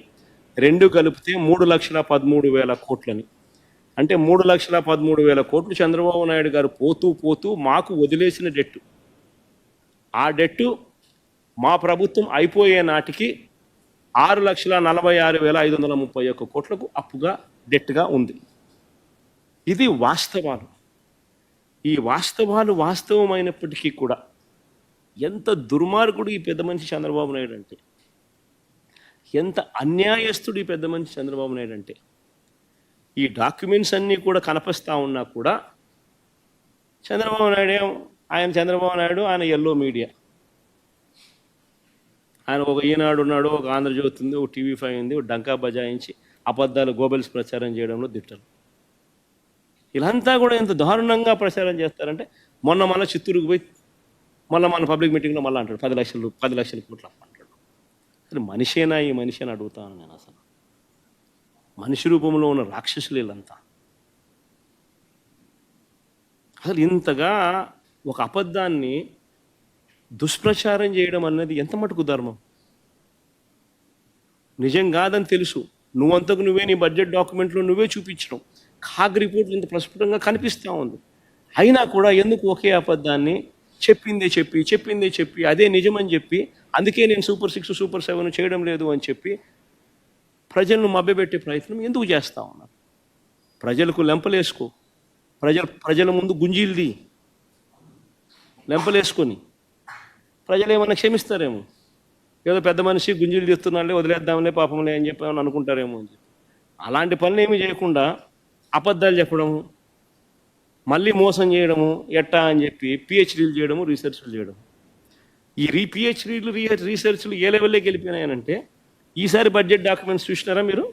రెండు కలిపితే 3,13,000 కోట్లని. అంటే 3,13,000 కోట్లు చంద్రబాబు నాయుడు గారు పోతూ మాకు వదిలేసిన డెట్టు. ఆ డెట్టు మా ప్రభుత్వం అయిపోయే నాటికి 6,46,531 కోట్లకు అప్పుగా డెట్గా ఉంది. ఇది వాస్తవాలు. ఈ వాస్తవాలు వాస్తవమైనప్పటికీ కూడా ఎంత దుర్మార్గుడు ఈ పెద్ద మనిషి చంద్రబాబు నాయుడు అంటే, ఎంత అన్యాయస్తుడు ఈ పెద్ద మనిషి చంద్రబాబు నాయుడు అంటే, ఈ డాక్యుమెంట్స్ అన్నీ కూడా కనిపిస్తూ ఉన్నా కూడా చంద్రబాబు నాయుడు ఆయన ఎల్లో మీడియా, ఆయన ఒక ఈనాడు ఉన్నాడు, ఒక ఆంధ్రజ్యోతి ఉంది, ఒక టీవీ5 ఉంది, ఒక డంకా బజాయించి అబద్ధాలు గోబెల్స్ ప్రచారం చేయడంలో దిట్టలు. ఇలాంతా కూడా ఎంత దారుణంగా ప్రచారం చేస్తారంటే మన చిత్తూరుకు పోయి మన పబ్లిక్ మీటింగ్లో మళ్ళీ అంటాడు 10 లక్షల కోట్లు అంటాడు. అసలు మనిషేనా ఈ మనిషి అని అడుగుతాను నేను. అసలు మనిషి రూపంలో ఉన్న రాక్షసులు వీళ్ళంతా. అసలు ఇంతగా ఒక అబద్ధాన్ని దుష్ప్రచారం చేయడం అనేది ఎంత మటుకు ధర్మం? నిజం కాదని తెలుసు, నువ్వంతకు నువ్వే నీ బడ్జెట్ డాక్యుమెంట్లో నువ్వే చూపించడం, కాగ్ రిపోర్ట్లు ఇంత ప్రస్ఫుటంగా కనిపిస్తూ ఉంది. అయినా కూడా ఎందుకు ఒకే అబద్ధాన్ని చెప్పిందే చెప్పి అదే నిజమని చెప్పి, అందుకే నేను సూపర్ 6 సూపర్ 7 చేయడం లేదు అని చెప్పి ప్రజలను మభ్యపెట్టే ప్రయత్నం ఎందుకు చేస్తూ ఉన్నారు? ప్రజలకు లెంపలేసుకో, ప్రజల ముందు గుంజీల్ది లెంపలేసుకొని ప్రజలు ఏమన్నా క్షమిస్తారేమో, ఏదో పెద్ద మనిషి గుంజీలు తీస్తున్నాళ్ళే వదిలేద్దాంలే పాపంలే అని చెప్పి ఏమని అనుకుంటారేమో అని చెప్పి అలాంటి పనులు ఏమీ చేయకుండా అబద్ధాలు చెప్పడము, మళ్ళీ మోసం చేయడము, ఎట్టా అని చెప్పి పిహెచ్డీలు చేయడము, రీసెర్చ్లు చేయడం. ఈ పిహెచ్డీలు రీసెర్చ్లు ఏ లెవెల్లోకి వెళ్ళిపోయినాయనంటే, ఈసారి బడ్జెట్ డాక్యుమెంట్స్ చూసినారా మీరు?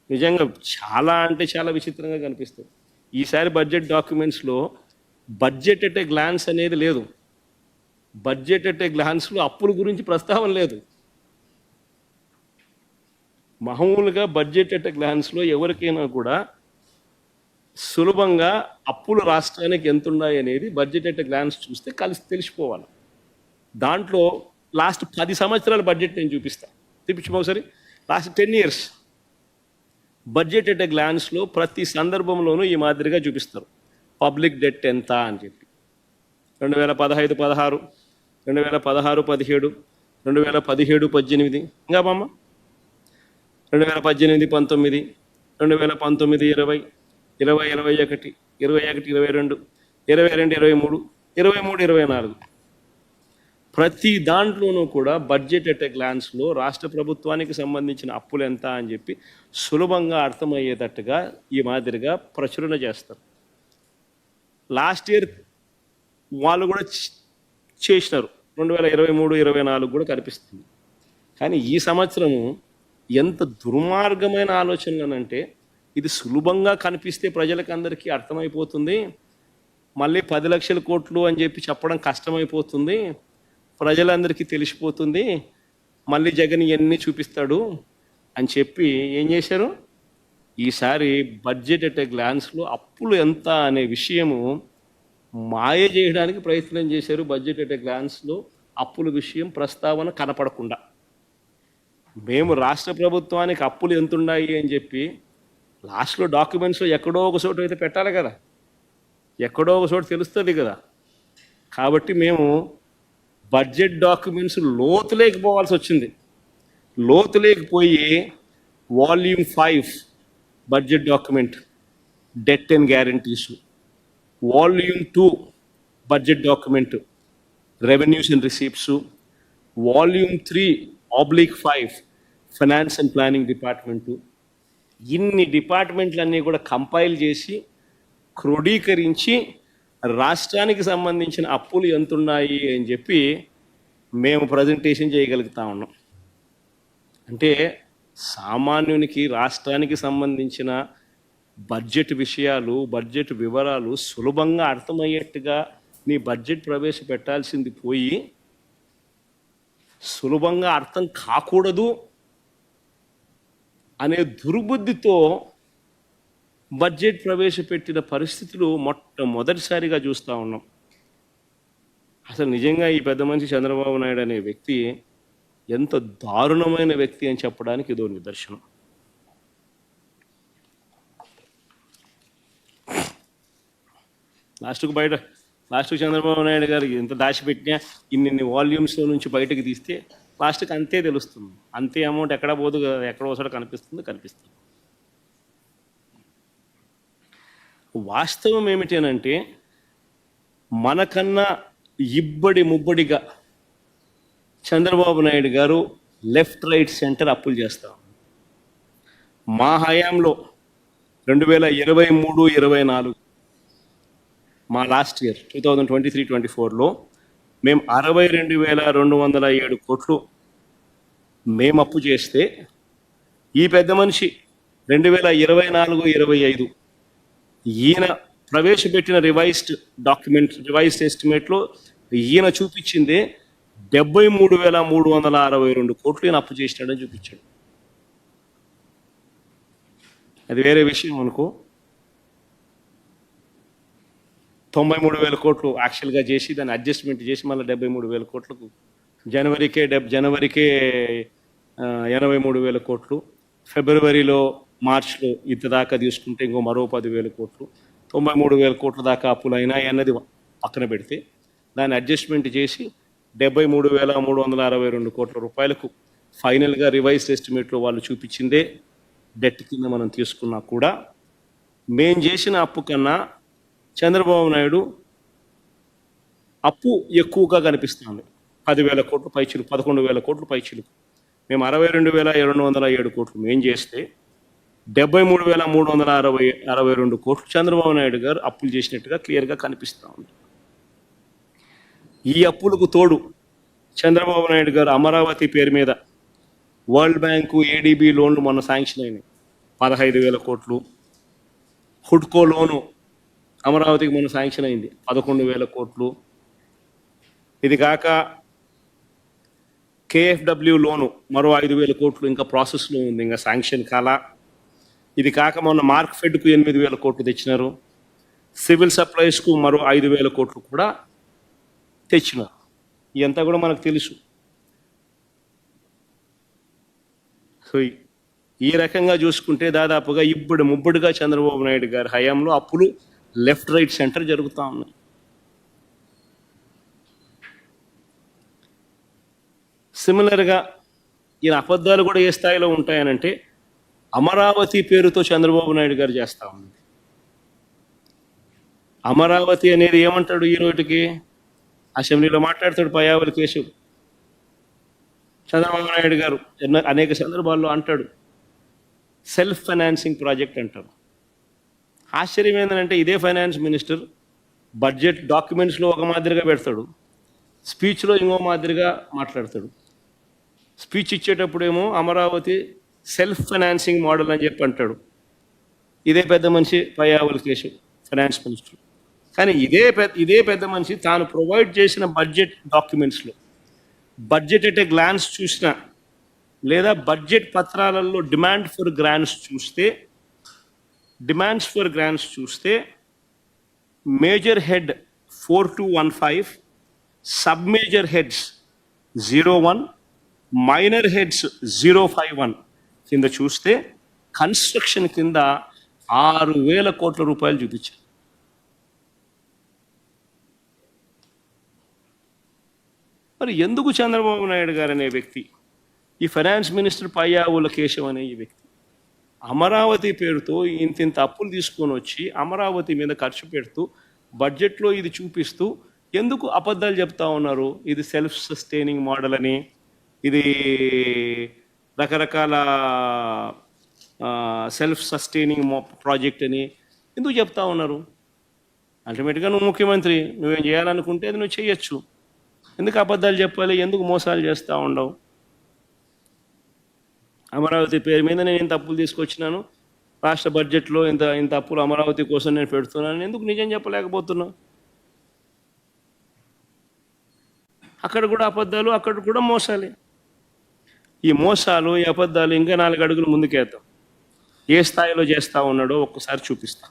నిజంగా చాలా అంటే చాలా విచిత్రంగా కనిపిస్తుంది. ఈసారి బడ్జెట్ డాక్యుమెంట్స్లో బడ్జెట్ ఎట్ ఏ గ్లాన్స్ అనేది లేదు. బడ్జెట్ ఎట్ ఏ గ్లాన్స్లో అప్పుల గురించి ప్రస్తావన లేదు. మామూలుగా బడ్జెట్ ఎట్ ఏ గ్లాన్స్లో ఎవరికైనా కూడా సులభంగా అప్పులు రాష్ట్రానికి ఎంత ఉన్నాయి అనేది బడ్జెట్ ఎట్ ఏ గ్లాన్స్ చూస్తే తెలిసిపోవాలి. దాంట్లో లాస్ట్ 10 సంవత్సరాల బడ్జెట్ నేను చూపిస్తాను, చూపించబోసరి last 10 years budget at a గ్లాన్స్లో ప్రతి సందర్భంలోనూ ఈ మాదిరిగా చూపిస్తారు. పబ్లిక్ డెట్ ఎంత అని చెప్పి 2015-16, 2016-17, 2017-18, ఇంకా బామ్మ 2018-19, 2019-20, 20-21, 21-22, 22-23, 23-24 ప్రతి దాంట్లోనూ కూడా బడ్జెట్ ఎట్ ఏ గ్లాన్స్లో రాష్ట్ర ప్రభుత్వానికి సంబంధించిన అప్పులు ఎంత అని చెప్పి సులభంగా అర్థమయ్యేటట్టుగా ఈ మాదిరిగా ప్రచురణ చేస్తారు. లాస్ట్ ఇయర్ వాళ్ళు కూడా చేసినారు, 2023-24 కూడా కనిపిస్తుంది. కానీ ఈ సంవత్సరము ఎంత దుర్మార్గమైన ఆలోచనలనంటే, ఇది సులభంగా కనిపిస్తే ప్రజలకు అందరికీ అర్థమైపోతుంది, మళ్ళీ 10 లక్షల కోట్లు అని చెప్పి చెప్పడం కష్టమైపోతుంది, ప్రజలందరికీ తెలిసిపోతుంది, మళ్ళీ జగన్ ఇవన్నీ చూపిస్తాడు అని చెప్పి ఏం చేశారు, ఈసారి బడ్జెట్ ఎట్ ఏ గ్లాన్స్లో అప్పులు ఎంత అనే విషయము మాయ చేయడానికి ప్రయత్నం చేశారు. బడ్జెట్ ఎట్ ఏ గ్లాన్స్లో అప్పుల విషయం ప్రస్తావన కనపడకుండా, మేము రాష్ట్ర ప్రభుత్వానికి అప్పులు ఎంత ఉన్నాయి అని చెప్పి లాస్ట్లో డాక్యుమెంట్స్లో ఎక్కడో ఒక చోటు అయితే పెట్టాలి కదా, ఎక్కడో ఒక చోటు తెలుస్తుంది కదా. కాబట్టి మేము బడ్జెట్ డాక్యుమెంట్స్ లోతులేకపోవాల్సి వచ్చింది. లోతులేకపోయి volume 5 budget document debt and guarantees, volume 2 budget document revenues and receipts, volume 3/5 finance and planning department, ఇన్ని డిపార్ట్మెంట్లన్నీ కూడా కంపైల్ చేసి క్రోడీకరించి రాష్ట్రానికి సంబంధించిన అప్పులు ఎంత ఉన్నాయి అని చెప్పి మేము ప్రజెంటేషన్ చేయగలుగుతా ఉన్నాం. అంటే సామాన్యునికి రాష్ట్రానికి సంబంధించిన బడ్జెట్ విషయాలు, బడ్జెట్ వివరాలు సులభంగా అర్థమయ్యేట్టుగా నీ బడ్జెట్ ప్రవేశపెట్టాల్సింది పోయి, సులభంగా అర్థం కాకూడదు అనే దుర్బుద్ధితో బడ్జెట్ ప్రవేశపెట్టిన పరిస్థితులు మొట్టమొదటిసారిగా చూస్తూ ఉన్నాం. అసలు నిజంగా ఈ పెద్ద మనిషి చంద్రబాబు నాయుడు అనే వ్యక్తి ఎంత దారుణమైన వ్యక్తి అని చెప్పడానికి ఇదో నిదర్శనం. లాస్ట్కు చంద్రబాబు నాయుడు గారికి ఎంత దాచిపెట్టినా ఇన్ని వాల్యూమ్స్లో నుంచి బయటకు తీస్తే లాస్ట్కి అంతే తెలుస్తుంది. అంతే అమౌంట్ ఎక్కడ పోదు కదా, ఎక్కడో ఒకసారి కనిపిస్తుంది. వాస్తవం ఏమిటనంటే, మనకన్నా ఇబ్బడి ముబ్బడిగా చంద్రబాబు నాయుడు గారు లెఫ్ట్ రైట్ సెంటర్ అప్పులు చేస్తాం. మా హయాంలో 2023-24 మా లాస్ట్ ఇయర్ 2023-24లో మేము 62,207 కోట్లు మేము అప్పు చేస్తే, ఈ పెద్ద మనిషి 2024-25 ఈయన ప్రవేశపెట్టిన రివైజ్డ్ ఎస్టిమేట్లో ఈయన చూపించిందే 73,362 కోట్లు ఈయన అప్పు చేసినాడని చూపించాడు. అది వేరే విషయం అనుకో. 93,000 కోట్లు యాక్చువల్గా చేసి దాన్ని అడ్జస్ట్మెంట్ చేసి మళ్ళీ 73,000 కోట్లకు జనవరికే 83,000 కోట్లు, ఫిబ్రవరిలో మార్చ్లో ఇంత దాకా తీసుకుంటే ఇంకో మరో 10,000 కోట్లు, 93,000 కోట్ల దాకా అప్పులు అయినాయి అన్నది పక్కన పెడితే దాన్ని అడ్జస్ట్మెంట్ చేసి 73,362 కోట్ల రూపాయలకు ఫైనల్గా రివైజ్డ్ ఎస్టిమేట్లో వాళ్ళు చూపించిందే డెట్ కింద మనం తీసుకున్నా కూడా మేం చేసిన అప్పు కన్నా చంద్రబాబు నాయుడు అప్పు ఎక్కువగా కనిపిస్తుంది. 10,000 కోట్లు పైచిలుకు, 11,000 కోట్లు పైచిలుకు. మేము 62,207 కోట్లు మేం చేస్తే 73,362 కోట్లు చంద్రబాబు నాయుడు గారు అప్పులు చేసినట్టుగా క్లియర్గా కనిపిస్తూ ఉంది. ఈ అప్పులకు తోడు చంద్రబాబు నాయుడు గారు అమరావతి పేరు మీద వరల్డ్ బ్యాంకు ఏడీబీ లోన్లు మొన్న శాంక్షన్ అయినాయి 15,000 కోట్లు. హుడ్కో లోను అమరావతికి మొన్న శాంక్షన్ అయింది 11,000 కోట్లు. ఇది కాక కేఎఫ్డబ్ల్యూ లోను మరో 5,000 కోట్లు ఇంకా ప్రాసెస్లో ఉంది, ఇంకా శాంక్షన్ కాలా. ఇది కాక మొన్న మార్క్ఫెడ్కు 8,000 కోట్లు తెచ్చినారు. సివిల్ సప్లైస్కు మరో 5,000 కోట్లు కూడా తెచ్చినారు. ఇదంతా కూడా మనకు తెలుసు. సో ఈ రకంగా చూసుకుంటే దాదాపుగా ముబ్బడిగా చంద్రబాబు నాయుడు గారి హయాంలో అప్పులు లెఫ్ట్ రైట్ సెంటర్ జరుగుతూ ఉన్నాయి. సిమిలర్గా ఈయన అబద్ధాలు కూడా ఏ స్థాయిలో ఉంటాయనంటే అమరావతి పేరుతో చంద్రబాబు నాయుడు గారు చేస్తూ ఉంది. అమరావతి అనేది ఏమంటాడు ఈ రోజుకి అసెంబ్లీలో మాట్లాడతాడు పయ్యావుల కేశవ్. చంద్రబాబు నాయుడు గారు అనేక సందర్భాల్లో అంటాడు సెల్ఫ్ ఫైనాన్సింగ్ ప్రాజెక్ట్ అంటారు. ఆశ్చర్యం ఏంటంటే ఇదే ఫైనాన్స్ మినిస్టర్ బడ్జెట్ డాక్యుమెంట్స్లో ఒక మాదిరిగా పెడతాడు, స్పీచ్లో ఇంకో మాదిరిగా మాట్లాడతాడు. స్పీచ్ ఇచ్చేటప్పుడేమో అమరావతి సెల్ఫ్ ఫైనాన్సింగ్ మోడల్ అని చెప్పి అంటాడు. ఇదే పెద్ద మనిషి పయ్యావుల కేశవ్ ఫైనాన్స్ మినిస్టర్. కానీ ఇదే పెద్ద మనిషి తాను ప్రొవైడ్ చేసిన బడ్జెట్ డాక్యుమెంట్స్లో బడ్జెట్ ఎట్ ఏ గ్లాన్స్ చూసినా లేదా బడ్జెట్ పత్రాలలో డిమాండ్స్ ఫర్ గ్రాంట్స్ చూస్తే major head 4215, sub major heads 01, minor heads 051 కింద చూస్తే కన్స్ట్రక్షన్ కింద 6,000 కోట్ల రూపాయలు చూపించారు. మరి ఎందుకు చంద్రబాబు నాయుడు గారు అనే వ్యక్తి, ఈ ఫైనాన్స్ మినిస్టర్ పయ్యావుల కేశవ్ అనే ఈ వ్యక్తి అమరావతి పేరుతో ఇంత అప్పులు తీసుకొని వచ్చి అమరావతి మీద ఖర్చు పెడుతూ బడ్జెట్లో ఇది చూపిస్తూ ఎందుకు అబద్ధాలు చెప్తా ఉన్నారు? ఇది సెల్ఫ్ సస్టైనింగ్ మోడల్ అని, ఇది రకరకాల సెల్ఫ్ సస్టైనింగ్ ప్రాజెక్ట్ అని ఎందుకు చెప్తా ఉన్నారు? అల్టిమేట్గా నువ్వు ముఖ్యమంత్రి, నువ్వేం చేయాలనుకుంటే అది నువ్వు చేయొచ్చు. ఎందుకు అబద్ధాలు చెప్పాలి? ఎందుకు మోసాలు చేస్తూ ఉండవు? అమరావతి పేరు మీద నేను ఇంత అప్పులు తీసుకొచ్చినాను, రాష్ట్ర బడ్జెట్లో ఇంత అప్పులు అమరావతి కోసం నేను పెడుతున్నాను, ఎందుకు నిజం చెప్పలేకపోతున్నా? అక్కడ కూడా అబద్ధాలు, అక్కడ కూడా మోసాలే. ఈ మోసాలు, ఈ అబద్ధాలు ఇంకా 4 అడుగులు ముందుకేద్దాం. ఏ స్థాయిలో చేస్తూ ఉన్నాడో ఒక్కసారి చూపిస్తా.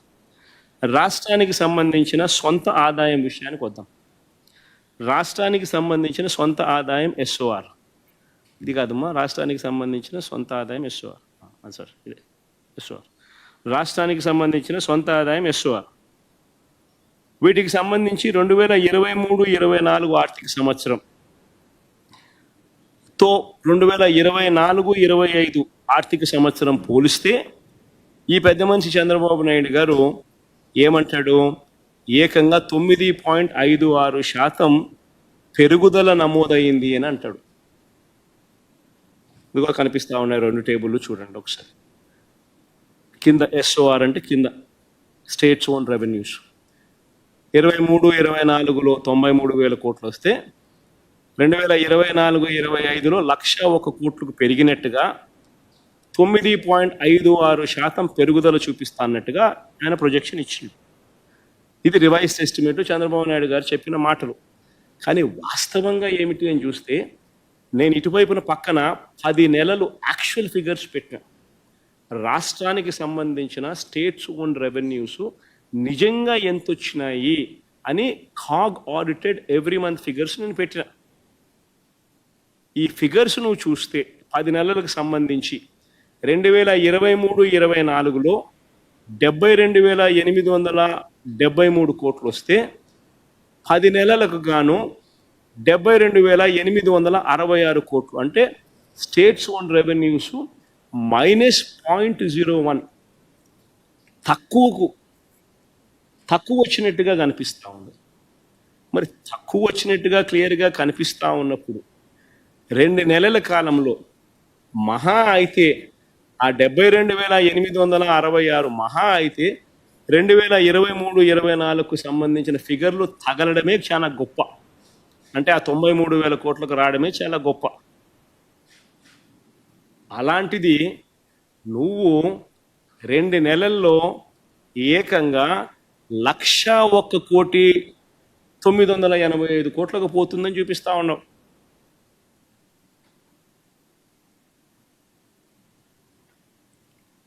రాష్ట్రానికి సంబంధించిన సొంత ఆదాయం విషయానికి వద్దాం. రాష్ట్రానికి సంబంధించిన సొంత ఆదాయం ఎస్ఓఆర్, ఇది కాదమ్మా, రాష్ట్రానికి సంబంధించిన సొంత ఆదాయం ఎస్ఓఆర్, సార్ ఇదే ఎస్ఓఆర్, రాష్ట్రానికి సంబంధించిన సొంత ఆదాయం ఎస్ఓఆర్. వీటికి సంబంధించి 2023-24 ఆర్థిక సంవత్సరంతో 2024-25 ఆర్థిక సంవత్సరం పోలిస్తే ఈ పెద్ద మనిషి చంద్రబాబు నాయుడు గారు ఏమంటాడు? ఏకంగా 9.56% పెరుగుదల నమోదైంది అని అంటాడు. ఇదిగో కనిపిస్తూ ఉన్నాయి 2 టేబుల్లు, చూడండి ఒకసారి. కింద ఎస్ఓఆర్ అంటే కింద స్టేట్స్ ఓన్ రెవెన్యూస్ 23-24లో 93,000 కోట్లు వస్తే 2024-25లో 1,01 కోట్లకు పెరిగినట్టుగా 9.56% పెరుగుదల చూపిస్తా అన్నట్టుగా ఆయన ప్రొజెక్షన్ ఇచ్చింది. ఇది రివైజ్డ్ ఎస్టిమేట్, చంద్రబాబు నాయుడు గారు చెప్పిన మాటలు. కానీ వాస్తవంగా ఏమిటి అని చూస్తే నేను ఇటువైపున పక్కన 10 నెలలు యాక్చువల్ ఫిగర్స్ పెట్టిన రాష్ట్రానికి సంబంధించిన స్టేట్స్ ఓన్ రెవెన్యూస్ నిజంగా ఎంత వచ్చినాయి అని CAG audited every month figures నేను పెట్టిన. ఈ ఫిగర్స్ నువ్వు చూస్తే 10 నెలలకు సంబంధించి 2023-24లో 72,873 కోట్లు వస్తే 10 నెలలకు గాను 72,866 కోట్లు, అంటే స్టేట్స్ ఓన్ రెవెన్యూస్ -0.01 తక్కువ వచ్చినట్టుగా కనిపిస్తూ ఉంది. మరి తక్కువ వచ్చినట్టుగా క్లియర్గా కనిపిస్తూ ఉన్నప్పుడు 2 నెలల కాలంలో మహా అయితే ఆ 72,866 మహా అయితే 2023-24కు సంబంధించిన ఫిగర్లు తగలడమే చాలా గొప్ప. అంటే ఆ 93,000 కోట్లకు రావడమే చాలా గొప్ప. అలాంటిది నువ్వు 2 నెలల్లో ఏకంగా 101,985 కోట్లకు పోతుందని చూపిస్తా ఉన్నావు.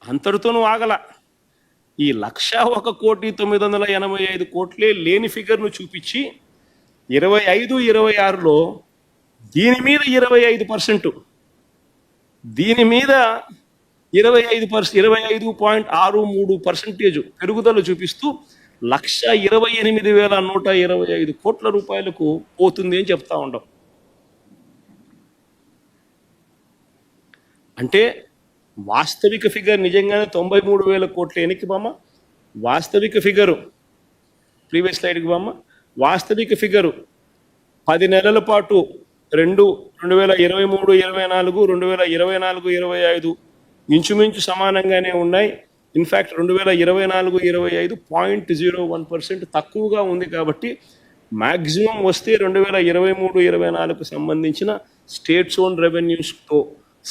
అంతటితో నువ్వు ఆగల. ఈ 101,985 కోట్లే లేని ఫిగర్ను చూపించి 25-26లో దీని మీద 25%, దీని మీద 25.63% పెరుగుదల చూపిస్తూ 128,125 కోట్ల రూపాయలకు పోతుంది అని చెప్తా ఉంటాం. అంటే వాస్తవిక ఫిగర్ నిజంగానే 93,000 కోట్ల ఎనికి బామ్మ, వాస్తవిక ఫిగరు ప్రీవియస్ స్లైడ్కి బామ్మ, వాస్తవిక ఫిగరు 10 నెలల పాటు 2023-24, 2024-25 ఇంచుమించు సమానంగానే ఉన్నాయి. ఇన్ఫ్యాక్ట్ 2024-25 0.01% తక్కువగా ఉంది. కాబట్టి మ్యాక్సిమం వస్తే 2023-24కు సంబంధించిన స్టేట్స్ ఓన్ రెవెన్యూస్తో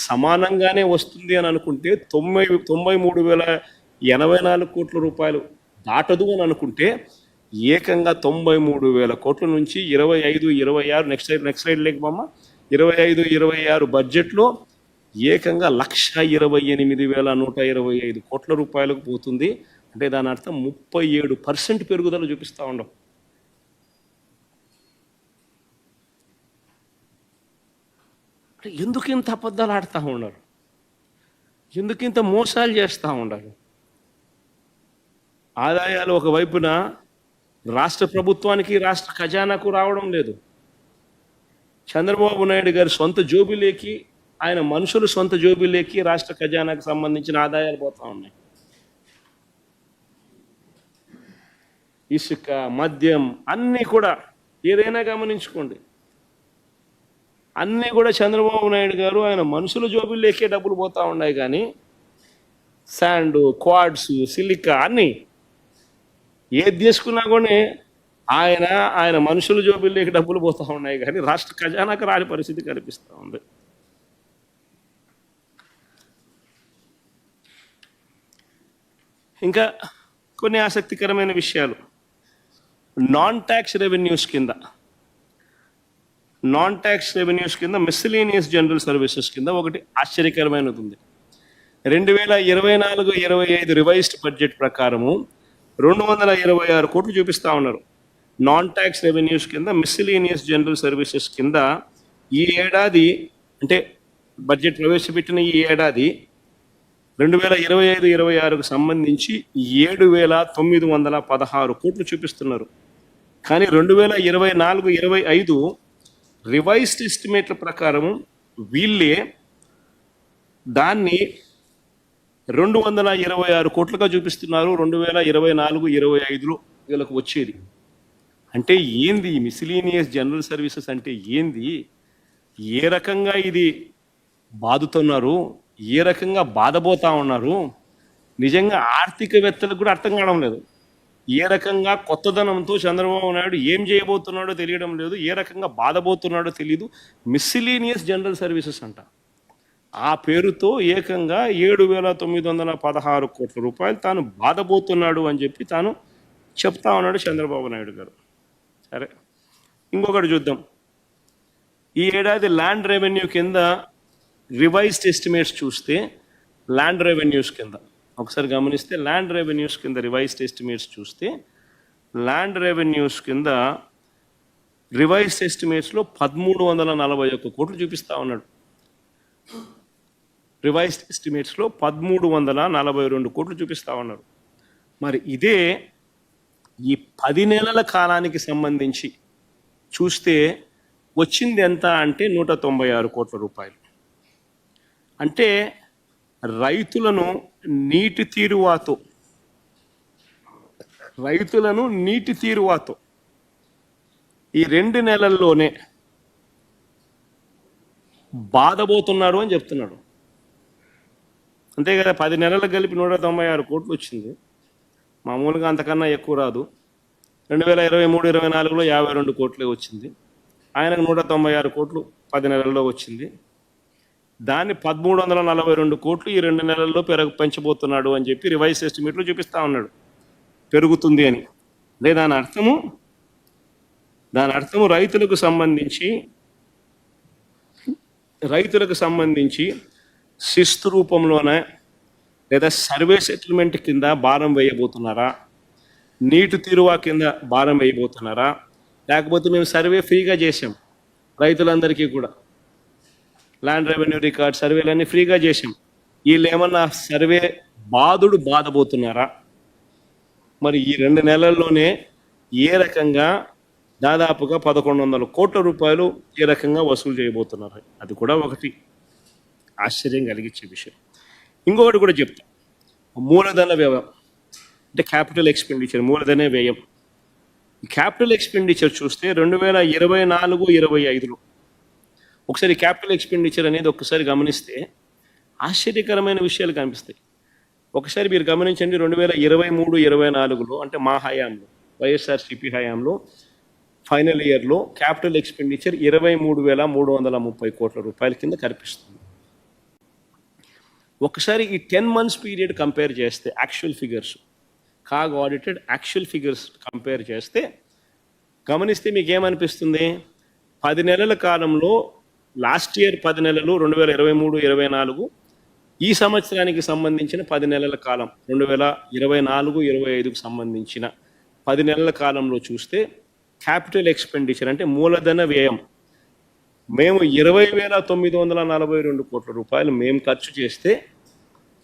సమానంగానే వస్తుంది అని అనుకుంటే 93,084 కోట్ల రూపాయలు దాటదు అని అనుకుంటే ఏకంగా 93,000 కోట్ల నుంచి 25-26 నెక్స్ట్ స్లైడ్ లేకమ్మా 25-26 బడ్జెట్లో ఏకంగా 128,125 కోట్ల రూపాయలకు పోతుంది. అంటే దాని అర్థం 37% పెరుగుదల చూపిస్తూ ఉండవు. అంటే ఎందుకు ఇంత అబద్ధాలు ఆడుతూ ఉన్నారు, ఎందుకు ఇంత మోసాలు చేస్తూ ఉండాలి? ఆదాయాలు ఒకవైపున రాష్ట్ర ప్రభుత్వానికి రాష్ట్ర ఖజానాకు రావడం లేదు. చంద్రబాబు నాయుడు గారి సొంత జోబిలేకి, ఆయన మనుషులు సొంత జోబిలేకి రాష్ట్ర ఖజానాకు సంబంధించిన ఆదాయాలు పోతా ఉన్నాయి. ఇసుక, మద్యం అన్నీ కూడా ఏదైనా గమనించుకోండి, అన్నీ కూడా చంద్రబాబు నాయుడు గారు ఆయన మనుషుల జోబిలేకే డబ్బులు పోతా ఉన్నాయి. కానీ శాండ్, క్వాడ్స్, సిలికా అన్నీ ఏది తీసుకున్నా కూడా ఆయన మనుషుల జోబిల్లోకి డబ్బులు పోతూ ఉన్నాయి. కానీ రాష్ట్ర ఖజానాకు రాని పరిస్థితి కనిపిస్తూ ఉంది. ఇంకా కొన్ని ఆసక్తికరమైన విషయాలు నాన్ ట్యాక్స్ రెవెన్యూస్ కింద మిస్సిలీనియస్ జనరల్ సర్వీసెస్ కింద ఒకటి ఆశ్చర్యకరమైనది ఉంది. 2024-25 రివైజ్డ్ బడ్జెట్ ప్రకారము 226 కోట్లు చూపిస్తా ఉన్నారు. నాన్ ట్యాక్స్ రెవెన్యూస్ కింద మిస్సిలీనియస్ జనరల్ సర్వీసెస్ కింద ఈ ఏడాది, అంటే బడ్జెట్ ప్రవేశపెట్టిన ఈ ఏడాది 2025-26కు సంబంధించి 7,916 కోట్లు చూపిస్తున్నారు. కానీ 2024-25 రివైజ్డ్ ఎస్టిమేట్ల ప్రకారము వీళ్ళే దాన్ని 226 కోట్లుగా చూపిస్తున్నారు 2024-25లో వీళ్ళకు వచ్చేది. అంటే ఏంది మిస్సిలీనియస్ జనరల్ సర్వీసెస్ అంటే ఏంది? ఏ రకంగా ఇది బాదుతున్నారు, ఏ రకంగా బాధపోతా ఉన్నారు? నిజంగా ఆర్థికవేత్తలకు కూడా అర్థం కావడం లేదు. ఏ రకంగా కొత్తదనంతో చంద్రబాబు నాయుడు ఏం చేయబోతున్నాడో తెలియడం లేదు, ఏ రకంగా బాధపోతున్నాడో తెలియదు. మిస్సిలీనియస్ జనరల్ సర్వీసెస్ అంట. ఆ పేరుతో ఏకంగా 7,916 కోట్ల రూపాయలు తాను బాధపోతున్నాడు అని చెప్పి తాను చెప్తా ఉన్నాడు చంద్రబాబు నాయుడు గారు. సరే, ఇంకొకటి చూద్దాం. ఈ ఏడాది ల్యాండ్ రెవెన్యూ కింద రివైజ్డ్ ఎస్టిమేట్స్ చూస్తే ల్యాండ్ రెవెన్యూస్ కింద ఒకసారి గమనిస్తే ల్యాండ్ రెవెన్యూస్ కింద రివైజ్డ్ ఎస్టిమేట్స్ చూస్తే ల్యాండ్ రెవెన్యూస్ కింద రివైజ్డ్ ఎస్టిమేట్స్లో 1,341 కోట్లు చూపిస్తా ఉన్నాడు. రివైజ్డ్ ఎస్టిమేట్స్లో 1,342 కోట్లు చూపిస్తా ఉన్నారు. మరి ఇదే ఈ 10 నెలల కాలానికి సంబంధించి చూస్తే వచ్చింది ఎంత అంటే 196 కోట్ల రూపాయలు. అంటే రైతులను నీటి తీరువాతో ఈ 2 నెలల్లోనే బాధపోతున్నారు అని చెప్తున్నాడు. అంతే కదా, 10 నెలలకు కలిపి 196 కోట్లు వచ్చింది. మామూలుగా అంతకన్నా ఎక్కువ రాదు. 2023-24లో 52 కోట్లే వచ్చింది. ఆయనకు 196 కోట్లు 10 నెలల్లో వచ్చింది. దాన్ని 1,342 కోట్లు ఈ 2 నెలల్లో పెంచబోతున్నాడు అని చెప్పి రివైజ్ ఎస్టిమేట్లో చూపిస్తా ఉన్నాడు పెరుగుతుంది అని. అదే దాని అర్థము రైతులకు సంబంధించి శిస్తు రూపంలోనే లేదా సర్వే సెటిల్మెంట్ కింద భారం వేయబోతున్నారా, నీటి తీరువా కింద భారం వేయబోతున్నారా, లేకపోతే మేము సర్వే ఫ్రీగా చేసాం రైతులందరికీ కూడా, ల్యాండ్ రెవెన్యూ రికార్డ్ సర్వేలన్నీ ఫ్రీగా చేసాం, వీళ్ళు ఏమన్నా సర్వే బాధపోతున్నారా? మరి ఈ 2 నెలల్లోనే ఏ రకంగా దాదాపుగా 1,100 కోట్ల రూపాయలు ఏ రకంగా వసూలు చేయబోతున్నారు, అది కూడా ఒకటి ఆశ్చర్యం కలిగించే విషయం. ఇంకొకటి కూడా చెప్తా, మూలధన వ్యయం అంటే క్యాపిటల్ ఎక్స్పెండిచర్, మూలధన వ్యయం. క్యాపిటల్ ఎక్స్పెండిచర్ చూస్తే 2024-25లో ఒకసారి క్యాపిటల్ ఎక్స్పెండిచర్ అనేది ఒకసారి గమనిస్తే ఆశ్చర్యకరమైన విషయాలు కనిపిస్తాయి. ఒకసారి మీరు గమనించండి, 2023-24లో అంటే మా హయాంలో, వైఎస్ఆర్సీపీ హయాంలో ఫైనల్ ఇయర్లో క్యాపిటల్ ఎక్స్పెండిచర్ 23,330 కోట్ల రూపాయల కింద కనిపిస్తుంది. ఒకసారి ఈ 10 months పీరియడ్ కంపేర్ చేస్తే actual figures, CAG audited actual figures compare చేస్తే గమనిస్తే మీకు ఏమనిపిస్తుంది? 10 నెలల కాలంలో లాస్ట్ ఇయర్ 10 నెలలు 2023-24, ఈ సంవత్సరానికి సంబంధించిన 10 నెలల కాలం 2024-25కు సంబంధించిన 10 నెలల కాలంలో చూస్తే క్యాపిటల్ ఎక్స్పెండిచర్ అంటే మూలధన వ్యయం మేము 20,942 కోట్ల రూపాయలు మేము ఖర్చు చేస్తే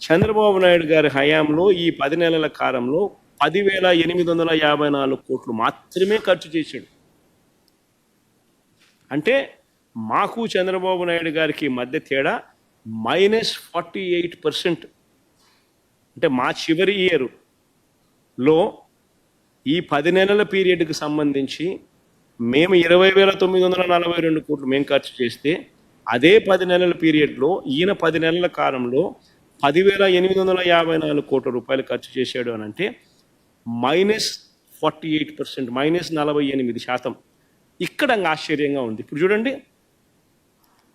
చంద్రబాబు నాయుడు గారి హయాంలో ఈ 10 నెలల కాలంలో 10,854 కోట్లు మాత్రమే ఖర్చు చేశాడు. అంటే మాకు చంద్రబాబు నాయుడు గారికి మధ్య తేడా -48%. అంటే మా చివరి ఇయర్లో ఈ 10 నెలల పీరియడ్కి సంబంధించి మేము 20,942 కోట్లు మేము ఖర్చు చేస్తే అదే 10 నెలల పీరియడ్లో ఈయన 10 నెలల కాలంలో 10,854 కోట్ల రూపాయలు ఖర్చు చేశాడు అని అంటే -48%, -48%. ఇక్కడ ఆశ్చర్యంగా ఉంది. ఇప్పుడు చూడండి,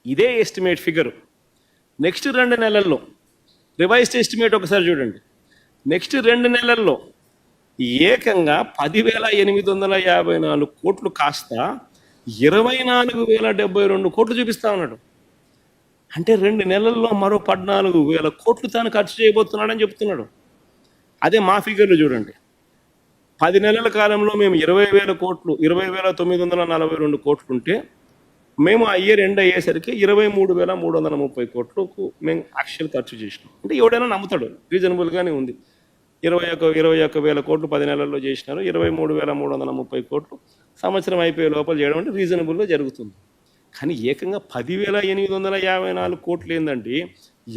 ఇదే ఎస్టిమేట్ ఫిగర్ నెక్స్ట్ 2 నెలల్లో రివైజ్డ్ ఎస్టిమేట్ ఒకసారి చూడండి. నెక్స్ట్ 2 నెలల్లో ఏకంగా 10,854 కోట్లు కాస్త 24,072 కోట్లు చూపిస్తా ఉన్నాడు. అంటే 2 నెలల్లో మరో 14,000 కోట్లు తాను ఖర్చు చేయబోతున్నాడని చెప్తున్నాడు. అదే మా ఫిగర్లు చూడండి, 10 నెలల కాలంలో మేము 20,000 కోట్లు 20,942 కోట్లు ఉంటే మేము ఆ ఇయర్ ఎండ్ అయ్యేసరికి 23,330 కోట్లకు మేము యాక్చువల్ ఖర్చు చేసినాం. అంటే ఎవడైనా నమ్ముతాడు, రీజనబుల్గానే ఉంది. 21,000 కోట్లు 10 నెలల్లో చేసినారు, 23,330 కోట్లు సంవత్సరం అయిపోయే లోపల చేయడం అంటే రీజనబుల్గా జరుగుతుంది. కానీ ఏకంగా 10,854 కోట్లు ఏందండి,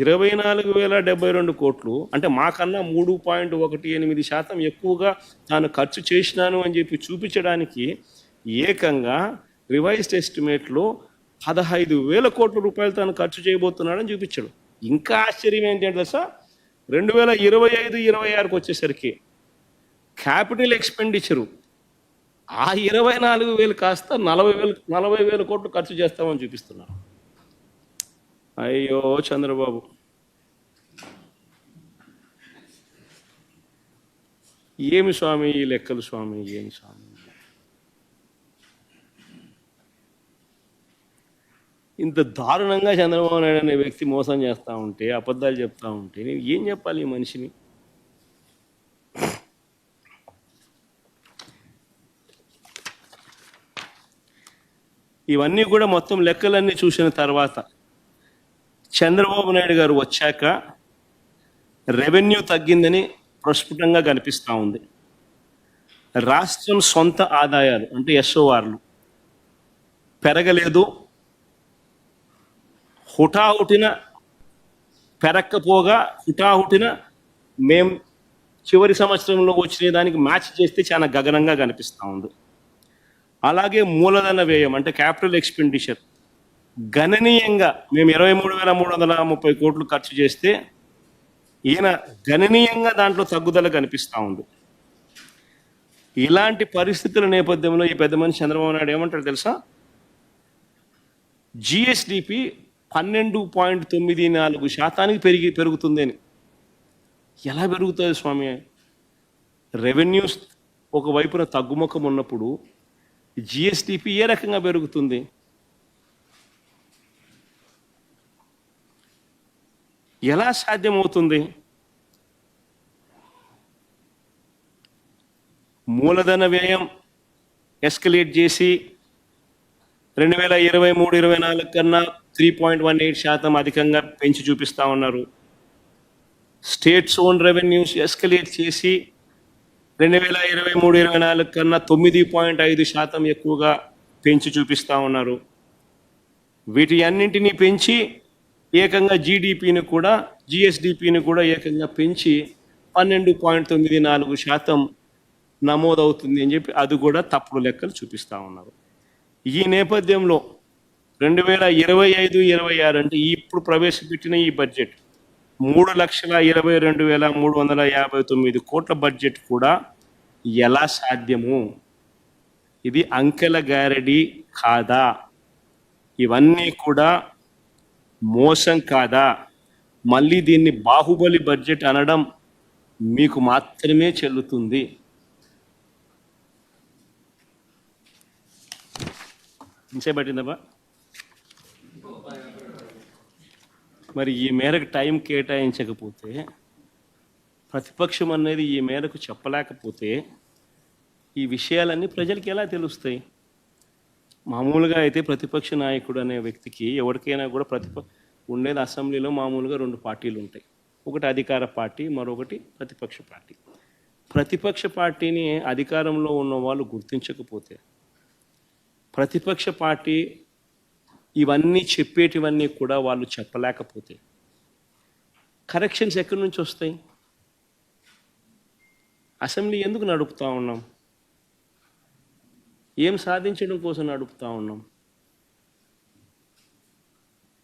24,072 కోట్లు అంటే మాకన్నా 3.18% ఎక్కువగా తాను ఖర్చు చేసినాను అని చెప్పి చూపించడానికి ఏకంగా రివైజ్డ్ ఎస్టిమేట్లో 15,000 కోట్ల రూపాయలు తాను ఖర్చు చేయబోతున్నాడని చూపించాడు. ఇంకా ఆశ్చర్యం ఏంటంటే సార్, 2025-26కు వచ్చేసరికి క్యాపిటల్ ఎక్స్పెండిచరు ఆ 24,000 కాస్త 40,000 కోట్లు ఖర్చు చేస్తామని చూపిస్తున్నారు. అయ్యో చంద్రబాబు, ఏమి స్వామి ఈ లెక్కలు స్వామి, ఏమి స్వామి? ఇంత దారుణంగా చంద్రబాబు నాయుడు అనే వ్యక్తి మోసం చేస్తూ ఉంటే, అబద్ధాలు చెప్తా ఉంటే నేను ఏం చెప్పాలి ఈ మనిషిని? ఇవన్నీ కూడా మొత్తం లెక్కలన్నీ చూసిన తర్వాత చంద్రబాబు నాయుడు గారు వచ్చాక రెవెన్యూ తగ్గిందని ప్రస్ఫుటంగా కనిపిస్తూ ఉంది. రాష్ట్రం సొంత ఆదాయాలు అంటే ఎస్ఓఆర్లు పెరగలేదు, హుటాహుటిన పెరక్కపోగా హుటాహుటిన మేం చివరి సంవత్సరంలో వచ్చిన దానికి మ్యాచ్ చేస్తే చాలా గగనంగా కనిపిస్తూ ఉంది. అలాగే మూలధన వ్యయం అంటే క్యాపిటల్ ఎక్స్పెండిచర్ గణనీయంగా మేము 23,330 కోట్లు ఖర్చు చేస్తే ఈయన గణనీయంగా దాంట్లో తగ్గుదల కనిపిస్తూ ఉంది. ఇలాంటి పరిస్థితుల నేపథ్యంలో ఈ పెద్ద మనిషి చంద్రబాబు నాయుడు ఏమంటాడు తెలుసా? జిఎస్డిపి 12.94% పెరుగుతుంది అని. ఎలా పెరుగుతుంది స్వామి? రెవెన్యూస్ ఒకవైపున తగ్గుముఖం ఉన్నప్పుడు జిఎస్డిపి ఏ రకంగా పెరుగుతుంది? ఎలా సాధ్యమవుతుంది? మూలధన వ్యయం ఎస్కలేట్ చేసి 2023-24 కన్నా 3.18% అధికంగా పెంచి చూపిస్తా ఉన్నారు. స్టేట్స్ ఓన్ రెవెన్యూస్ ఎస్కలేట్ చేసి 2023-24 కన్నా 9.5% ఎక్కువగా పెంచి చూపిస్తా ఉన్నారు. వీటి అన్నింటినీ పెంచి ఏకంగా జీడిపిని కూడా జిఎస్డిపిని కూడా ఏకంగా పెంచి 12.94% నమోదవుతుంది అని చెప్పి అది కూడా తప్పుడు లెక్కలు చూపిస్తూ ఉన్నారు. ఈ నేపథ్యంలో 2025-26 అంటే ఇప్పుడు ప్రవేశపెట్టిన ఈ బడ్జెట్ 3,22,359 కోట్ల బడ్జెట్ కూడా ఎలా సాధ్యము? ఇది అంకెల గారడి కాదా? ఇవన్నీ కూడా మోసం కాదా? మళ్ళీ దీన్ని బాహుబలి బడ్జెట్ అనడం మీకు మాత్రమే చెల్లుతుంది. ఇంచేపట్టిందబ్బా? మరి ఈ మేరకు టైం కేటాయించకపోతే, ప్రతిపక్షం అనేది ఈ మేరకు చెప్పలేకపోతే ఈ విషయాలన్నీ ప్రజలకి ఎలా తెలుస్తాయి? మామూలుగా అయితే ప్రతిపక్ష నాయకుడు అనే వ్యక్తికి ఎవరికైనా కూడా ఉండేది అసెంబ్లీలో మామూలుగా 2 పార్టీలు ఉంటాయి. ఒకటి అధికార పార్టీ, మరొకటి ప్రతిపక్ష పార్టీ. ప్రతిపక్ష పార్టీని అధికారంలో ఉన్న వాళ్ళు గుర్తించకపోతే, ప్రతిపక్ష పార్టీ ఇవన్నీ చెప్పేటివన్నీ కూడా వాళ్ళు చెప్పలేకపోతే కరెక్షన్స్ ఎక్కడి నుంచి వస్తాయి? అసెంబ్లీ ఎందుకు నడుపుతా ఉన్నాం? ఏం సాధించడం కోసం నడుపుతా ఉన్నాం?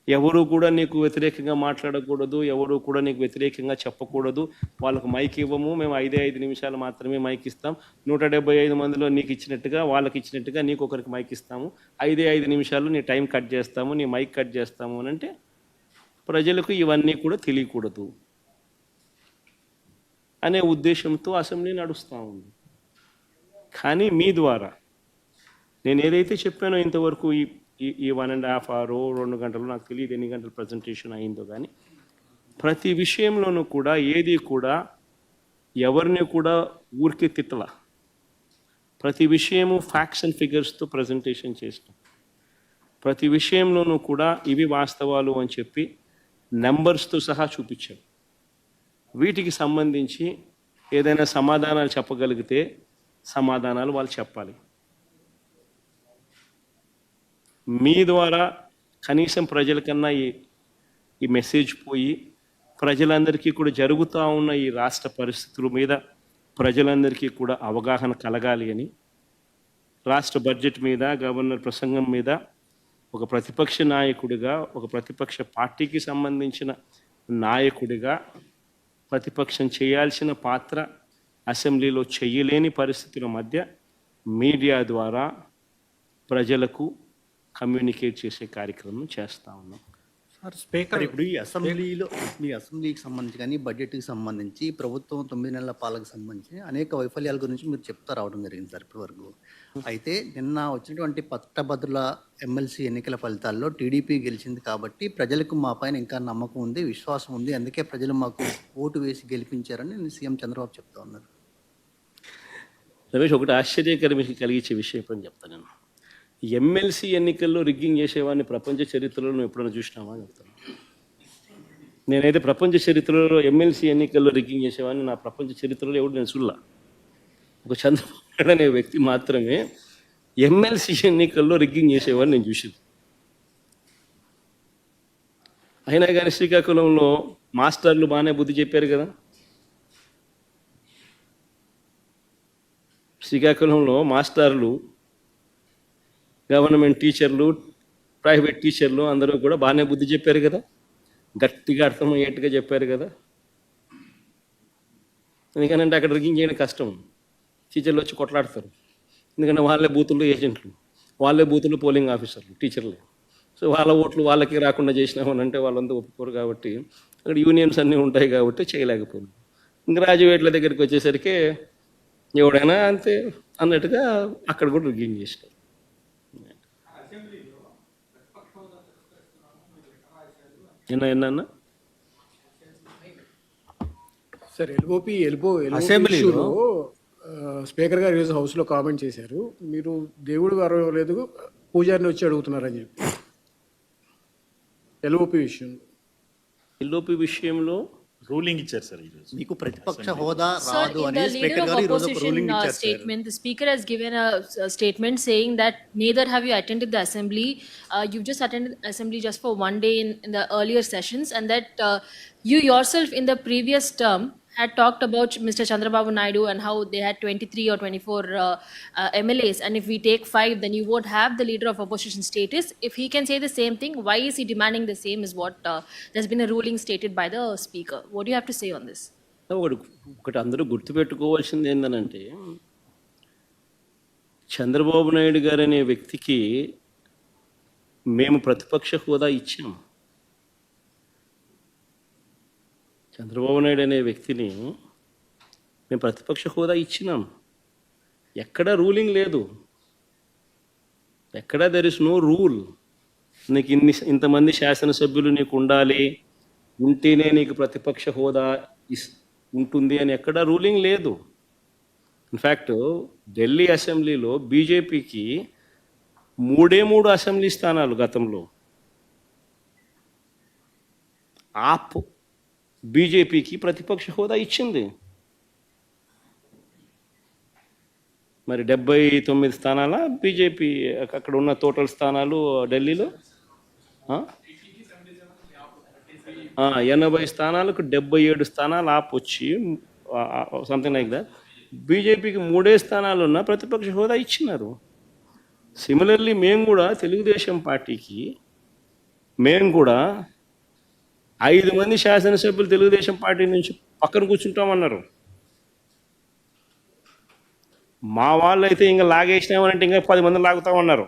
ఎవరు కూడా నీకు వ్యతిరేకంగా మాట్లాడకూడదు, ఎవరు కూడా నీకు వ్యతిరేకంగా చెప్పకూడదు. వాళ్ళకు మైక్ ఇవ్వము, మేము 5 నిమిషాలు మాత్రమే మైక్ ఇస్తాం. 175 మందిలో నీకు ఇచ్చినట్టుగా వాళ్ళకి ఇచ్చినట్టుగా నీకు ఒకరికి మైక్ ఇస్తాము. 5 నిమిషాలు నీ టైం కట్ చేస్తాము, నీ మైక్ కట్ చేస్తాము అని అంటే ప్రజలకు ఇవన్నీ కూడా తెలియకూడదు అనే ఉద్దేశంతో అసెంబ్లీ నడుస్తూ ఉంది. కానీ మీ ద్వారా నేను ఏదైతే చెప్పానో ఇంతవరకు ఈ 1.5 hour 2 గంటలు, నాకు తెలియదు ఎన్ని గంటలు ప్రజెంటేషన్ అయిందో, కానీ ప్రతి విషయంలోనూ కూడా ఏది కూడా ఎవరిని కూడా ఊరికే తిట్టల. ప్రతి విషయము ఫ్యాక్ట్స్ అండ్ ఫిగర్స్తో ప్రజెంటేషన్ చేస్తాం. ప్రతి విషయంలోనూ కూడా ఇవి వాస్తవాలు అని చెప్పి నెంబర్స్తో సహా చూపించాం. వీటికి సంబంధించి ఏదైనా సమాధానాలు చెప్పగలిగితే సమాధానాలు వాళ్ళు చెప్పాలి. మీ ద్వారా కనీసం ప్రజలకన్నా ఈ మెసేజ్ పోయి ప్రజలందరికీ కూడా జరుగుతూ ఉన్న ఈ రాష్ట్ర పరిస్థితుల మీద ప్రజలందరికీ కూడా అవగాహన కలగాలి అని రాష్ట్ర బడ్జెట్ మీద, గవర్నర్ ప్రసంగం మీద ఒక ప్రతిపక్ష నాయకుడిగా, ఒక ప్రతిపక్ష పార్టీకి సంబంధించిన నాయకుడిగా ప్రతిపక్షం చేయాల్సిన పాత్ర అసెంబ్లీలో చేయలేని పరిస్థితుల మధ్య మీడియా ద్వారా ప్రజలకు కమ్యూనికేట్ చేసే కార్యక్రమం చేస్తూ ఉన్నాం. సార్ ఇప్పుడు ఈ అసెంబ్లీలో మీ అసెంబ్లీకి సంబంధించి కానీ బడ్జెట్కి సంబంధించి ప్రభుత్వం 9 నెలల పాలనకు సంబంధించి అనేక వైఫల్యాల గురించి మీరు చెప్తా రావడం జరిగింది సార్ ఇప్పటి వరకు. అయితే నిన్న వచ్చినటువంటి పట్టభద్రుల ఎమ్మెల్సీ ఎన్నికల ఫలితాల్లో టీడీపీ గెలిచింది కాబట్టి ప్రజలకు మా పైన ఇంకా నమ్మకం ఉంది, విశ్వాసం ఉంది, అందుకే ప్రజలు మాకు ఓటు వేసి గెలిపించారని సీఎం చంద్రబాబు చెప్తా ఉన్నారు. రమేష్, ఒకటి ఆశ్చర్యకరం కలిగించే విషయం ఎప్పుడని చెప్తాను. నేను ఎమ్మెల్సీ ఎన్నికల్లో రిగ్గింగ్ చేసేవాడిని ప్రపంచ చరిత్రలో నువ్వు ఎప్పుడైనా చూసినావా అని చెప్తాను. నేనైతే ప్రపంచ చరిత్రలో ఎమ్మెల్సీ ఎన్నికల్లో రిగ్గింగ్ చేసేవాడిని నా ప్రపంచ చరిత్రలో ఎవడు నేను చూడలా. ఒక చంద్రబాబు నాయుడు అనే వ్యక్తి మాత్రమే ఎమ్మెల్సీ ఎన్నికల్లో రిగ్గింగ్ చేసేవాడిని నేను చూసింది. అయినా కానీ శ్రీకాకుళంలో మాస్టర్లు బాగానే బుద్ధి చెప్పారు కదా. శ్రీకాకుళంలో మాస్టర్లు, గవర్నమెంట్ టీచర్లు, ప్రైవేట్ టీచర్లు అందరూ కూడా బాగానే బుద్ధి చెప్పారు కదా, గట్టిగా అర్థమయ్యేట్టుగా చెప్పారు కదా. ఎందుకంటే అక్కడ రిగ్గింగ్ చేయడం కష్టం. టీచర్లు వచ్చి కొట్లాడతారు, ఎందుకంటే వాళ్ళే బూతుల్లో ఏజెంట్లు, వాళ్ళే బూతుల్లో పోలింగ్ ఆఫీసర్లు, టీచర్లే. సో వాళ్ళ ఓట్లు వాళ్ళకి రాకుండా చేసినామని అంటే వాళ్ళంతా ఒప్పుకోరు. కాబట్టి అక్కడ యూనియన్స్ అన్నీ ఉంటాయి కాబట్టి చేయలేకపోయింది. గ్రాడ్యుయేట్ల దగ్గరికి వచ్చేసరికి ఎవడైనా అంతే అన్నట్టుగా అక్కడ కూడా రిగ్గింగ్ చేసినారు. ఎన్న సార్ ఎల్ఓ అసెంబ్లీలో స్పీకర్ గారు ఈరోజు హౌస్లో కామెంట్ చేశారు, మీరు దేవుడు గారు లేదు పూజారిని వచ్చి అడుగుతున్నారని చెప్పి ఎల్ఓపి విషయంలో రూలింగ్ ఇచ్చారు సార్ ఈరోజు. మీకు ప్రతిపక్ష హోదా Sir, రాదు in అని the స్పీకర్ leader of గారు ఈ రోజు ఒక opposition రూలింగ్ ఇచ్చారు sir. statement, the speaker has given a statement saying that neither have you attended the assembly, you've just attended assembly just for one day in the earlier sessions, and that you yourself in the previous term had talked about Mr. Chandrababu Naidu and how they had 23 or 24 MLAs, and if we take 5, then you won't have the leader of opposition status. If he can say the same thing, why is he demanding the same is what there's been a ruling stated by the speaker. What do you have to say on this? ఒకటి అందరూ గుర్తుపెట్టుకోవాల్సింది ఏంటనంటే, చంద్రబాబు నాయుడు గారు అనే వ్యక్తికి మేము ప్రతిపక్ష హోదా ఇచ్చాం. చంద్రబాబు నాయుడు అనే వ్యక్తిని మేము ప్రతిపక్ష హోదా ఇచ్చినాం. ఎక్కడా రూలింగ్ లేదు, ఎక్కడా దెర్ ఇస్ నో రూల్. నీకు ఇంతమంది శాసనసభ్యులు నీకు ఉండాలి, ఉంటేనే నీకు ప్రతిపక్ష హోదా ఉంటుంది అని ఎక్కడా రూలింగ్ లేదు. ఇన్ఫ్యాక్ట్ ఢిల్లీ అసెంబ్లీలో బీజేపీకి 3 అసెంబ్లీ స్థానాలు గతంలో, ఆప్ బీజేపీకి ప్రతిపక్ష హోదా ఇచ్చింది. మరి 79 స్థానాల బీజేపీ అక్కడ ఉన్న టోటల్ స్థానాలు ఢిల్లీలో 80 స్థానాలకు 77 స్థానాలు ఆప్ వచ్చి సంథింగ్ లైక్ దట్. బీజేపీకి 3 స్థానాలు ఉన్న ప్రతిపక్ష హోదా ఇచ్చినారు. సిమిలర్లీ మేము కూడా తెలుగుదేశం పార్టీకి మేము కూడా 5 మంది శాసనసభ్యులు తెలుగుదేశం పార్టీ నుంచి పక్కన కూర్చుంటామన్నారు. మా వాళ్ళు అయితే ఇంకా లాగేసినామనంటే ఇంకా 10 మంది లాగుతామన్నారు.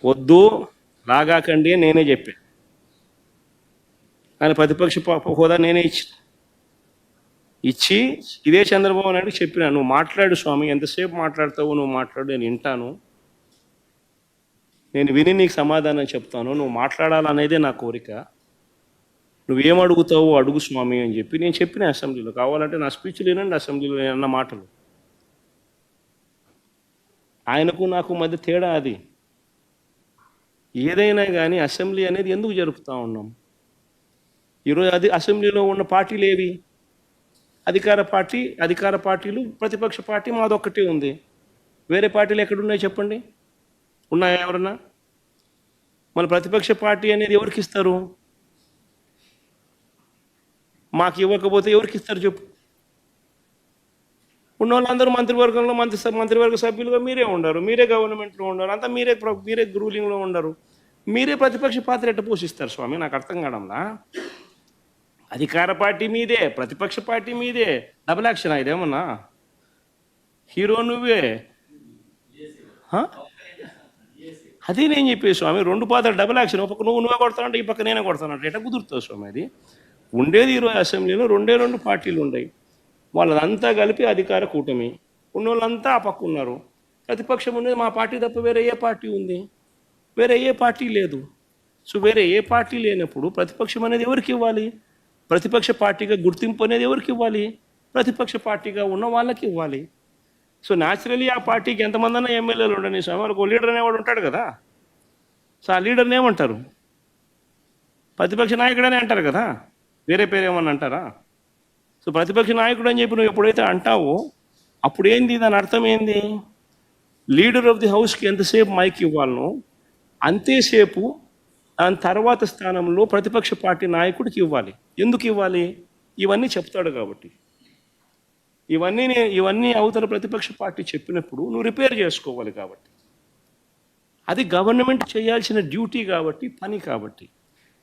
వద్దు లాగాకండి నేనే చెప్పాను. ఆయన ప్రతిపక్ష హోదా నేనే ఇచ్చి ఇదే చంద్రబాబు నాయుడు చెప్పినా, నువ్వు మాట్లాడు స్వామి, ఎంతసేపు మాట్లాడతావు నువ్వు మాట్లాడు, నేను వింటాను, నేను విని నీకు సమాధానం చెప్తాను, నువ్వు మాట్లాడాలనేదే నా కోరిక, నువ్వేం అడుగుతావు అడుగు స్వామి అని చెప్పి నేను చెప్పిన అసెంబ్లీలో. కావాలంటే నా స్పీచ్లు వినండి, అసెంబ్లీలో నేను అన్న మాటలు. ఆయనకు నాకు మధ్య తేడా అది. ఏదైనా కానీ అసెంబ్లీ అనేది ఎందుకు జరుపుతూ ఉన్నాం? ఈరోజు అసెంబ్లీలో ఉన్న పార్టీలు ఏవి? అధికార పార్టీలు, ప్రతిపక్ష పార్టీ మాదొక్కటే ఉంది. వేరే పార్టీలు ఎక్కడున్నాయి చెప్పండి? ఉన్నాయా ఎవరన్నా? మన ప్రతిపక్ష పార్టీ అనేది ఎవరికి ఇస్తారు? మాకు ఇవ్వకపోతే ఎవరికి ఇస్తారు చెప్పు? ఉన్న వాళ్ళందరూ మంత్రివర్గంలో మంత్రివర్గ సభ్యులుగా మీరే ఉండరు, మీరే గవర్నమెంట్లో ఉండరు, అంతా మీరే రూలింగ్లో ఉండరు. మీరే ప్రతిపక్ష పాత్ర ఎట్ట పోషిస్తారు స్వామి? నాకు అర్థం కావడంలా. అధికార పార్టీ మీదే, ప్రతిపక్ష పార్టీ మీదే. డబుల్ యాక్షన్ ఇదేమన్నా? హీరో నువ్వే, అదే నేను చెప్పే స్వామి, రెండు పాత్రలు డబుల్ యాక్షన్. ఒక పక్క నువ్వే కొడతానంటే ఈ పక్క నేనే కొడతానంటే ఎట్లా కుదురుతుంది స్వామి? అది ఉండేది ఈరోజు అసెంబ్లీలో రెండు పార్టీలు ఉన్నాయి, వాళ్ళంతా కలిపి అధికార కూటమి. ఉన్నోళ్ళంతా ఆ పక్క ఉన్నారు. ప్రతిపక్షం ఉన్నది మా పార్టీ తప్ప వేరే ఏ పార్టీ ఉంది? వేరే ఏ పార్టీ లేదు. సో వేరే ఏ పార్టీ లేనప్పుడు ప్రతిపక్షం అనేది ఎవరికి ఇవ్వాలి? ప్రతిపక్ష పార్టీగా గుర్తింపు అనేది ఎవరికి ఇవ్వాలి? ప్రతిపక్ష పార్టీగా ఉన్న వాళ్ళకి ఇవ్వాలి. సో న్యాచురలీ ఆ పార్టీకి ఎంతమంది అన్నా ఎమ్మెల్యేలు ఉండని స్వామి, వాళ్ళకి ఓ లీడర్ అనేవాడు ఉంటాడు కదా. సో ఆ లీడర్ని ఏమంటారు? ప్రతిపక్ష నాయకుడనే అంటారు కదా, వేరే పేరు ఏమన్నా అంటారా? సో ప్రతిపక్ష నాయకుడు అని చెప్పి నువ్వు ఎప్పుడైతే అంటావో అప్పుడు ఏంది, దాని అర్థం ఏంది? లీడర్ ఆఫ్ ది హౌస్కి ఎంతసేపు మైక్ ఇవ్వాలనో అంతేసేపు దాని తర్వాత స్థానంలో ప్రతిపక్ష పార్టీ నాయకుడికి ఇవ్వాలి. ఎందుకు ఇవ్వాలి? ఇవన్నీ చెప్తాడు కాబట్టి. ఇవన్నీ అవతల ప్రతిపక్ష పార్టీ చెప్పినప్పుడు నువ్వు రిపేర్ చేసుకోవాలి కాబట్టి. అది గవర్నమెంట్ చేయాల్సిన డ్యూటీ కాబట్టి, పని కాబట్టి.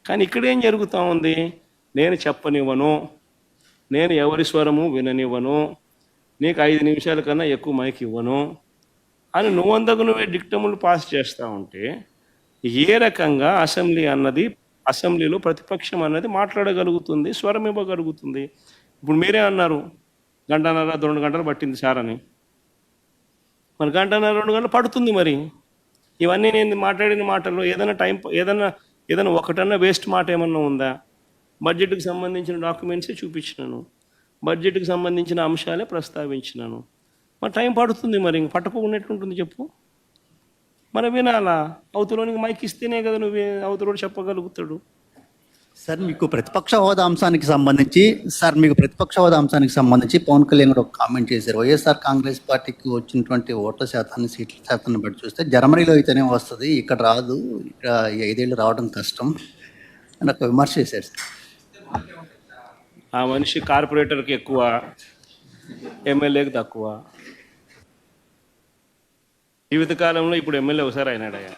కానీ ఇక్కడ ఏం జరుగుతూ ఉంది? నేను చెప్పనివ్వను, నేను ఎవరి స్వరము విననివ్వను, నీకు 5 నిమిషాల కన్నా ఎక్కువ మైక్ ఇవ్వను అని నువ్వే డిక్టములు పాస్ చేస్తూ ఉంటే ఏ రకంగా అసెంబ్లీలో ప్రతిపక్షం అన్నది మాట్లాడగలుగుతుంది, స్వరం ఇవ్వగలుగుతుంది? ఇప్పుడు మీరే అన్నారు 1.5 2 గంటలు పట్టింది సార్ అని. మరి 1.5 2 గంటలు పడుతుంది. మరి ఇవన్నీ నేను మాట్లాడిన మాటల్లో ఏదైనా ఒకటన్నా వేస్ట్ మాట ఏమన్నా ఉందా? బడ్జెట్కి సంబంధించిన డాక్యుమెంట్సే చూపించినాను, బడ్జెట్కి సంబంధించిన అంశాలే ప్రస్తావించినాను. మరి టైం పడుతుంది. మరి ఇంక పట్టకుండా ఎట్లుంటుంది చెప్పు? మరి వినాలా? అవతలోనికి మైక్ ఇస్తేనే కదా నువ్వు అవతలోడు చెప్పగలుగుతాడు. సార్ మీకు ప్రతిపక్ష హోదా అంశానికి సంబంధించి పవన్ కళ్యాణ్ గారు ఒక కామెంట్ చేశారు. వైఎస్ఆర్ కాంగ్రెస్ పార్టీకి వచ్చినటువంటి ఓట్ల శాతాన్ని, సీట్ల శాతాన్ని బట్టి చూస్తే జర్మనీలో అయితేనే వస్తుంది, ఇక్కడ రాదు, ఇక్కడ 5 ఏళ్ళు రావడం కష్టం అని ఒక విమర్శ చేశారు సార్. ఆ మనిషి కార్పొరేటర్కి ఎక్కువ, ఎమ్మెల్యేకి తక్కువ. జీవితకాలంలో ఇప్పుడు ఎమ్మెల్యే ఒకసారి అయినాడయ్యా.